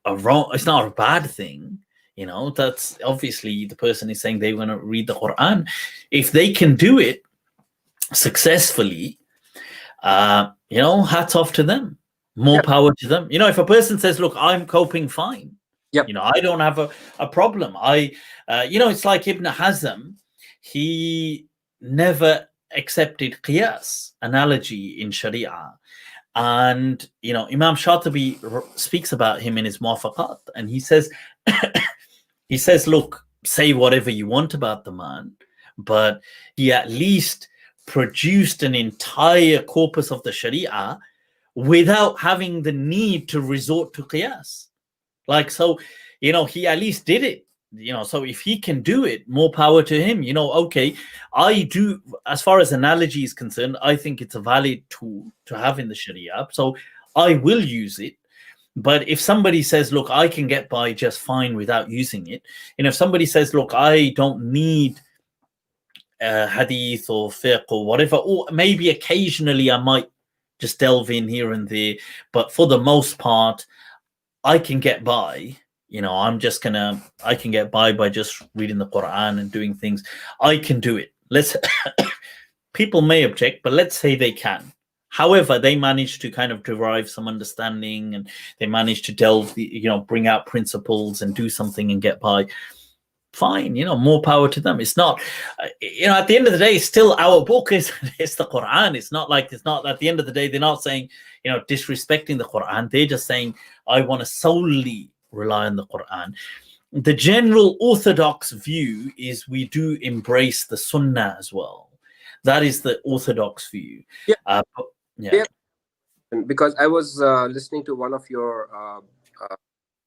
wrong, it's not a bad thing. That's obviously the person is saying they want to read the Quran. If they can do it successfully, hats off to them, more power to them. If a person says, look, I'm coping fine, I don't have a problem. It's like Ibn Hazm, he never accepted qiyas, analogy in Sharia. And, Imam Shatibi speaks about him in his Muwafaqat, and he says, look, say whatever you want about the man, but he at least produced an entire corpus of the Sharia without having the need to resort to qiyas. Like, so, you know, he at least did it, you know, so if he can do it, more power to him. You know, okay, I do, as far as analogy is concerned, I think it's a valid tool to have in the Sharia, so I will use it. But if somebody says, look, I can get by just fine without using it, and if somebody says, look, I don't need hadith or fiqh or whatever, or maybe occasionally I might just delve in here and there, but for the most part, I can get by. You know, I can get by just reading the Quran and doing things. I can do it. People may object, but let's say they can. However, they manage to kind of derive some understanding, and they manage to delve, you know, bring out principles and do something and get by. Fine, you know, more power to them. It's not, you know, at the end of the day, it's still our book. It's the Quran. It's not at the end of the day, they're not saying, you know, disrespecting the Quran. They're just saying, I want to solely rely on the Quran. The general orthodox view is we do embrace the Sunnah as well. That is the orthodox view. Yeah. Yeah. Because I was listening to one of your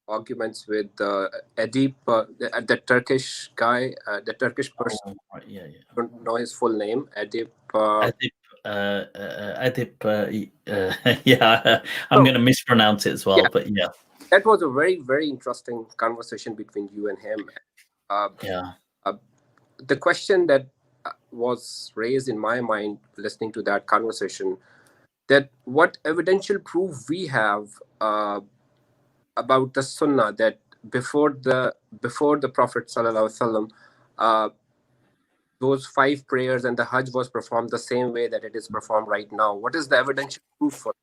arguments with Edip, the Turkish guy, the Turkish person. Oh, right. Yeah. I don't know his full name. Edip. Yeah, I'm going to mispronounce it as well, but yeah. That was a very, very interesting conversation between you and him. The question that was raised in my mind listening to that conversation, that what evidential proof we have about the Sunnah, that before the Prophet ﷺ, those 5 prayers and the Hajj was performed the same way that it is performed right now. What is the evidential proof for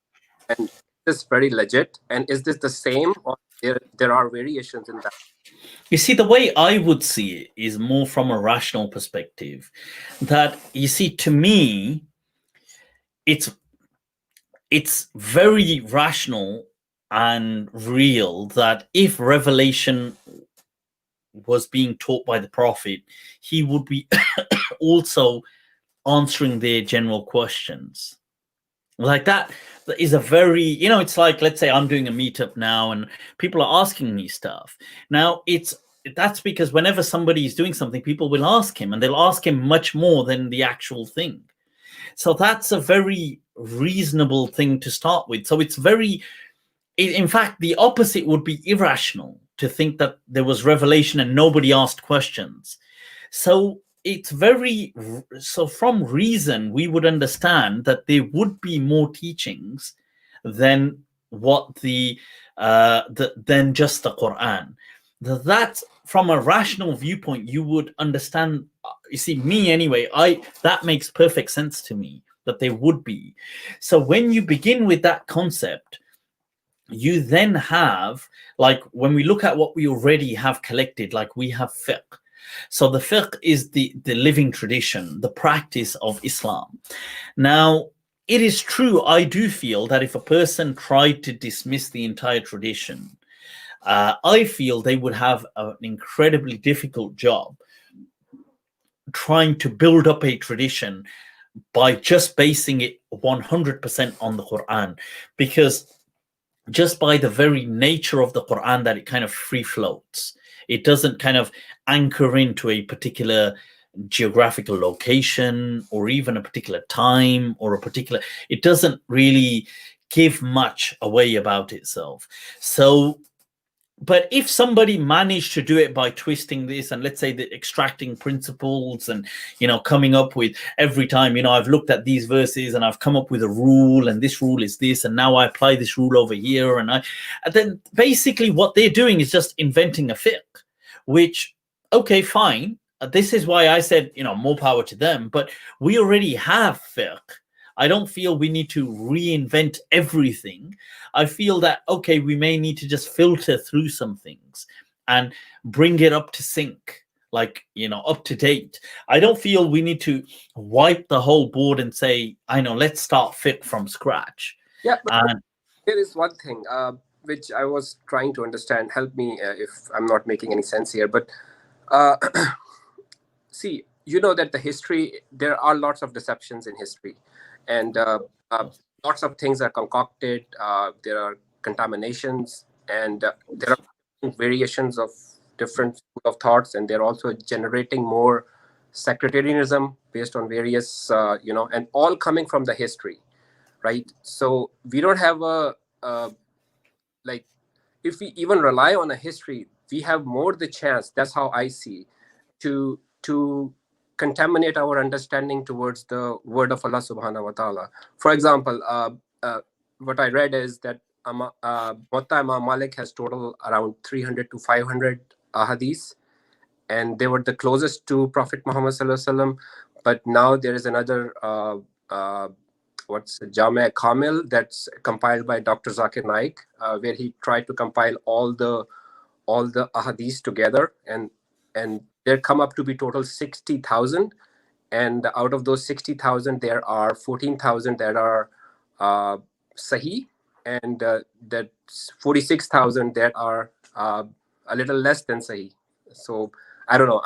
it? And is this very legit? And is this the same, or there are variations in that? You see, the way I would see it is more from a rational perspective. That, you see, to me, it's very rational and real that if revelation was being taught by the Prophet, he would be also answering their general questions. Like that is a very, you know, it's like, let's say I'm doing a meetup now and people are asking me stuff. Now that's because whenever somebody is doing something, people will ask him, and they'll ask him much more than the actual thing. So that's a very reasonable thing to start with. So it's very, in fact, the opposite would be irrational to think that there was revelation and nobody asked questions. So it's very, so from reason, we would understand that there would be more teachings than what than just the Quran. That's from a rational viewpoint, you would understand. You see, me anyway, that makes perfect sense to me that there would be. So when you begin with that concept, you then have, like, when we look at what we already have collected, like we have fiqh. So the fiqh is the living tradition, the practice of Islam. Now, it is true, I do feel that if a person tried to dismiss the entire tradition, I feel they would have an incredibly difficult job trying to build up a tradition by just basing it 100% on the Quran, because just by the very nature of the Quran, that it kind of free floats. It doesn't kind of anchor into a particular geographical location or even a particular time or a particular, it doesn't really give much away about itself. So, but if somebody managed to do it by twisting this and let's say the extracting principles and, you know, coming up with every time, you know, I've looked at these verses and I've come up with a rule, and this rule is this, and now I apply this rule over here, and then basically what they're doing is just inventing a fiqh, which, okay, fine. This is why I said, you know, more power to them, but we already have fiqh. I don't feel we need to reinvent everything. I feel that, okay, we may need to just filter through some things and bring it up to sync, like, you know, up to date. I don't feel we need to wipe the whole board and say, I know, let's start fiqh from scratch. Yeah, but there is one thing which I was trying to understand. Help me if I'm not making any sense here. But see, you know that the history, there are lots of deceptions in history. And lots of things are concocted. There are contaminations, and there are variations of different school of thoughts, and they're also generating more sectarianism based on various, and all coming from the history, right? So we don't have if we even rely on a history, we have more the chance, that's how I see, to contaminate our understanding towards the word of Allah subhanahu wa ta'ala. For example, what I read is that Muwatta Imam Malik has total around 300 to 500 hadiths, and they were the closest to Prophet Muhammad sallallahu alaihi wasallam. But now there is another Jami' Kamil that's compiled by Dr. Zakir Naik, where he tried to compile all the ahadith together, and there come up to be total 60,000, and out of those 60,000 there are 14,000 that are sahih, and that 46,000 that are a little less than sahih. So I don't know,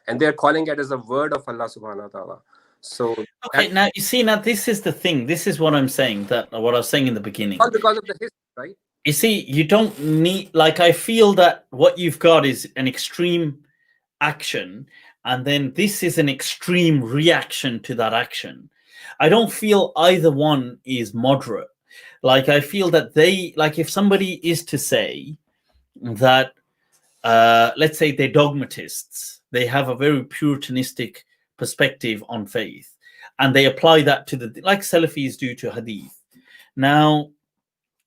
and they're calling it as a word of Allah subhanahu wa ta'ala. So okay, now you see, now this is the thing. This is what I'm saying, that what I was saying in the beginning. All because of the history, right? You see, you don't need, I feel that what you've got is an extreme action, and then this is an extreme reaction to that action. I don't feel either one is moderate. I feel that if somebody is to say that, let's say they're dogmatists, they have a very puritanistic perspective on faith, and they apply that to like Salafis do to hadith. Now,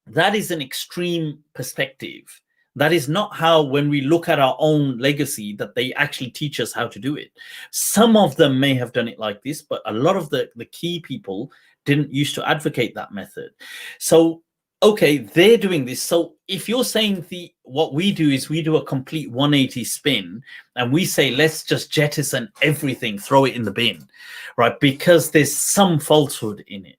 that is an extreme perspective. That is not how, when we look at our own legacy, that they actually teach us how to do it. Some of them may have done it like this, but a lot of the key people didn't used to advocate that method. So, okay, they're doing this. So if you're saying what we do is we do a complete 180 spin, and we say, let's just jettison everything, throw it in the bin, right? Because there's some falsehood in it,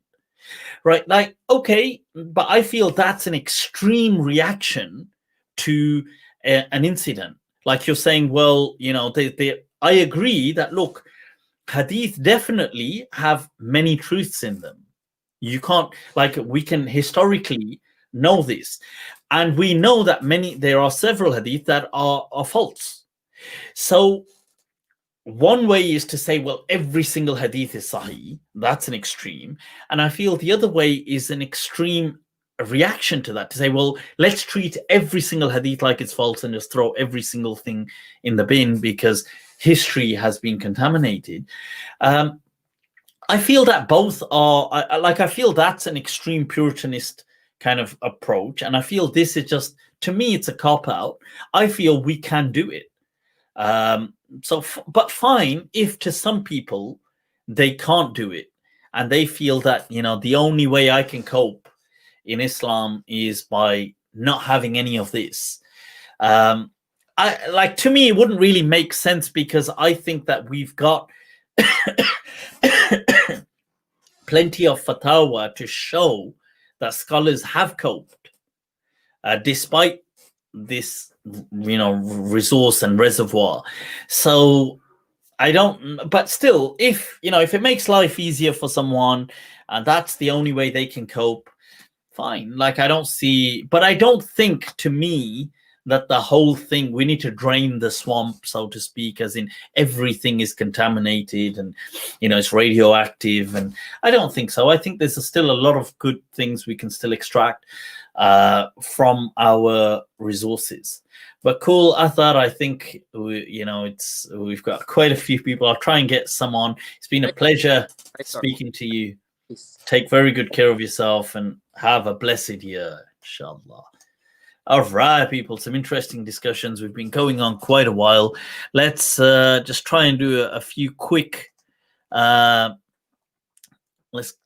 right? Okay, but I feel that's an extreme reaction to an incident. You're saying, well, I agree that, look, hadith definitely have many truths in them. You can't, we can historically know this, and we know that there are several hadith that are false. So one way is to say, well, every single hadith is sahih. That's an extreme. And I feel the other way is an extreme reaction to that, to say, well, let's treat every single hadith like it's false and just throw every single thing in the bin because history has been contaminated. I feel that both are, I feel that's an extreme puritanist kind of approach, and I feel this is just, to me, it's a cop-out. I feel we can do it. But fine, if to some people they can't do it, and they feel that, the only way I can cope in Islam is by not having any of this. To me, it wouldn't really make sense, because I think that we've got plenty of fatwa to show that scholars have coped despite this, resource and reservoir. So I don't, but still, if it makes life easier for someone and that's the only way they can cope, fine. I don't see, but I don't think, to me, that the whole thing, we need to drain the swamp, so to speak, as in everything is contaminated and, it's radioactive. And I don't think so. I think there's still a lot of good things we can still extract from our resources. But cool, Athar, I think, we've got quite a few people. I'll try and get some on. It's been a pleasure speaking to you. Take very good care of yourself and have a blessed year, inshallah. All right, people, some interesting discussions. We've been going on quite a while. Let's just try and do a few quick, let's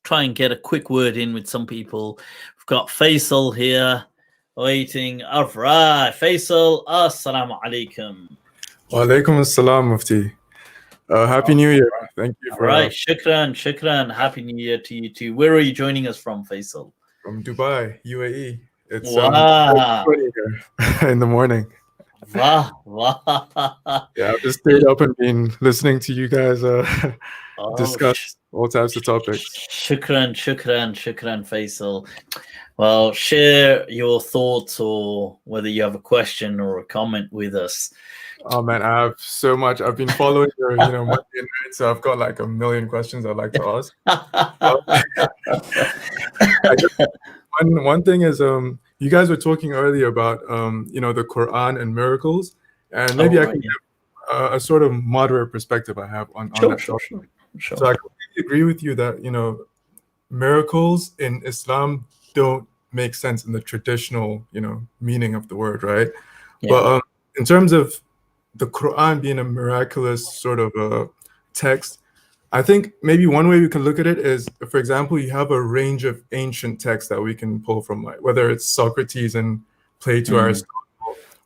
try and get a quick word in with some people. We've got Faisal here waiting. All right, Faisal, assalamu alaikum. Wa alaikum assalam, Mufti. Happy New Year. Thank you. All right, shukran. Happy New Year to you too. Where are you joining us from, Faisal? From Dubai, UAE. It's wow. in the morning. Wow, wow. Yeah, I've just stayed up and been listening to you guys Oh, discuss all types of topics. shukran, Faisal. Well, share your thoughts or whether you have a question or a comment with us. Oh man, I have so much. I've been following your, Monday night, so I've got like a million questions I'd like to ask. One thing is, you guys were talking earlier about, the Quran and miracles, and maybe I can give a sort of moderate perspective I have on that topic. Sure. So I completely agree with you that miracles in Islam don't make sense in the traditional meaning of the word, right? Yeah. But in terms of the Quran being a miraculous sort of a text, I think maybe one way we can look at it is, for example, you have a range of ancient texts that we can pull from, like whether it's Socrates and Plato, Aristotle,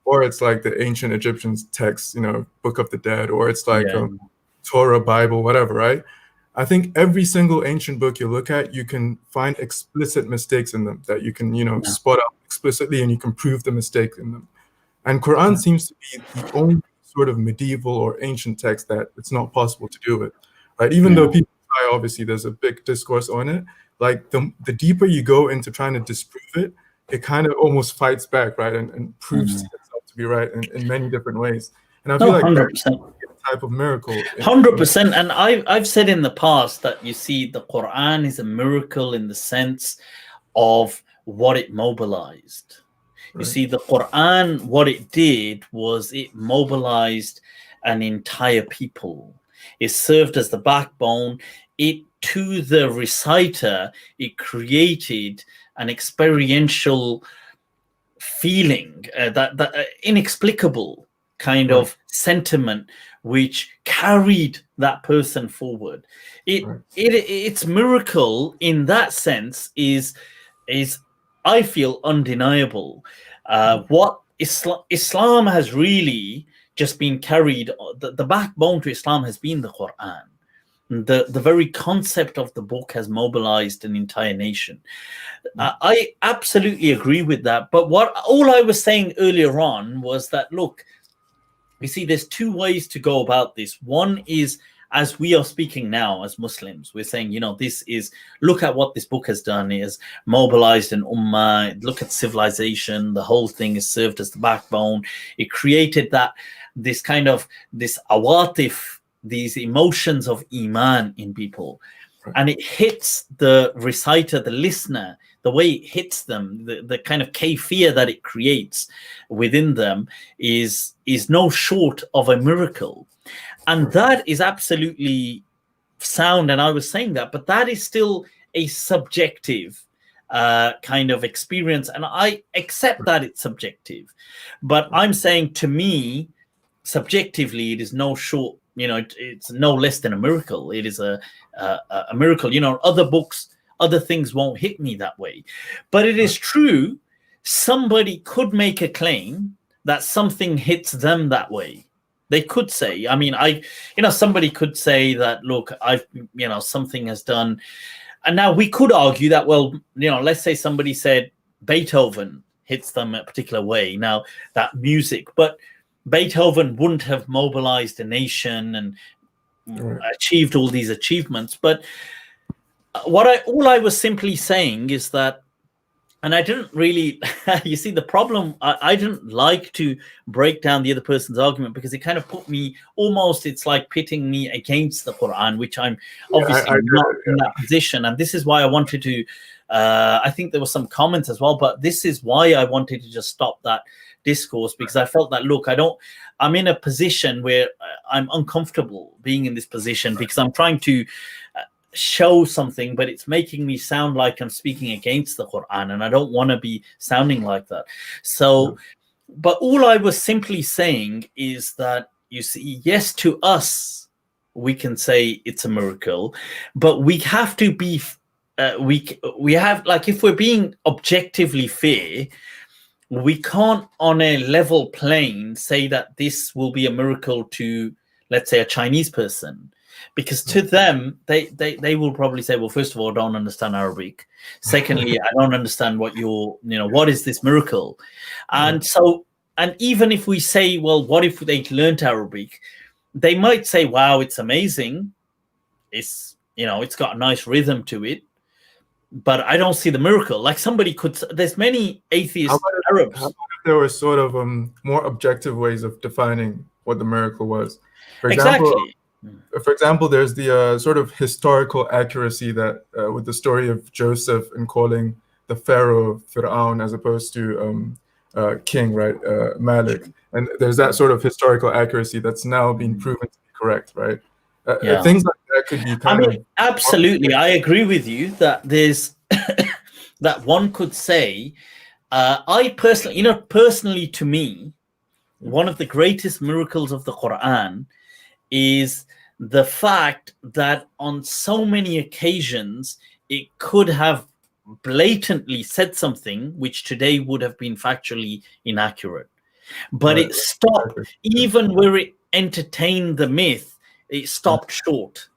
or it's like the ancient Egyptians texts, Book of the Dead, or it's like Torah, Bible, whatever, right? I think every single ancient book you look at, you can find explicit mistakes in them that you can, spot out explicitly, and you can prove the mistake in them. And Quran seems to be the only sort of medieval or ancient text that it's not possible to do it, right? Even though people try, obviously, there's a big discourse on it. Like the deeper you go into trying to disprove it, it kind of almost fights back, right? And proves itself to be right in many different ways. And I feel like 100%. Type of miracle. 100%. And I've said in the past that you see the Quran is a miracle in the sense of what it mobilized. You see, the Quran, what it did was it mobilized an entire people. It served as the backbone. To the reciter, it created an experiential feeling, that inexplicable kind of sentiment which carried that person forward. Its miracle in that sense is I feel undeniable. What Islam has really just been carried, the backbone to Islam has been the Quran. The very concept of the book has mobilized an entire nation. I absolutely agree with that. But all I was saying earlier on was that, look, you see, there's two ways to go about this. One is, as we are speaking now as Muslims, we're saying, look at what this book has done, is mobilized an ummah, look at civilization, the whole thing is served as the backbone. It created this awatif, these emotions of iman in people. And it hits the reciter, the listener, the way it hits them, the kind of kayfiyah that it creates within them is no short of a miracle. And that is absolutely sound. And I was saying that, but that is still a subjective kind of experience. And I accept that it's subjective. But I'm saying, to me, subjectively, it is no short, it's no less than a miracle. It is a miracle. Other books, other things won't hit me that way. But it is true, somebody could make a claim that something hits them that way. They could say, somebody could say that, look, something has done. And now we could argue that, well, let's say somebody said Beethoven hits them a particular way. Now, that music, but Beethoven wouldn't have mobilized a nation and achieved all these achievements. But all I was simply saying is that, and I didn't really, you see, the problem, I didn't like to break down the other person's argument, because it kind of put me almost, it's like pitting me against the Quran, which I'm obviously not in that position. And this is why I wanted to, I think there were some comments as well, but this is why I wanted to just stop that discourse, because I felt that, look, I'm in a position where I'm uncomfortable being in this position, because I'm trying to show something, but it's making me sound like I'm speaking against the Quran, and I don't want to be sounding like that. So, but all I was simply saying is that, you see, yes, to us, we can say it's a miracle, but we have to be, we have, like, if we're being objectively fair, we can't on a level plane say that this will be a miracle to, let's say, a Chinese person. Because to them, they will probably say, well, first of all, I don't understand Arabic. Secondly, I don't understand what what is this miracle? And so and even if we say, well, what if they learned Arabic? They might say, wow, it's amazing. It's, it's got a nice rhythm to it. But I don't see the miracle. Like somebody could, there's many atheist Arabs. How about if there were sort of more objective ways of defining what the miracle was? For example, there's the sort of historical accuracy that with the story of Joseph and calling the Pharaoh Fir'aun as opposed to king, right? Malik. And there's that sort of historical accuracy that's now been proven to be correct, right? Things like that could be kind of... Absolutely. I agree with you that there's... that one could say, I personally, personally to me, one of the greatest miracles of the Quran is the fact that on so many occasions it could have blatantly said something which today would have been factually inaccurate, but it stopped. Even where it entertained the myth, it stopped short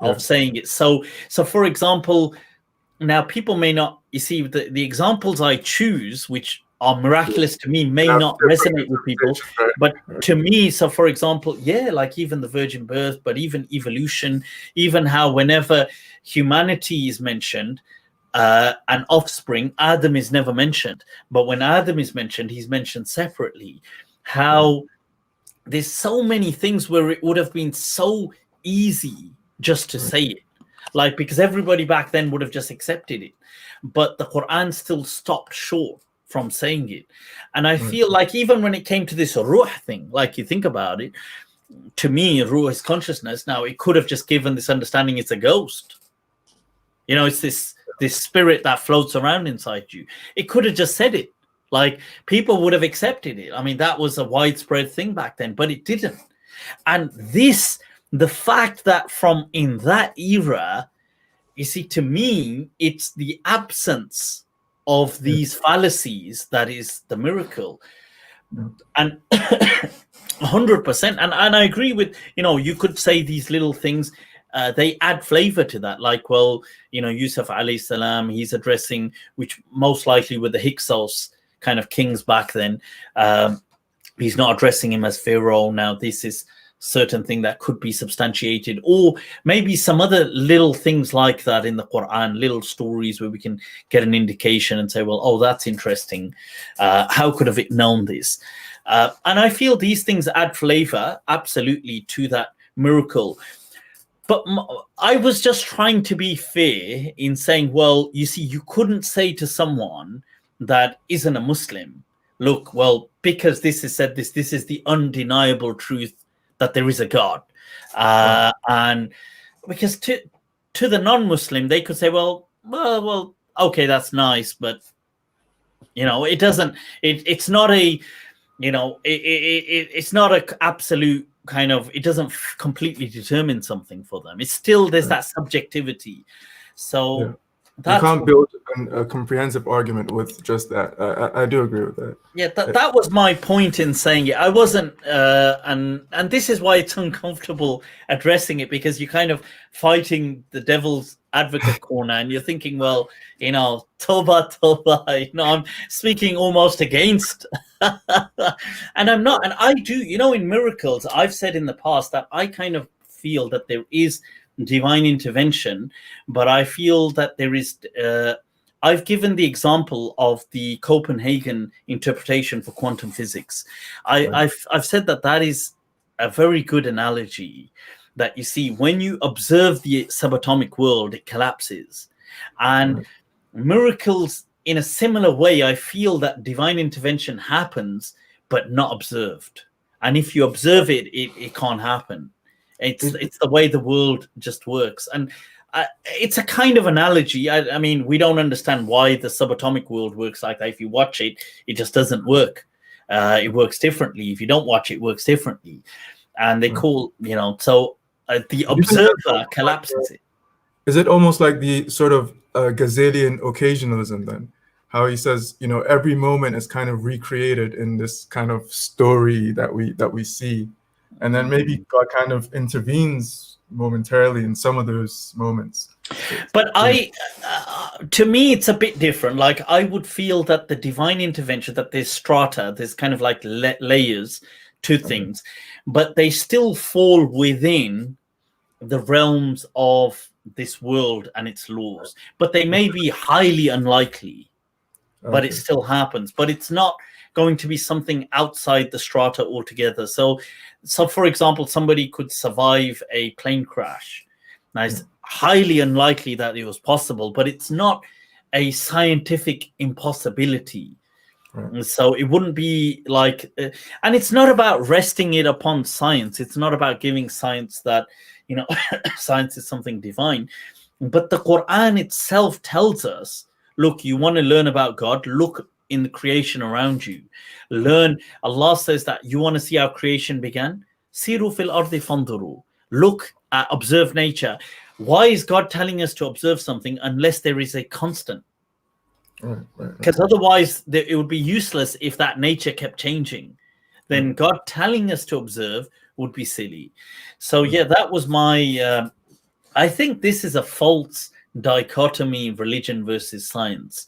of saying it. So for example, now people may not, you see, the examples I choose, which are miraculous to me, may not resonate with people, but to me, so for example, like even the virgin birth, but even evolution, even how whenever humanity is mentioned, and offspring, Adam is never mentioned, but when Adam is mentioned, he's mentioned separately. How there's so many things where it would have been so easy just to say it, like, because everybody back then would have just accepted it, but the Quran still stopped short from saying it. And I feel like even when it came to this ruh thing, like you think about it, to me, ruh is consciousness. Now it could have just given this understanding it's a ghost. It's this spirit that floats around inside you. It could have just said it. Like people would have accepted it. I mean, that was a widespread thing back then, but it didn't. And the fact that from in that era, you see, to me, it's the absence of these fallacies that is the miracle. And 100%. And I agree with, you could say these little things, they add flavor to that. Like, well, Yusuf alayhi salam, he's addressing, which most likely were the Hyksos kind of kings back then. He's not addressing him as Pharaoh. Now, this is certain thing that could be substantiated, or maybe some other little things like that in the Quran, little stories where we can get an indication and say, well, oh, that's interesting. How could have it known this? And I feel these things add flavor absolutely to that miracle. But I was just trying to be fair in saying, well, you see, you couldn't say to someone that isn't a Muslim, look, well, because this is said, this is the undeniable truth that there is a God. And because to the non-Muslim, they could say, well, okay, that's nice, but it doesn't, it's not a, it's not a absolute kind of, it doesn't completely determine something for them. It's still, there's that subjectivity. So you can't build a comprehensive argument with just that. I do agree with that. Yeah, that was my point in saying it. I wasn't, and this is why it's uncomfortable addressing it, because you're kind of fighting the devil's advocate corner, and you're thinking, well, Toba, I'm speaking almost against, and I'm not. And I do, in miracles, I've said in the past that I kind of feel that there is divine intervention, but I feel that there is I've given the example of the Copenhagen interpretation for quantum physics. I've said that is a very good analogy, that you see when you observe the subatomic world, it collapses. And miracles, in a similar way, I feel that divine intervention happens but not observed, and if you observe it, it can't happen. It's the way the world just works. And it's a kind of analogy. I mean, we don't understand why the subatomic world works like that. If you watch it, it just doesn't work. It works differently. If you don't watch it, it works differently. And they call, so the observer collapses it. Is it almost like the sort of Ghazalian occasionalism then? How he says, every moment is kind of recreated in this kind of story that we see. And then maybe God kind of intervenes momentarily in some of those moments. But to me, it's a bit different. Like, I would feel that the divine intervention, that there's strata, there's kind of like layers to things, but they still fall within the realms of this world and its laws. But they may be highly unlikely, but it still happens. But it's not going to be something outside the strata altogether. So for example, somebody could survive a plane crash. Now, it's highly unlikely that it was possible, but it's not a scientific impossibility. So it wouldn't be like, and it's not about resting it upon science. It's not about giving science that, you know, science is something divine. But the Quran itself tells us, look, you want to learn about God, look in the creation around you. Learn. Allah says that you want to see how creation began. Siru fil ardi fanduru. Look at, observe nature. Why is God telling us to observe something unless there is a constant? Because otherwise it would be useless if that nature kept changing. Then God telling us to observe would be silly. So yeah, that was my I think this is a false dichotomy, religion versus science.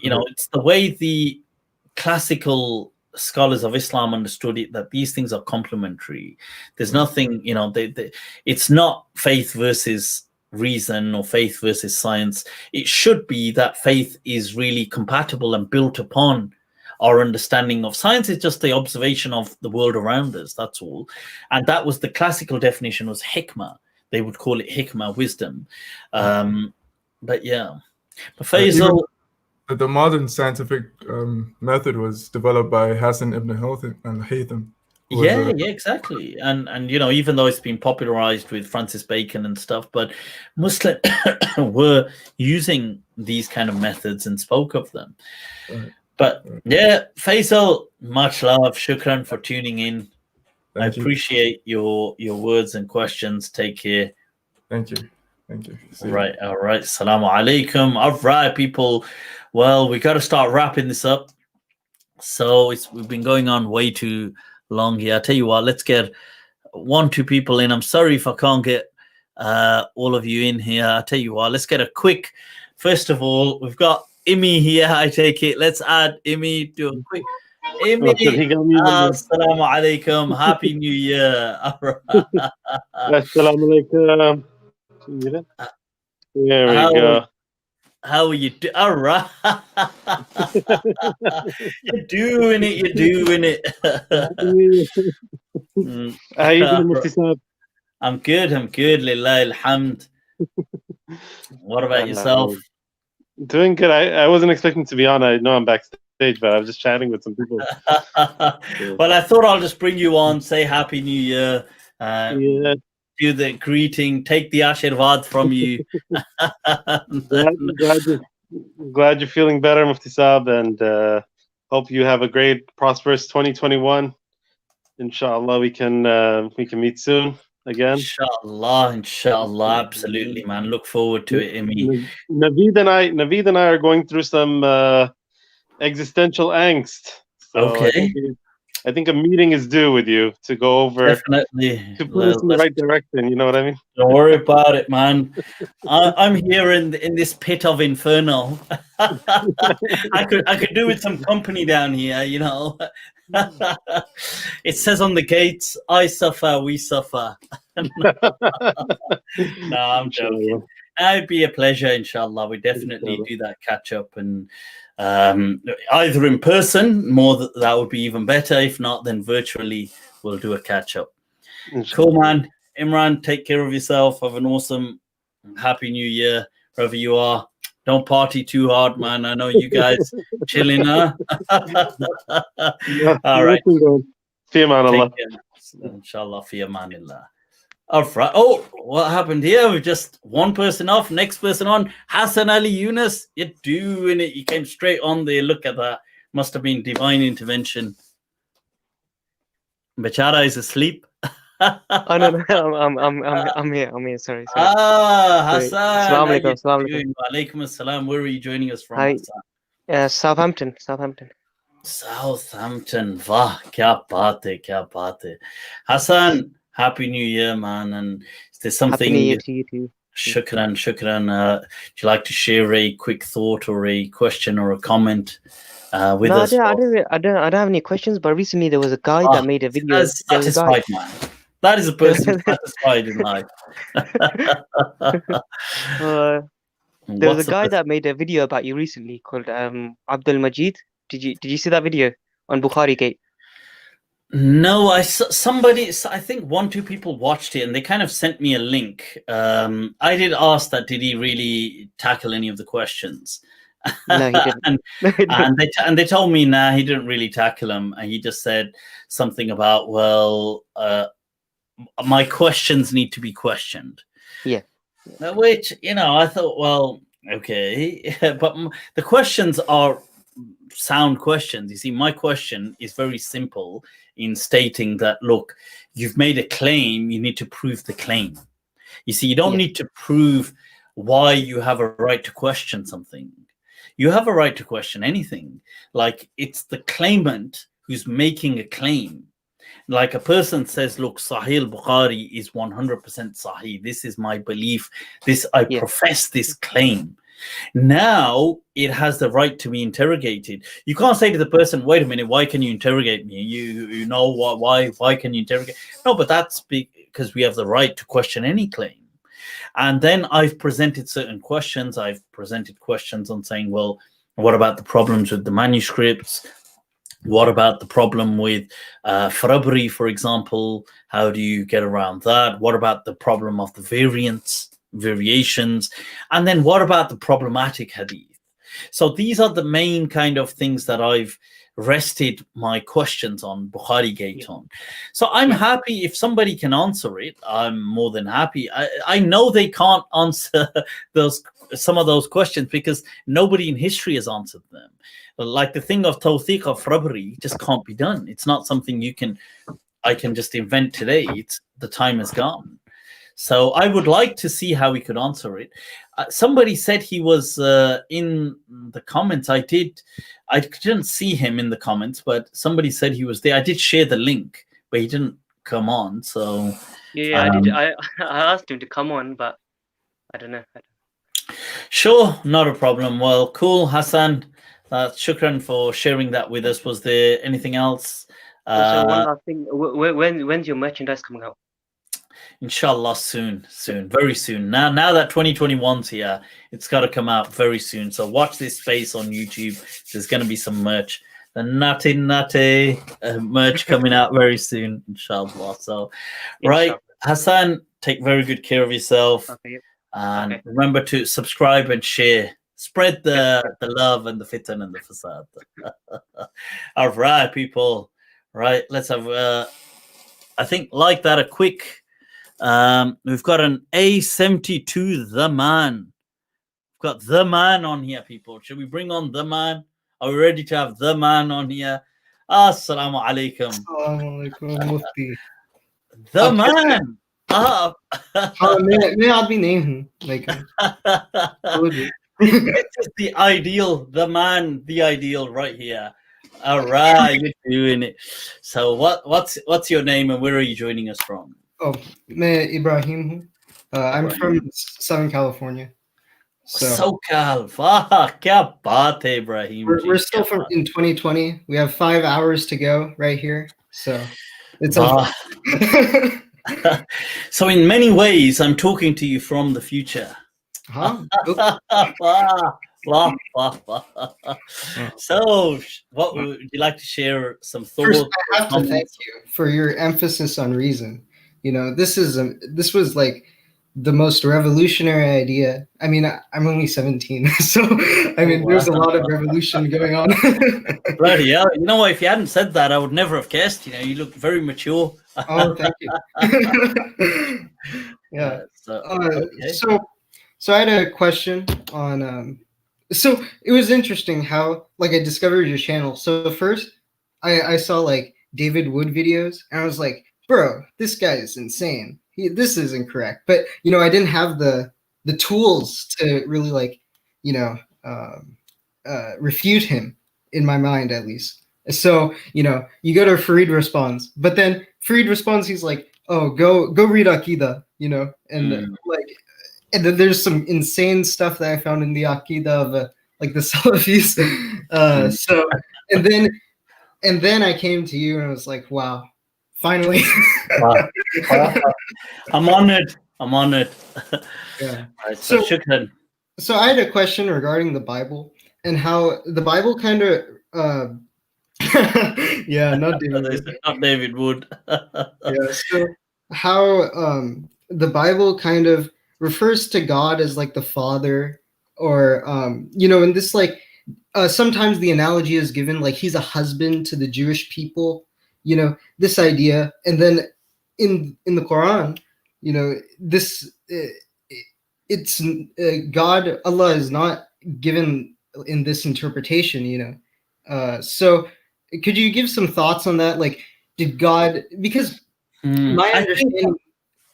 You know, it's the way the classical scholars of Islam understood it, that these things are complementary. There's nothing, you know, it's not faith versus reason or faith versus science. It should be that faith is really compatible and built upon our understanding of science. Is just the observation of the world around us, that's all. And that was the classical definition, was hikmah. They would call it hikmah, wisdom. But yeah, but Faisal, the modern scientific method was developed by Hassan ibn Haytham. Yeah, exactly. And you know, even though it's been popularized with Francis Bacon and stuff, but Muslims were using these kind of methods and spoke of them. But yeah, Faisal, much love. Shukran for tuning in. I appreciate your words and questions. Take care. Thank you. Thank you. All right. Assalamu alaikum. All right, people. Well, we got to start wrapping this up. So we've been going on way too long here. I tell you what, let's get 1-2 people in. I'm sorry if I can't get all of you in here. I tell you what, let's get a quick. First of all, we've got Imi here. I take it. Let's add Imi to a quick. Imi, assalamu alaikum. Happy New Year. Assalamu alaikum. There we go. How are you doing? All right. You're doing it. You're doing it. How you doing, Mufti Saab? I'm good. Lillahi alhamd. What about yourself? Doing good. I wasn't expecting to be on. I know I'm backstage, but I was just chatting with some people. Well, I thought I'll just bring you on, say Happy New Year. Do the greeting, take the Ashirvad from you. glad you're feeling better, Mufti Saab, and hope you have a great, prosperous 2021. Inshallah, we can meet soon again. Inshallah, absolutely, man. Look forward to it, Imi. Naveed and I are going through some existential angst. So okay. I think a meeting is due with you to go over, definitely, to put us in the right direction. You know what I mean? Don't worry about it, man. I'm here in this pit of inferno. I could do with some company down here, you know. It says on the gates, "I suffer, we suffer." No, I'm joking. It'd be a pleasure, inshallah. We definitely do that catch up, and either in person, that would be even better. If not, then virtually we'll do a catch up. Cool, man. Imran, take care of yourself. Have an awesome, happy New Year wherever you are. Don't party too hard, man. I know you guys chilling, huh? All right. Fi amanillah. Inshallah, fi amanillah. All right. Oh, what happened here? We're just one person off, next person on. Hassan Ali Yunus, you're doing it. You came straight on there. Look at that. Must have been divine intervention. Bechara is asleep. Oh no, I'm here. Sorry. Hassan. Assalamu alaikum. Alaikum assalam. Where are you joining us from? Hi. Southampton. Wah, kya baat hai. Hassan, Happy New Year, man. And is there something? Happy New Year to you too. Shukran. Would you like to share a quick thought or a question or a comment with No, us? I don't have any questions. But recently there was a guy that made a video. That's There was a guy. satisfied, man. That is a person satisfied in life. There was a guy that made a video about you recently called Abdul Majid. Did you see that video on Bukhari Gate? No, I think 1-2 people watched it and they kind of sent me a link. I did ask that, did he really tackle any of the questions? No, he didn't. and they told me, nah, he didn't really tackle them. And he just said something about, well, my questions need to be questioned. Yeah. Which, I thought, well, okay. But the questions are sound questions. You see, my question is very simple in stating that, look, you've made a claim, you need to prove the claim. You see, you don't need to prove why you have a right to question something. You have a right to question anything. Like, it's the claimant who's making a claim. Like a person says, look, Sahih al-Bukhari is 100% Sahih. This is my belief. I profess this claim. Now it has the right to be interrogated. You can't say to the person, wait a minute, why can you interrogate me? You know what? Why can you interrogate? No, but that's because we have the right to question any claim. And then I've presented certain questions. I've presented questions on saying, well, what about the problems with the manuscripts? What about the problem with Farabri, for example? How do you get around that? What about the problem of the variations? And then what about the problematic hadith? So these are the main kind of things that I've rested my questions on Bukhari Gate on. So I'm happy if somebody can answer it. I'm more than happy. I know they can't answer some of those questions because nobody in history has answered them. Like the thing of Tawthiq of Rabri just can't be done. It's not something I can just invent today. The time is gone. So I would like to see how we could answer it. Somebody said he was in the comments. I didn't see him in the comments, but somebody said he was there. I did share the link, but he didn't come on. So yeah, I did. I asked him to come on, but I don't know. Sure, not a problem. Well, cool, Hassan. Shukran for sharing that with us. Was there anything else? Also, one last thing. When's your merchandise coming out? Inshallah, soon, very soon. Now that 2021's here, it's got to come out very soon. So watch this space on YouTube. There's going to be some merch. The Nutty merch coming out very soon, inshallah. So, right, Hassan, take very good care of yourself. Okay. And remember to subscribe and share. Spread the love and the fitan and the fasad. All right, people. Right, let's have, I think, like that, a quick, we've got an A72, the man. We've got the man on here, people. Should we bring on the man? Are we ready to have the man on here? Assalamu alaikum. Assalamu alaikum, Mufti. The man. May I be named? Like, it's the ideal, the man, the ideal right here. All right, you're doing it. So what's your name and where are you joining us from? Oh, me Ibrahim. I'm from Southern California. So SoCal. Kya baat hai, Ibrahim. We're still in 2020. We have 5 hours to go right here. So it's so in many ways, I'm talking to you from the future. Huh? So, what would you like to share? Some thoughts? First, I have to thank you for your emphasis on reason. You know, this was like the most revolutionary idea. I mean, I'm only 17, so I mean, there's a lot of revolution going on. Bloody hell! You know what? If you hadn't said that, I would never have guessed. You know, you look very mature. Oh, thank you. Yeah. So I had a question on. So it was interesting how I discovered your channel. So first, I saw David Wood videos, and I was like, bro, this guy is insane. This is incorrect. But I didn't have the tools to really refute him in my mind, at least. So you go to Farid Responds, but then Farid Responds, he's like, oh, go read Aqidah, and and then there's some insane stuff that I found in the Aqidah of like the Salafis. So and then I came to you and I was like, wow, finally. Wow. I'm honored. Yeah. Right, so shukran. So I had a question regarding the Bible and how the Bible kind of yeah, not David Wood. Not David Wood. Yeah, so how the Bible kind of refers to God as like the Father, or you know, in this like sometimes the analogy is given like he's a husband to the Jewish people, you know, this idea. And then in the Quran, you know, this it's God, Allah is not given in this interpretation, you know. So could you give some thoughts on that? Like, did God, because my understanding,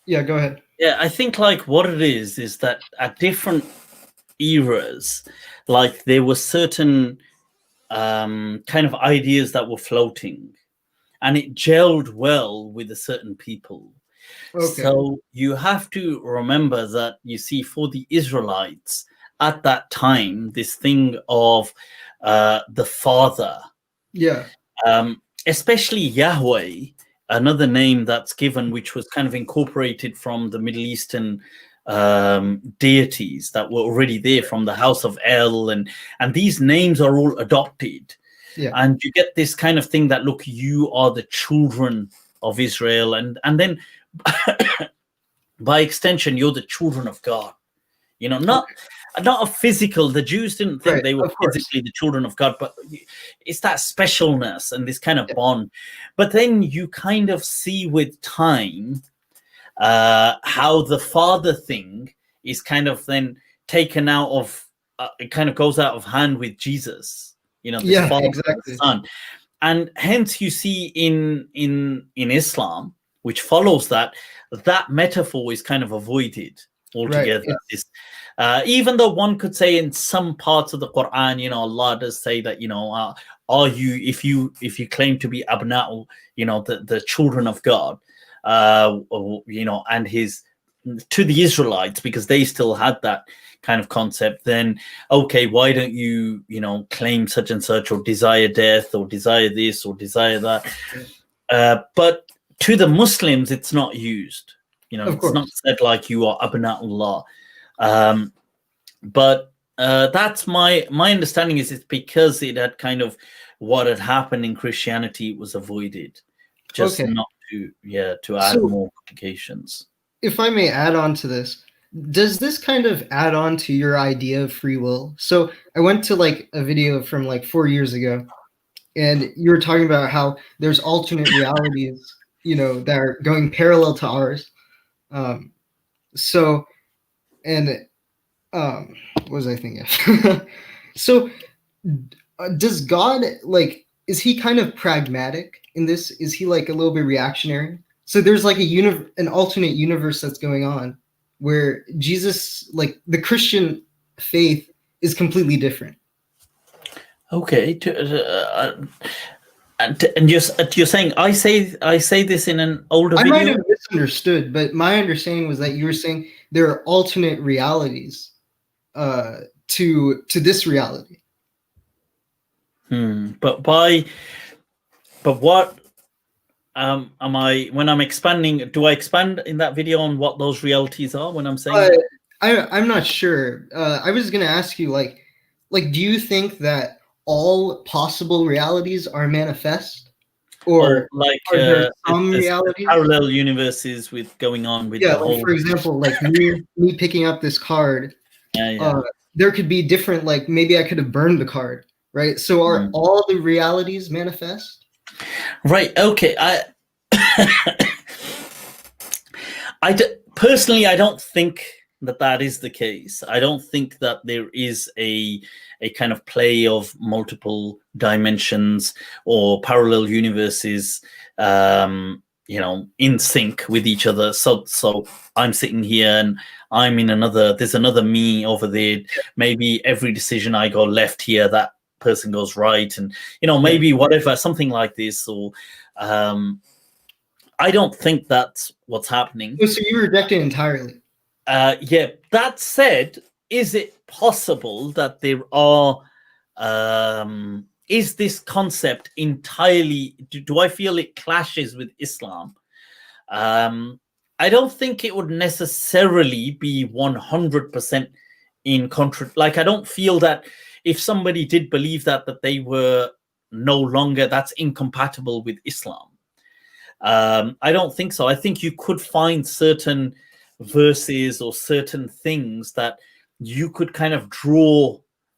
yeah, go ahead. Yeah, I think like what it is that at different eras, like there were certain kind of ideas that were floating, and it gelled well with a certain people. Okay. So you have to remember that, you see, for the Israelites at that time, this thing of the Father, yeah, especially Yahweh, another name that's given, which was kind of incorporated from the Middle Eastern deities that were already there from the house of El, and these names are all adopted. Yeah. And you get this kind of thing that, look, you are the children of Israel, and then by extension, you're the children of God. You know, not a physical. The Jews didn't think they were physically the children of God, but it's that specialness and this kind of bond. But then you kind of see with time how the father thing is kind of then taken out of, it kind of goes out of hand with Jesus. You know, this father and son. And hence you see in Islam, which follows that metaphor is kind of avoided altogether. Right. Even though one could say in some parts of the Quran, you know, Allah does say that, you know, are you, if you claim to be abna'u, you know, the children of God, you know, and his, to the Israelites, because they still had that kind of concept, then okay, why don't you, you know, claim such and such, or desire death, or desire this, or desire that. But to the Muslims, it's not used. You know, it's not said like you are abna'ullah. But that's my understanding is it's because it had kind of what had happened in Christianity was avoided, just not to add more complications. If I may add on to this, does this kind of add on to your idea of free will? So I went to like a video from like 4 years ago, and you were talking about how there's alternate realities, you know, that are going parallel to ours. So, and what was I thinking? So does God, like, is he kind of pragmatic in this? Is he like a little bit reactionary? So there's like an alternate universe that's going on where Jesus, like the Christian faith, is completely different. Okay, and you're saying I say this in an older video? I might have misunderstood, but my understanding was that you were saying there are alternate realities to this reality. But what am I, when I'm expanding, do I expand in that video on what those realities are when I'm saying I'm not sure. I was gonna ask you, like do you think that all possible realities are manifest, or like are there some realities, parallel universes with going on with the whole, like, for example, like me picking up this card, there could be different, like maybe I could have burned the card, right? So are all the realities manifest? Right. Okay. Personally, I don't think that is the case. I don't think that there is a kind of play of multiple dimensions or parallel universes, you know, in sync with each other. So I'm sitting here and I'm in another, there's another me over there. Maybe every decision I go left here, that person goes right, and you know, maybe whatever, something like this. Or I don't think that's what's happening. So you reject it entirely? Yeah, that said, is it possible that there are is this concept entirely, do I feel it clashes with Islam? I don't think it would necessarily be 100% in contra, like I don't feel that if somebody did believe that they were no longer, that's incompatible with Islam. I don't think so. I think you could find certain verses or certain things that you could kind of draw,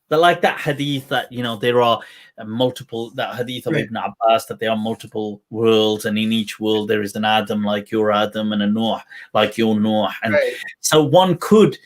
that like that hadith that, you know, there are multiple, that hadith of Ibn Abbas, that there are multiple worlds, and in each world there is an Adam like your Adam and a Noah like your Noah. And so one could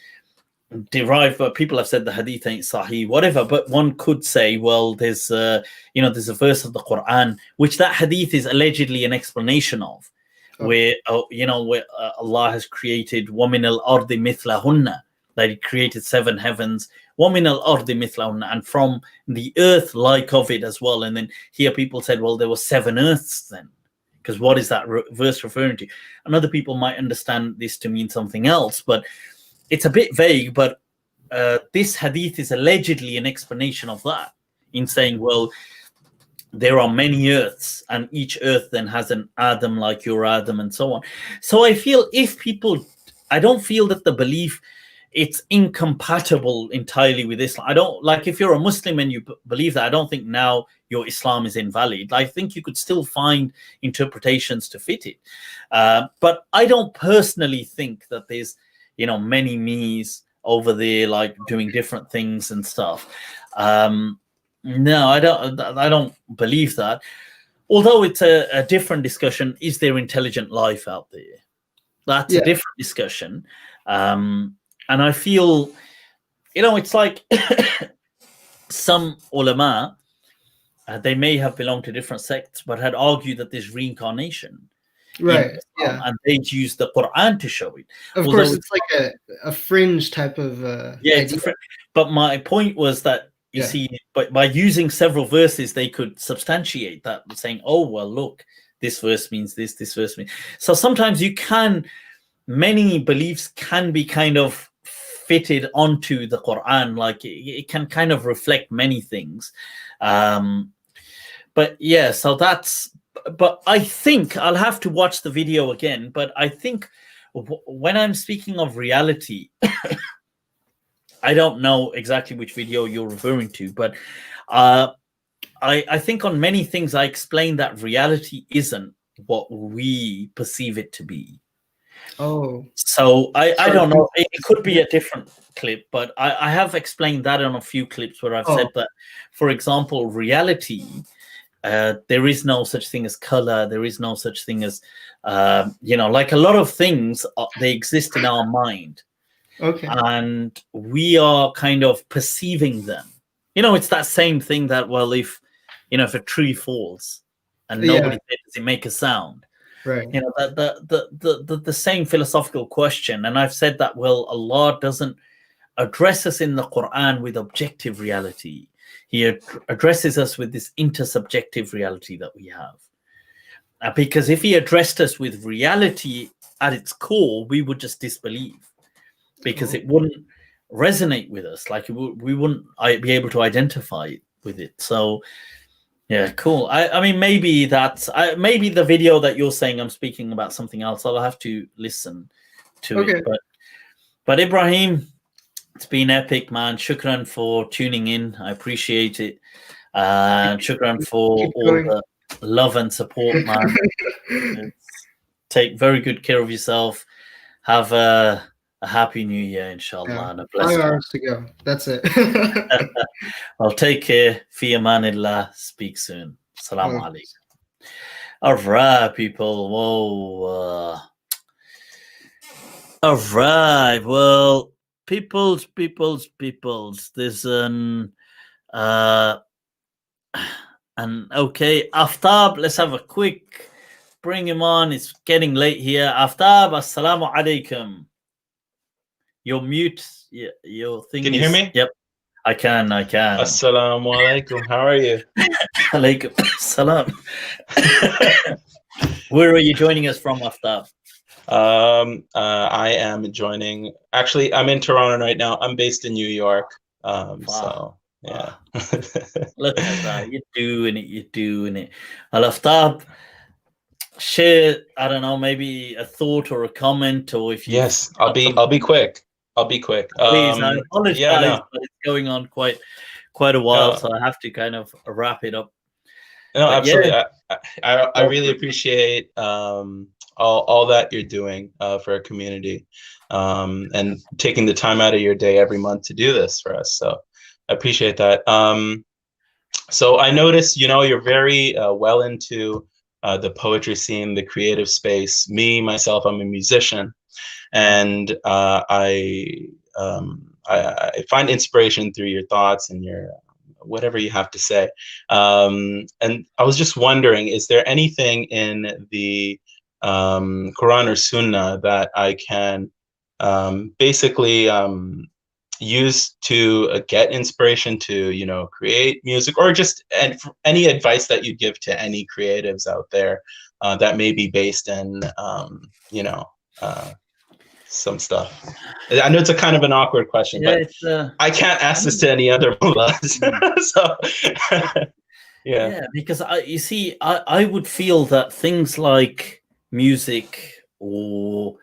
derive, but people have said the hadith ain't sahih, whatever, but one could say, well, there's you know, there's a verse of the Quran which that hadith is allegedly an explanation of, where you know, where Allah has created وَمِنَ الْأَرْضِ مِثْلَهُنَّ, that He created 7 heavens, وَمِنَ الْأَرْضِ مِثْلَهُنَّ, and from the earth like of it as well. And then here people said, well, there were 7 earths then, because what is that verse referring to? And other people might understand this to mean something else, but it's a bit vague. But this hadith is allegedly an explanation of that, in saying, well, there are many earths, and each earth then has an Adam like your Adam, and so on. So I feel if people, I don't feel that the belief, it's incompatible entirely with Islam. I don't, like, if you're a Muslim and you believe that, I don't think now your Islam is invalid. I think you could still find interpretations to fit it. But I don't personally think that there's, you know, many me's over there like doing different things and stuff. No, I don't believe that. Although it's a different discussion. Is there intelligent life out there? That's a different discussion. And I feel, you know, it's like some ulama, they may have belonged to different sects, but had argued that there's reincarnation. Right. Yeah. And they'd use the Quran to show it. Of course, it's like a fringe type of it's a but my point was that, you see, but by using several verses, they could substantiate that, saying, oh, well, look, this verse means this, this verse means. So sometimes you can, many beliefs can be kind of fitted onto the Quran, like it can kind of reflect many things. But yeah, so that's, but I think I'll have to watch the video again. But I think when I'm speaking of reality, I don't know exactly which video you're referring to, but I think on many things I explained that reality isn't what we perceive it to be. Oh. So I don't know. It could be a different clip, but I have explained that on a few clips where I've said that, for example, reality, there is no such thing as color. There is no such thing as, you know, like a lot of things, they exist in our mind. Okay. And we are kind of perceiving them. You know, it's that same thing that, well, if, you know, if a tree falls and nobody says, does it make a sound? Right. You know, the same philosophical question. And I've said that, well, Allah doesn't address us in the Quran with objective reality. He addresses us with this intersubjective reality that we have. Because if He addressed us with reality at its core, we would just disbelieve, because it wouldn't resonate with us. Like we wouldn't be able to identify with it. So yeah, cool. I mean, maybe that's maybe the video that you're saying I'm speaking about something else. I'll have to listen to it. But Ibrahim, it's been epic, man. Shukran for tuning in. I appreciate it. Shukran for all the love and support, man. Take very good care of yourself. Have a happy new year, inshallah, and a blessed 5 hours to go. That's it. Well, take care. Fi amanillah. Speak soon. Assalamu alaikum. All right, people. Whoa. All right. Well, peoples. There's an okay, Aftab. Let's have a quick bring him on. It's getting late here. Aftab, assalamu alaikum. Your mute, your thing. Can you hear me? Yep, I can. Assalamu alaikum. How are you? Alaikum salam. Where are you joining us from, Aftab? I am joining. Actually, I'm in Toronto right now. I'm based in New York. So yeah. Look at that. You're doing it. You're doing it. Al-Aftab, share, I don't know, maybe a thought or a comment, or if you Yes, I'll be quick. I'll be quick. Please, I apologize, yeah, no. but it's going on quite a while, No. so I have to kind of wrap it up. No, But absolutely. yeah. I really appreciate all that you're doing for our community, and taking the time out of your day every month to do this for us. So I appreciate that. So I noticed, you're very well into the poetry scene, the creative space. Me, myself, I'm a musician, and I find inspiration through your thoughts and your whatever you have to say. And I was just wondering, is there anything in the Quran or Sunnah that I can basically use to get inspiration to, create music, or just any advice that you give to any creatives out there that may be based in, some stuff? I know it's a kind of an awkward question, but I can't ask this to any other mullahs. So yeah, because you see, I would feel that things like music or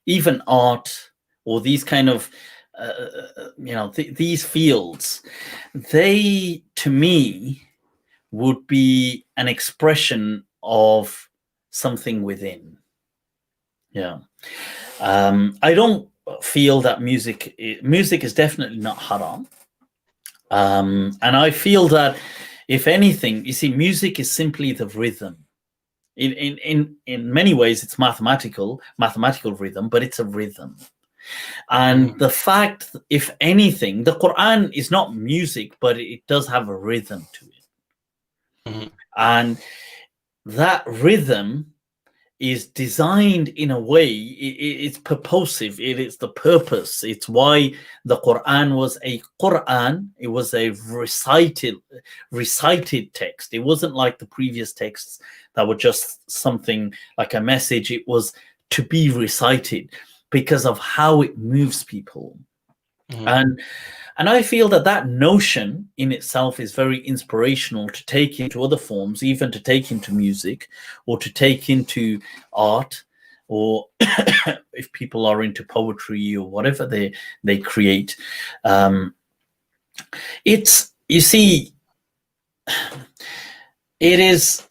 even art or these kind of these fields, they to me would be an expression of something within. Yeah. I don't feel that music is definitely not haram. And I feel that if anything, you see, music is simply the rhythm. In many ways, it's mathematical rhythm, but it's a rhythm. And the fact, if anything, the Quran is not music, but it does have a rhythm to it. And that rhythm is designed in a way, it's purposive, it is the purpose. It's why the Quran was a Quran. It was a recited text. It wasn't like the previous texts that were just something like a message. It was to be recited because of how it moves people. And I feel that notion in itself is very inspirational to take into other forms, even to take into music or to take into art, or if people are into poetry or whatever they create. It's, you see, it is,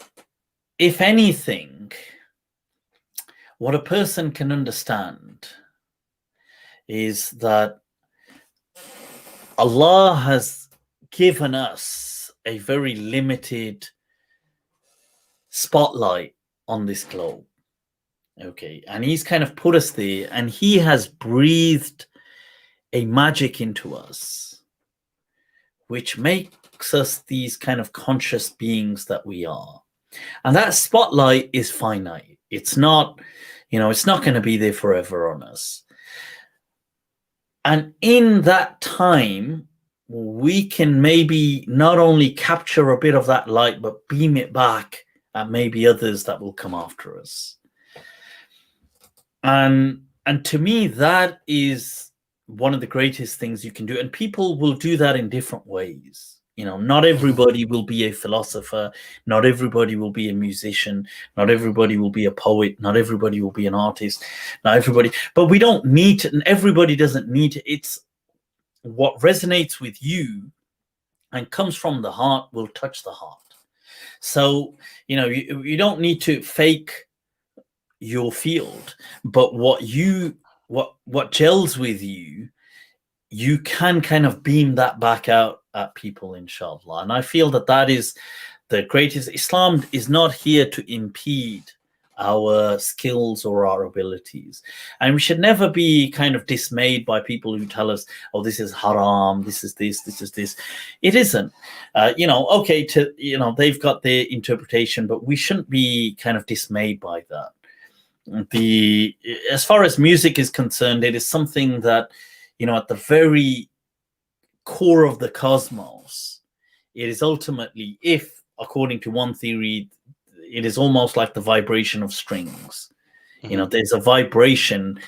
if anything, what a person can understand is that Allah has given us a very limited spotlight on this globe. Okay, and he's kind of put us there, and he has breathed a magic into us, which makes us these kind of conscious beings that we are. And that spotlight is finite. It's not, it's not going to be there forever on us. And in that time, we can maybe not only capture a bit of that light, but beam it back at maybe others that will come after us. And to me, that is one of the greatest things you can do. And people will do that in different ways. Not everybody will be a philosopher. Not everybody will be a musician. Not everybody will be a poet. Not everybody will be an artist. Not everybody. But we don't need to, and everybody doesn't need to. It's what resonates with you and comes from the heart will touch the heart. So, you don't need to fake your field, but what gels with you, you can kind of beam that back out at people, inshallah. And I feel that is the greatest. Islam is not here to impede our skills or our abilities, and we should never be kind of dismayed by people who tell us, oh, this is haram, this is this. It isn't. Okay, they've got their interpretation, but we shouldn't be kind of dismayed by that. As far as music is concerned, it is something that, at the very core of the cosmos, it is ultimately, if according to one theory, it is almost like the vibration of strings. You know, there's a vibration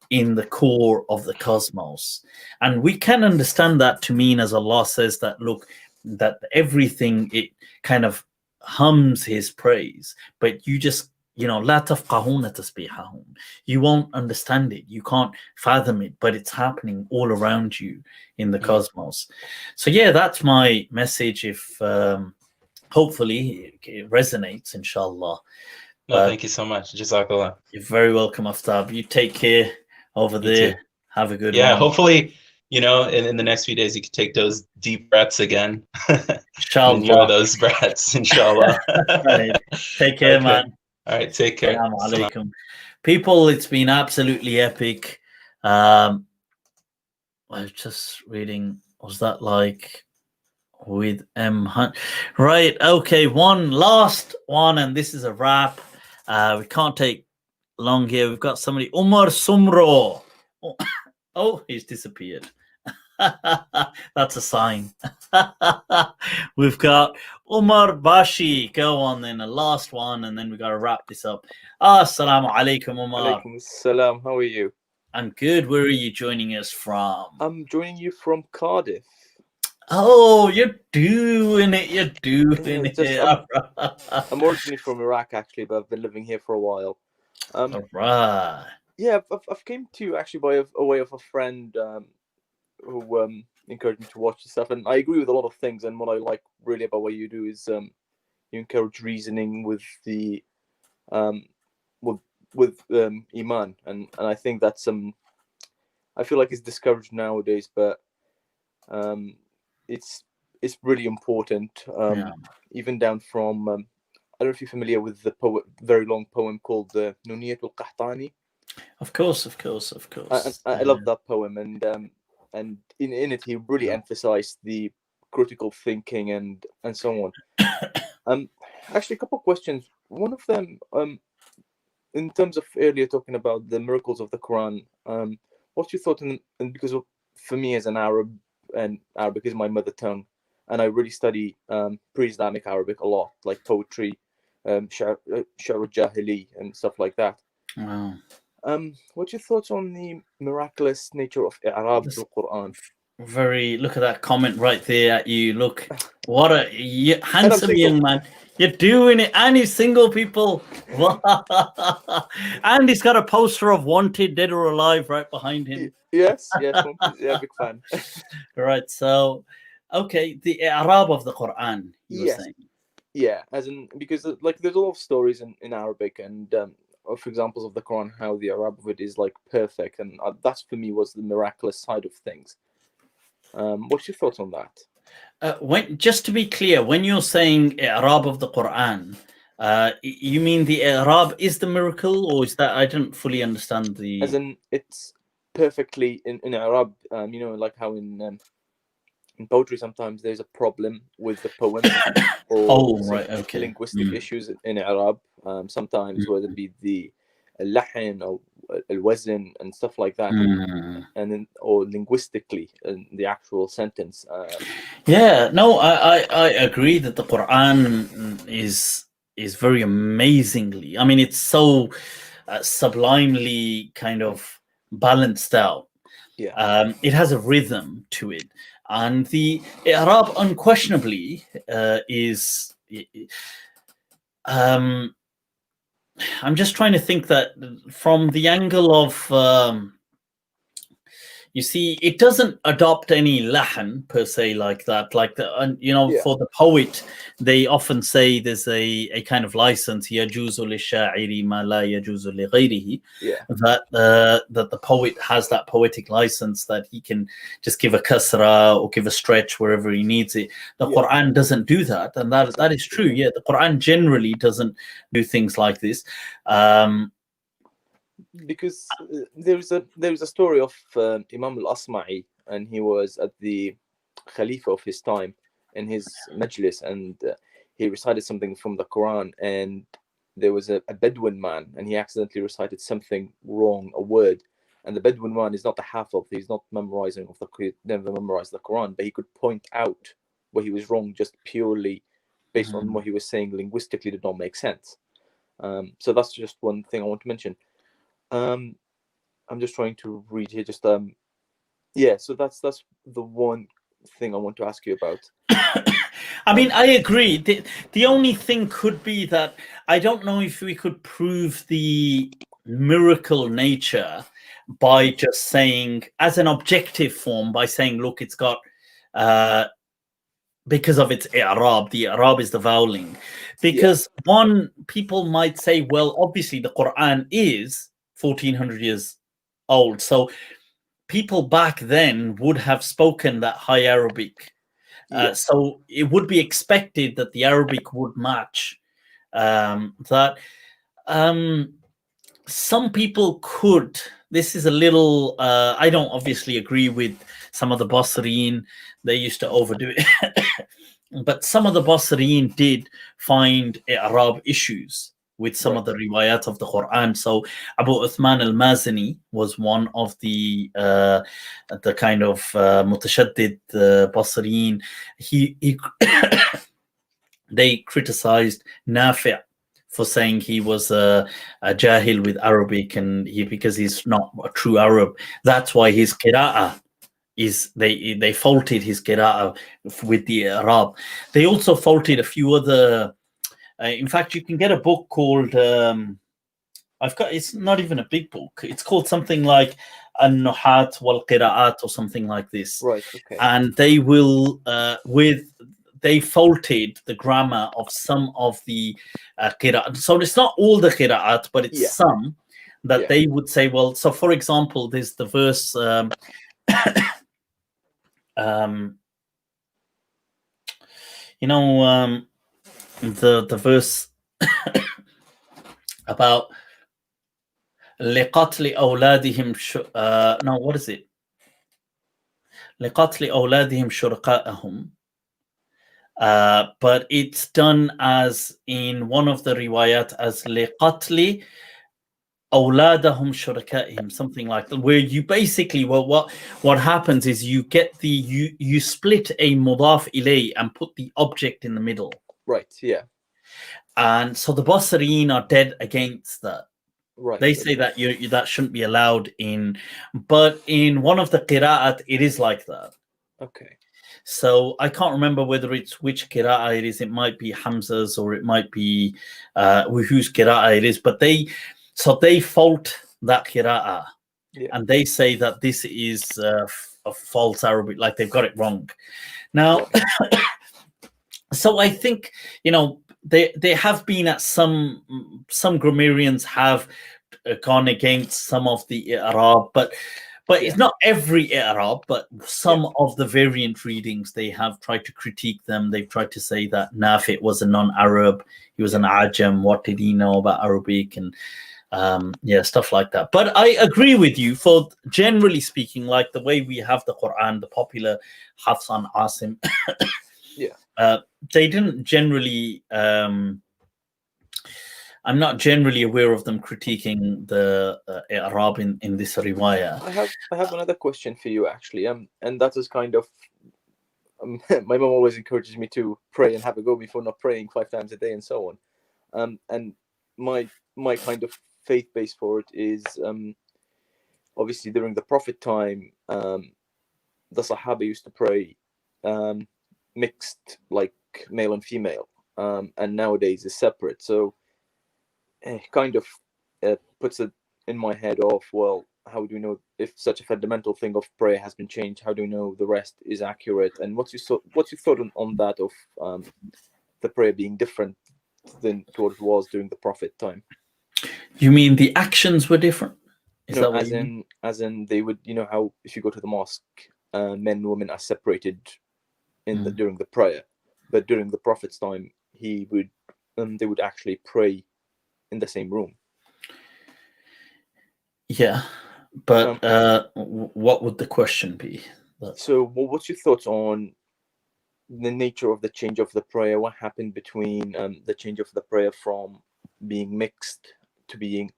in the core of the cosmos, and we can understand that to mean, as Allah says, that look, that everything, it kind of hums His praise, but you just, you know, la tafqahuna tasbihahum, you won't understand it, you can't fathom it, but it's happening all around you in the cosmos. So yeah, that's my message. If hopefully it resonates, inshallah. No, thank you so much. Jazakallah. You're very welcome, Aftab. You take care over there. too. Have a good Yeah, one. hopefully, you know, in the next few days, you can take those deep breaths again. Inshallah. Enjoy those breaths, inshallah. Right. Take care, Okay. man. All right, take care. Assalamu Salam. alaikum. People, it's been absolutely epic. I was just reading, was that like with M Hunt? Right, okay, one last one, and this is a wrap. We can't take long here. We've got somebody, Umar Sumro. Oh, he's disappeared. That's a sign. We've got Umar Bashi. Go on then, the last one, and then we got to wrap this up. Assalamu alaikum, Umar. Alaikum salam. How are you? I'm good. Where are you joining us from? I'm joining you from Cardiff. Oh, you're doing it. You're doing it. I'm originally from Iraq, actually, but I've been living here for a while. All right. Yeah, I've came to you actually by a way of a friend who encouraged me to watch the stuff, and I agree with a lot of things. And what I like really about what you do is you encourage reasoning with the with iman, and I think that's I feel like it's discouraged nowadays, but it's really important. Even down from I don't know if you're familiar with the very long poem called the Nuniyat al-Qahtani. Of course. I love that poem, and in it he really emphasized the critical thinking and so on. Actually, a couple of questions. One of them, in terms of earlier talking about the miracles of the Quran, what's your thought? And because for me as an Arab, and Arabic is my mother tongue, and I really study pre-Islamic Arabic a lot, like poetry, Sha'r al-Jahili and stuff like that. Wow. What's your thoughts on the miraculous nature of I'Rab of the Quran? Look at that comment right there at you. Look, what a handsome young man. You're doing it, and he's single, people. And he's got a poster of Wanted, Dead or Alive right behind him. Yes, yeah, big fan. Right, so, okay, the I'Rab of the Quran, you were saying. Yeah, as in, because like there's a lot of stories in Arabic and of examples of the Quran, how the I'Rab of it is like perfect, and that's for me was the miraculous side of things. What's your thoughts on that? Just to be clear, when you're saying I'Rab of the Quran, you mean the I'Rab is the miracle, or is that I didn't fully understand the? As in, it's perfectly in Arab. You know, like how in poetry sometimes there's a problem with the poem, or linguistic issues in Arab. Sometimes whether it be the lahin or al-wazn and stuff like that, and then or linguistically in the actual sentence. Yeah, no, I agree that the Quran is very amazingly. I mean, it's so sublimely kind of balanced out. Yeah, it has a rhythm to it, and the I'Rab unquestionably is. I'm just trying to think that from the angle of, you see, it doesn't adopt any lahan per se like that. Like for the poet, they often say there's a kind of license, yajuzu lish-sha'iri ma la yajuzu li ghayrihi, that the poet has that poetic license that he can just give a kasra or give a stretch wherever he needs it. The Quran doesn't do that, and that is true. Yeah, the Quran generally doesn't do things like this. Because there's a story of Imam al-Asma'i, and he was at the Khalifa of his time in his majlis, and he recited something from the Quran, and there was a Bedouin man, and he accidentally recited something wrong, a word, and the Bedouin man is not a hafiz, he's not never memorized the Quran, but he could point out where he was wrong just purely based on what he was saying linguistically did not make sense. So that's just one thing I want to mention. I'm just trying to read here. Just yeah. So that's the one thing I want to ask you about. I mean, I agree. The only thing could be that I don't know if we could prove the miracle nature by just saying, as an objective form, by saying, look, it's got, because of its i'rab, the i'rab is the voweling. Because people might say, well, obviously the Quran is 1400 years old. So people back then would have spoken that high Arabic. So it would be expected that the Arabic would match that. Some people could. This is a little. I don't obviously agree with some of the Basriin. They used to overdo it, but some of the Basriin did find Arab issues with some of the riwayat of the Quran. So Abu Uthman al-Mazini was one of the kind of mutashaddid Basriin. He they criticized Nafi' for saying he was a jahil with Arabic, and because he's not a true Arab. That's why his qira'ah is, they faulted his qira'ah with the Arab. They also faulted a few other. In fact, you can get a book called it's not even a big book. It's called something like An-Nuhat wal Qira'at or something like this. Right. Okay. And they will they faulted the grammar of some of the qira'at. So it's not all the qira'at, but it's some that they would say, well, so for example, there's the verse the verse about لقتل أولادهم no, what is it? لقتل أولادهم شركائهم. But it's done as in one of the riwayat as لقتل أولادهم شركائهم, something like that, where you basically, well, what happens is you get you split a mudaf ilay and put the object in the middle. Right. Yeah. And so the Basriin are dead against that. Right. They say that that shouldn't be allowed but in one of the qira'at it is like that. Okay. So I can't remember whether it's which qira'ah it is. It might be Hamza's or it might be whose qira'ah it is. But they fault that qira'ah, and they say that this is a false Arabic, like they've got it wrong. Now, so I think they have been at some grammarians have gone against some of the Arab, but it's not every Arab, but some of the variant readings, they have tried to critique them. They've tried to say that Nafi' was a non-Arab, he was an Ajam, what did he know about Arabic, and stuff like that. But I agree with you, for generally speaking, like the way we have the Quran, the popular Hafs and Asim, they didn't generally I'm not generally aware of them critiquing the Arab in this riwayah. I have another question for you, actually, and that is kind of my mom always encourages me to pray and have a go before not praying 5 times a day and so on. And my kind of faith base for it is obviously during the Prophet time, the Sahaba used to pray mixed, like male and female, and nowadays is separate. So kind of puts it in my head of, well, how do we know if such a fundamental thing of prayer has been changed? How do we know the rest is accurate? And what's your thought on that of the prayer being different than to what it was during the Prophet time? You mean the actions were different? No, as in they would, how if you go to the mosque, men and women are separated during the prayer, but during the Prophet's time, they would actually pray in the same room. Yeah, but what would the question be? So, what's your thoughts on the nature of the change of the prayer? What happened between the change of the prayer from being mixed to being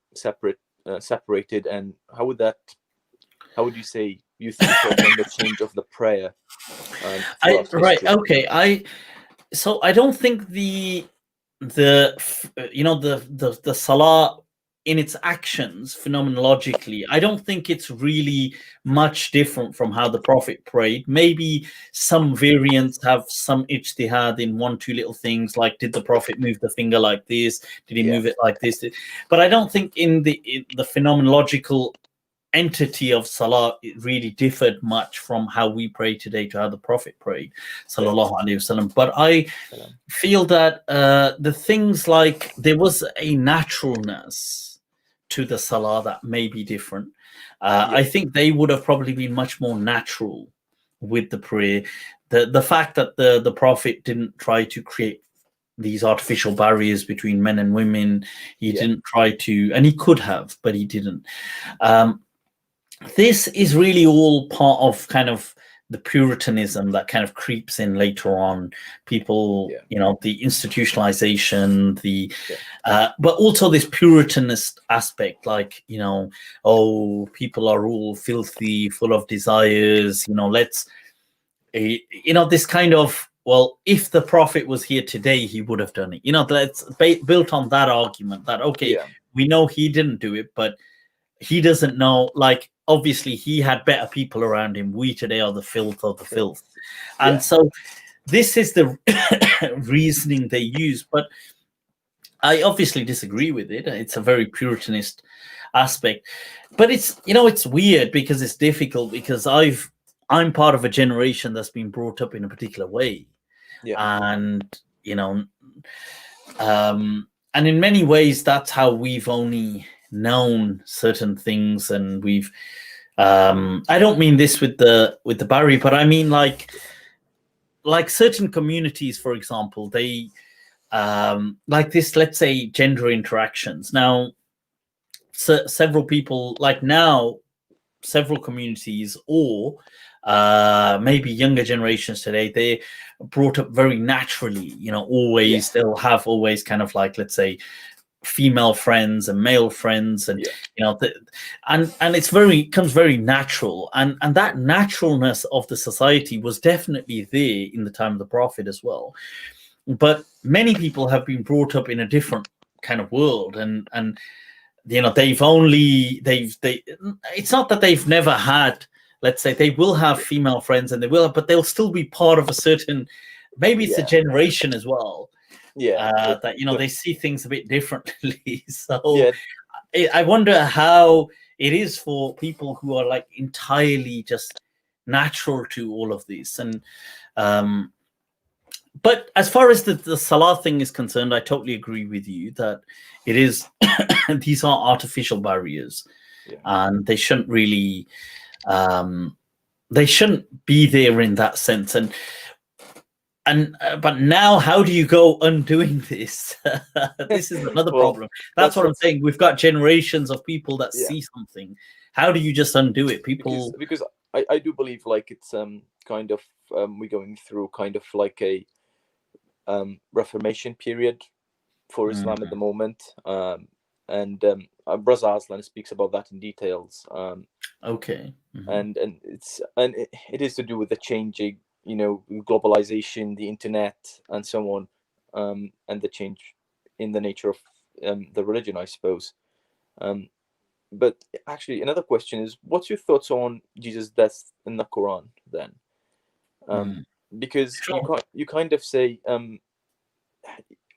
separated, and how would you say you think of the change of the prayer? So I don't think the salah in its actions, phenomenologically, I don't think it's really much different from how the Prophet prayed. Maybe some variants have some ijtihad in one, two little things, like did the Prophet move the finger like this? Did he move it like this? But I don't think in the phenomenological entity of Salah, it really differed much from how we pray today to how the Prophet prayed, sallallahu alaihi wasallam. But I feel that the things like there was a naturalness to the Salah that may be different. I think they would have probably been much more natural with the prayer. The fact that the Prophet didn't try to create these artificial barriers between men and women, he didn't try to, and he could have, but he didn't. This is really all part of kind of the Puritanism that kind of creeps in later on. People, you know, the institutionalization, but also this Puritanist aspect, like, you know, oh, people are all filthy, full of desires, you know, let's, you know, this kind of, well, if the Prophet was here today, he would have done it. You know, that's built on that argument that, okay, we know he didn't do it, but he doesn't know, like, obviously he had better people around him. We today are the filth of the filth. And so this is the reasoning they use, but I obviously disagree with it. It's a very Puritanist aspect, but it's, you know, it's weird because it's difficult because I'm part of a generation that's been brought up in a particular way. And, you know, and in many ways, that's how we've only known certain things, and we've I don't mean this with the Barry, but I mean like certain communities, for example, they like this, let's say, gender interactions. Now several people, like now several communities, or maybe younger generations today, they brought up very naturally, you know, always they'll have always kind of like, let's say, female friends and male friends, and you know, and it's comes very natural, and that naturalness of the society was definitely there in the time of the Prophet as well. But many people have been brought up in a different kind of world, and you know, it's not that they've never had, let's say, they will have female friends, and but they'll still be part of a certain, maybe it's a generation as well. That, you know, they see things a bit differently. So I wonder how it is for people who are like entirely just natural to all of this. And but as far as the Salah thing is concerned, I totally agree with you that it is these are artificial barriers, and they shouldn't really they shouldn't be there in that sense. And but now, how do you go undoing this? This is another problem. That's what I'm saying. We've got generations of people that see something. How do you just undo it? People, because I do believe like it's kind of we're going through kind of like a Reformation period for Islam at the moment, and Brother Aslan speaks about that in details. Okay, and it is to do with the changing, you know, globalization, the internet, and so on, and the change in the nature of the religion, I suppose. But actually, another question is, what's your thoughts on Jesus' death in the Quran then? Because you kind of say,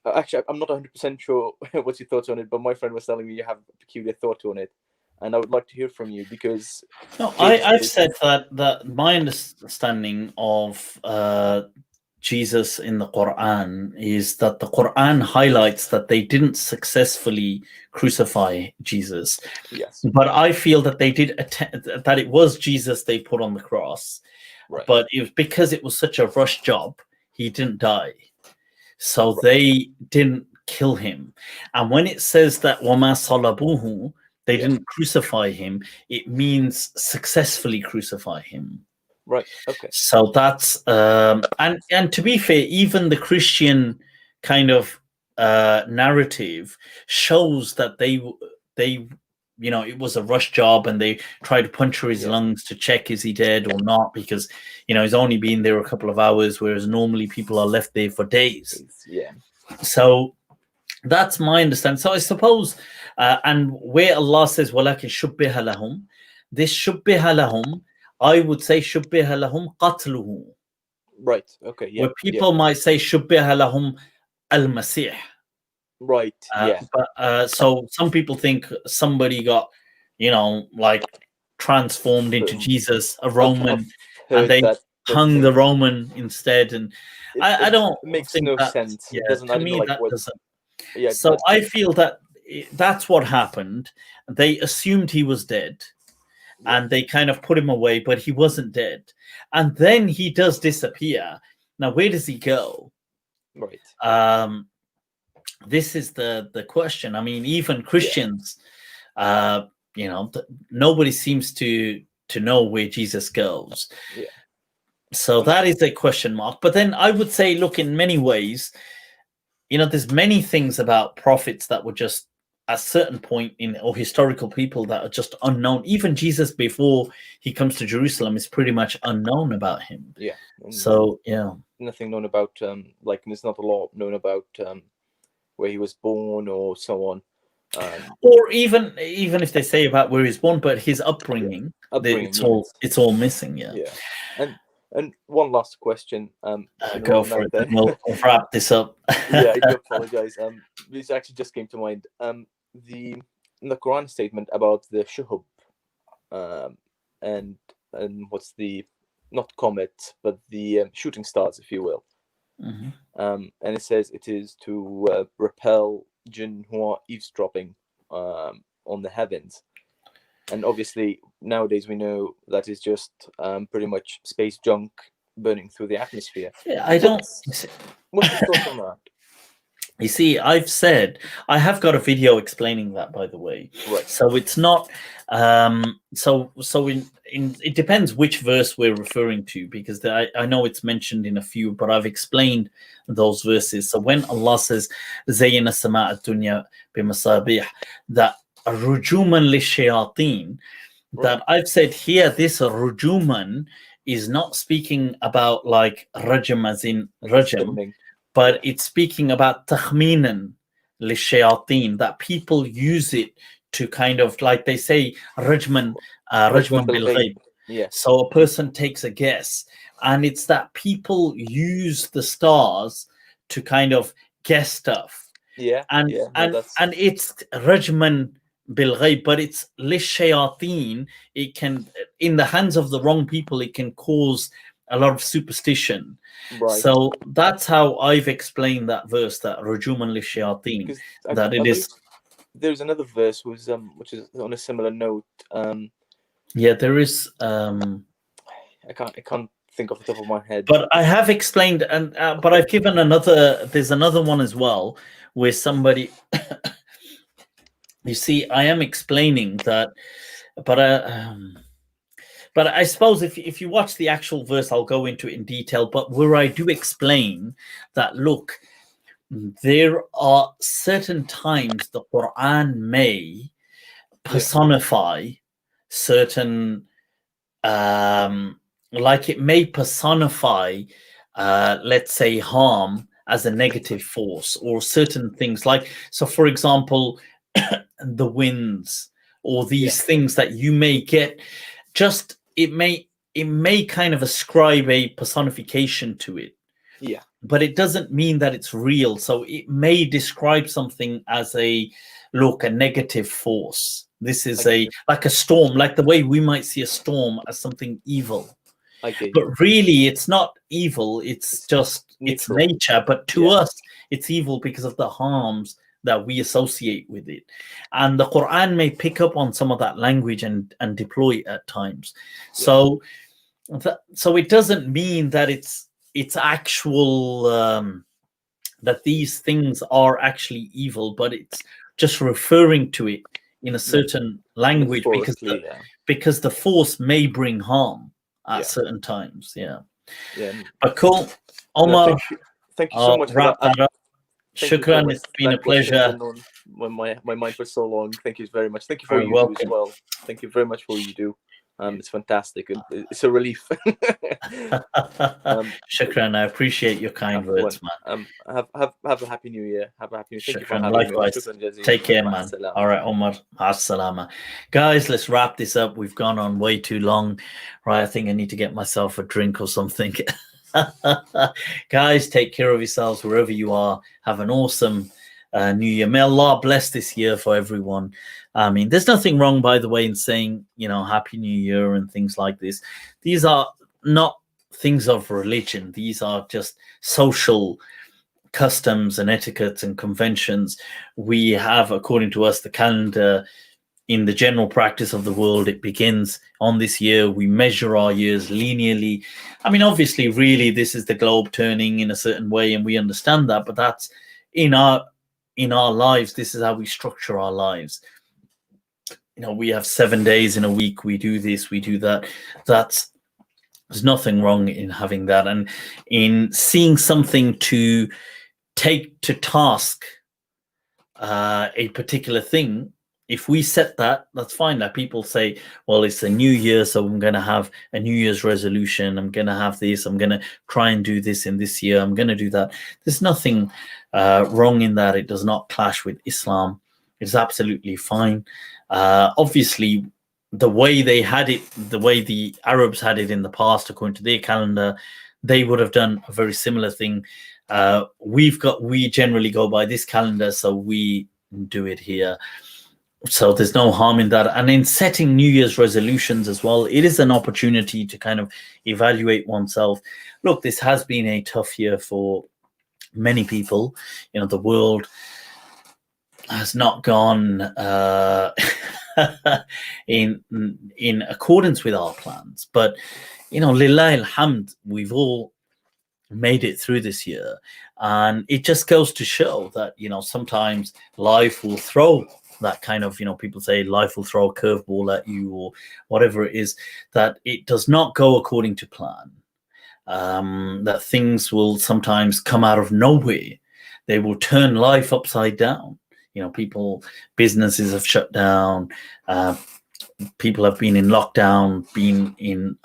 actually, I'm not 100% sure what's your thoughts on it, but my friend was telling me you have a peculiar thought on it, and I would like to hear from you, because I've said that my understanding of Jesus in the Quran is that the Quran highlights that they didn't successfully crucify Jesus. But I feel that they did that it was Jesus they put on the cross. But it was because it was such a rush job, he didn't die. So they didn't kill him. And when it says that وَمَا صَلَبُوهُ, they didn't crucify him, it means successfully crucify him. Right. Okay. So that's and to be fair, even the Christian kind of narrative shows that they you know, it was a rush job, and they tried to puncture his lungs to check is he dead or not, because, you know, he's only been there a couple of hours, whereas normally people are left there for days. So that's my understanding. So I suppose And where Allah says, وَلَكِنْ شُبِّهَ لَهُمْ, this شُبِّهَ لَهُمْ, I would say شُبِّهَ لَهُمْ قَتْلُهُ. Right. Okay. Yeah. Where people might say شُبِّهَ لَهُمْ al-Masih. Right. Yeah. But so some people think somebody got, like transformed into Jesus, a Roman, and they hung the Roman instead. And I don't makes think no that, sense. yeah, It doesn't. to I don't me know, like, that what. doesn't. Yeah. So I feel that that's what happened. They assumed he was dead, and they kind of put him away, but he wasn't dead. And then he does disappear. Now, where does he go? Right. This is the question. I mean, even Christians, nobody seems to know where Jesus goes. Yeah. So that is a question mark. But then I would say, look, in many ways, there's many things about prophets that were just at a certain point or historical people that are just unknown. Even Jesus, before he comes to Jerusalem, is pretty much unknown about him. Yeah. So yeah, nothing known about like there's not a lot known about where he was born or so on. Or even if they say about where he's born, but his upbringing, it's all missing. Yeah. Yeah. And one last question. Go for it. Then we'll wrap this up. Yeah, I do apologize. This actually just came to mind. In the Quran statement about the shuhub, and what's the, not comet, but the shooting stars, if you will. Mm-hmm. And it says it is to repel jinn who are eavesdropping on the heavens. And obviously nowadays we know that is just pretty much space junk burning through the atmosphere. Yeah, I don't. What's your thoughts on that? You see, I have got a video explaining that, by the way. Right. So it's not. So it depends which verse we're referring to, because I know it's mentioned in a few, but I've explained those verses. So when Allah says "Zayyana as-samaa ad-dunya bimasabih," that rujuman lishayatin, that I've said here, this rujuman is not speaking about like rajam as in rajam, but it's speaking about takhminan lishayatin, that people use it to kind of, like they say, rajman bil ghaib. Yeah. So a person takes a guess, and it's that people use the stars to kind of guess stuff. Yeah. And it's rajman bil ghaib, but it's lishayatin. It can, in the hands of the wrong people, it can cause a lot of superstition. Right. So that's how I've explained that verse, that rujuman lishayatin, that it is. There's another verse which is on a similar note. Yeah, there is. I can't think off the top of my head. But I have explained, and but I've given another. There's another one as well where somebody. You see, I am explaining that, but I suppose if you watch the actual verse, I'll go into it in detail. But where I do explain that, look, there are certain times the Quran may personify certain, like it may personify, let's say, harm as a negative force, or certain things like, so for example, the winds, or these things that you may get, just it may kind of ascribe a personification to it. Yeah. But it doesn't mean that it's real. So it may describe something as a negative force. This is like a storm, like the way we might see a storm as something evil. But really it's not evil, it's just neutral. It's nature. But to us it's evil because of the harms that we associate with it. And the Quran may pick up on some of that language and deploy it at times. So it doesn't mean that it's actual, that these things are actually evil, but it's just referring to it in a certain language, because the force may bring harm at certain times. But cool, Omar, no, thank you so much for wrap that up. Shukran, it's been a pleasure. When my mind for so long. Thank you very much. Thank you for what you do as well. Thank you very much for what you do. It's fantastic. It's a relief. Shukran, I appreciate your kind words, man. Have a happy new year. Have a happy new year. Thank you for Shukran, having me. likewise. Shukran jazeelan. Take care, man. Ma'as-salama. All right, Omar. As-salama. Guys, let's wrap this up. We've gone on way too long. Right, I think I need to get myself a drink or something. Guys, take care of yourselves wherever you are. Have an awesome new year. May Allah bless this year for everyone. I mean, there's nothing wrong, by the way, in saying, you know, Happy New Year and things like this. These are not things of religion. These are just social customs and etiquettes and conventions. We have, according to us, the calendar in the general practice of the world. It begins on this year. We measure our years linearly. I mean, obviously, really, this is the globe turning in a certain way, and we understand that, but that's in our lives. This is how we structure our lives. You know, we have 7 days in a week. We do this, we do that. There's nothing wrong in having that. And in seeing something to take to task a particular thing, if we set that, that's fine. Like people say, well, it's a new year, so I'm going to have a New Year's resolution. I'm going to have this. I'm going to try and do this in this year. I'm going to do that. There's nothing wrong in that. It does not clash with Islam. It's absolutely fine. Obviously, the way they had it, the way the Arabs had it in the past, according to their calendar, they would have done a very similar thing. We generally go by this calendar, so we do it here. So there's no harm in that. And in setting New Year's resolutions as well, it is an opportunity to kind of evaluate oneself. Look, this has been a tough year for many people. You know, the world has not gone in accordance with our plans, but you know, lillahi alhamd, we've all made it through this year, and it just goes to show that, you know, sometimes life will throw that kind of, you know, people say life will throw a curveball at you or whatever it is, that it does not go according to plan, that things will sometimes come out of nowhere. They will turn life upside down. You know, businesses have shut down, people have been in lockdown, been in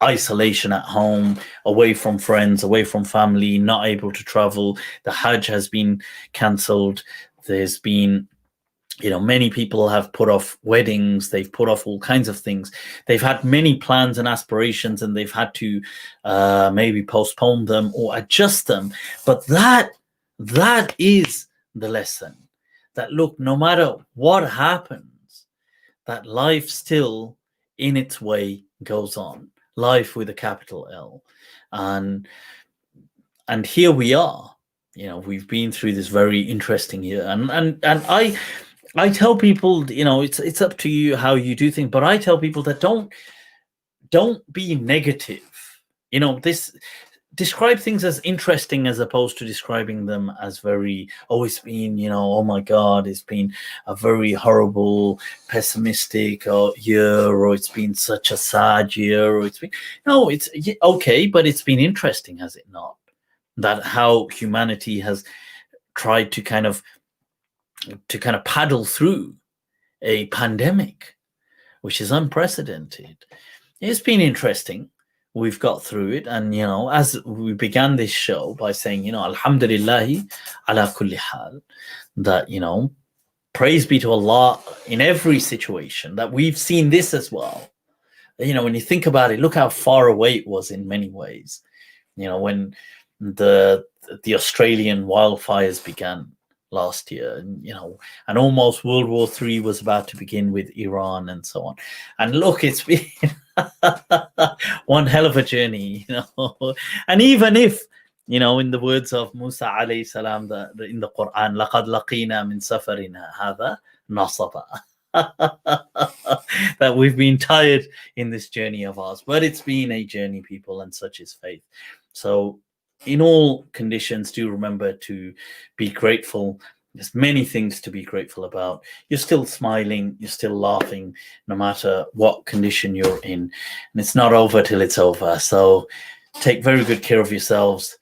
isolation at home, away from friends, away from family, not able to travel. The Hajj has been cancelled. There's been, you know, many people have put off weddings. They've put off all kinds of things. They've had many plans and aspirations, and they've had to maybe postpone them or adjust them. But that is the lesson. That look, no matter what happens, that life still in its way goes on. Life with a capital L. And here we are. You know, we've been through this very interesting year. And I tell people, you know, it's up to you how you do things, but I tell people that don't be negative. You know, describe things as interesting as opposed to describing them as very, it's been, you know, oh my God, it's been a very horrible, pessimistic year, or it's been such a sad year, or it's been, no, it's okay, but it's been interesting, has it not? That how humanity has tried to kind of paddle through a pandemic, which is unprecedented. It's been interesting. We've got through it, and you know, as we began this show by saying, you know, alhamdulillahi ala kulli hal, that, you know, praise be to Allah in every situation, that we've seen this as well. You know, when you think about it, look how far away it was in many ways. You know, when the Australian wildfires began last year, and you know, and almost World War III was about to begin with Iran and so on. And look, it's been one hell of a journey, you know. And even if, you know, in the words of Musa alayhi salam, in the Quran, لَقَدْ لَقِينَا مِنْ سَفَرِنَا هَذَا نَصَبًا, that we've been tired in this journey of ours, but it's been a journey, people, and such is faith. So in all conditions, do remember to be grateful. There's many things to be grateful about. You're still smiling, you're still laughing, no matter what condition you're in. And it's not over till it's over. So take very good care of yourselves.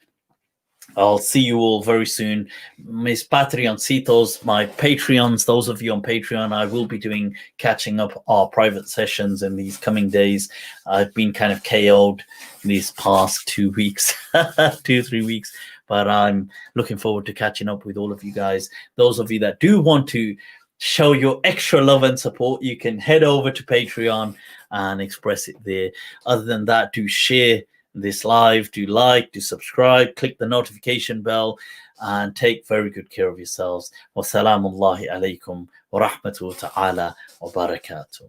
I'll see you all very soon. Mis Patreoncitos, my Patreons, those of you on Patreon, I will be doing catching up our private sessions in these coming days. I've been kind of KO'd these past 2 weeks, 2-3 weeks, but I'm looking forward to catching up with all of you guys. Those of you that do want to show your extra love and support, you can head over to Patreon and express it there. Other than that, do share this live, do like, do subscribe, click the notification bell, and take very good care of yourselves. Wassalamu alaikum wa rahmatullahi ta'ala wa barakatuh.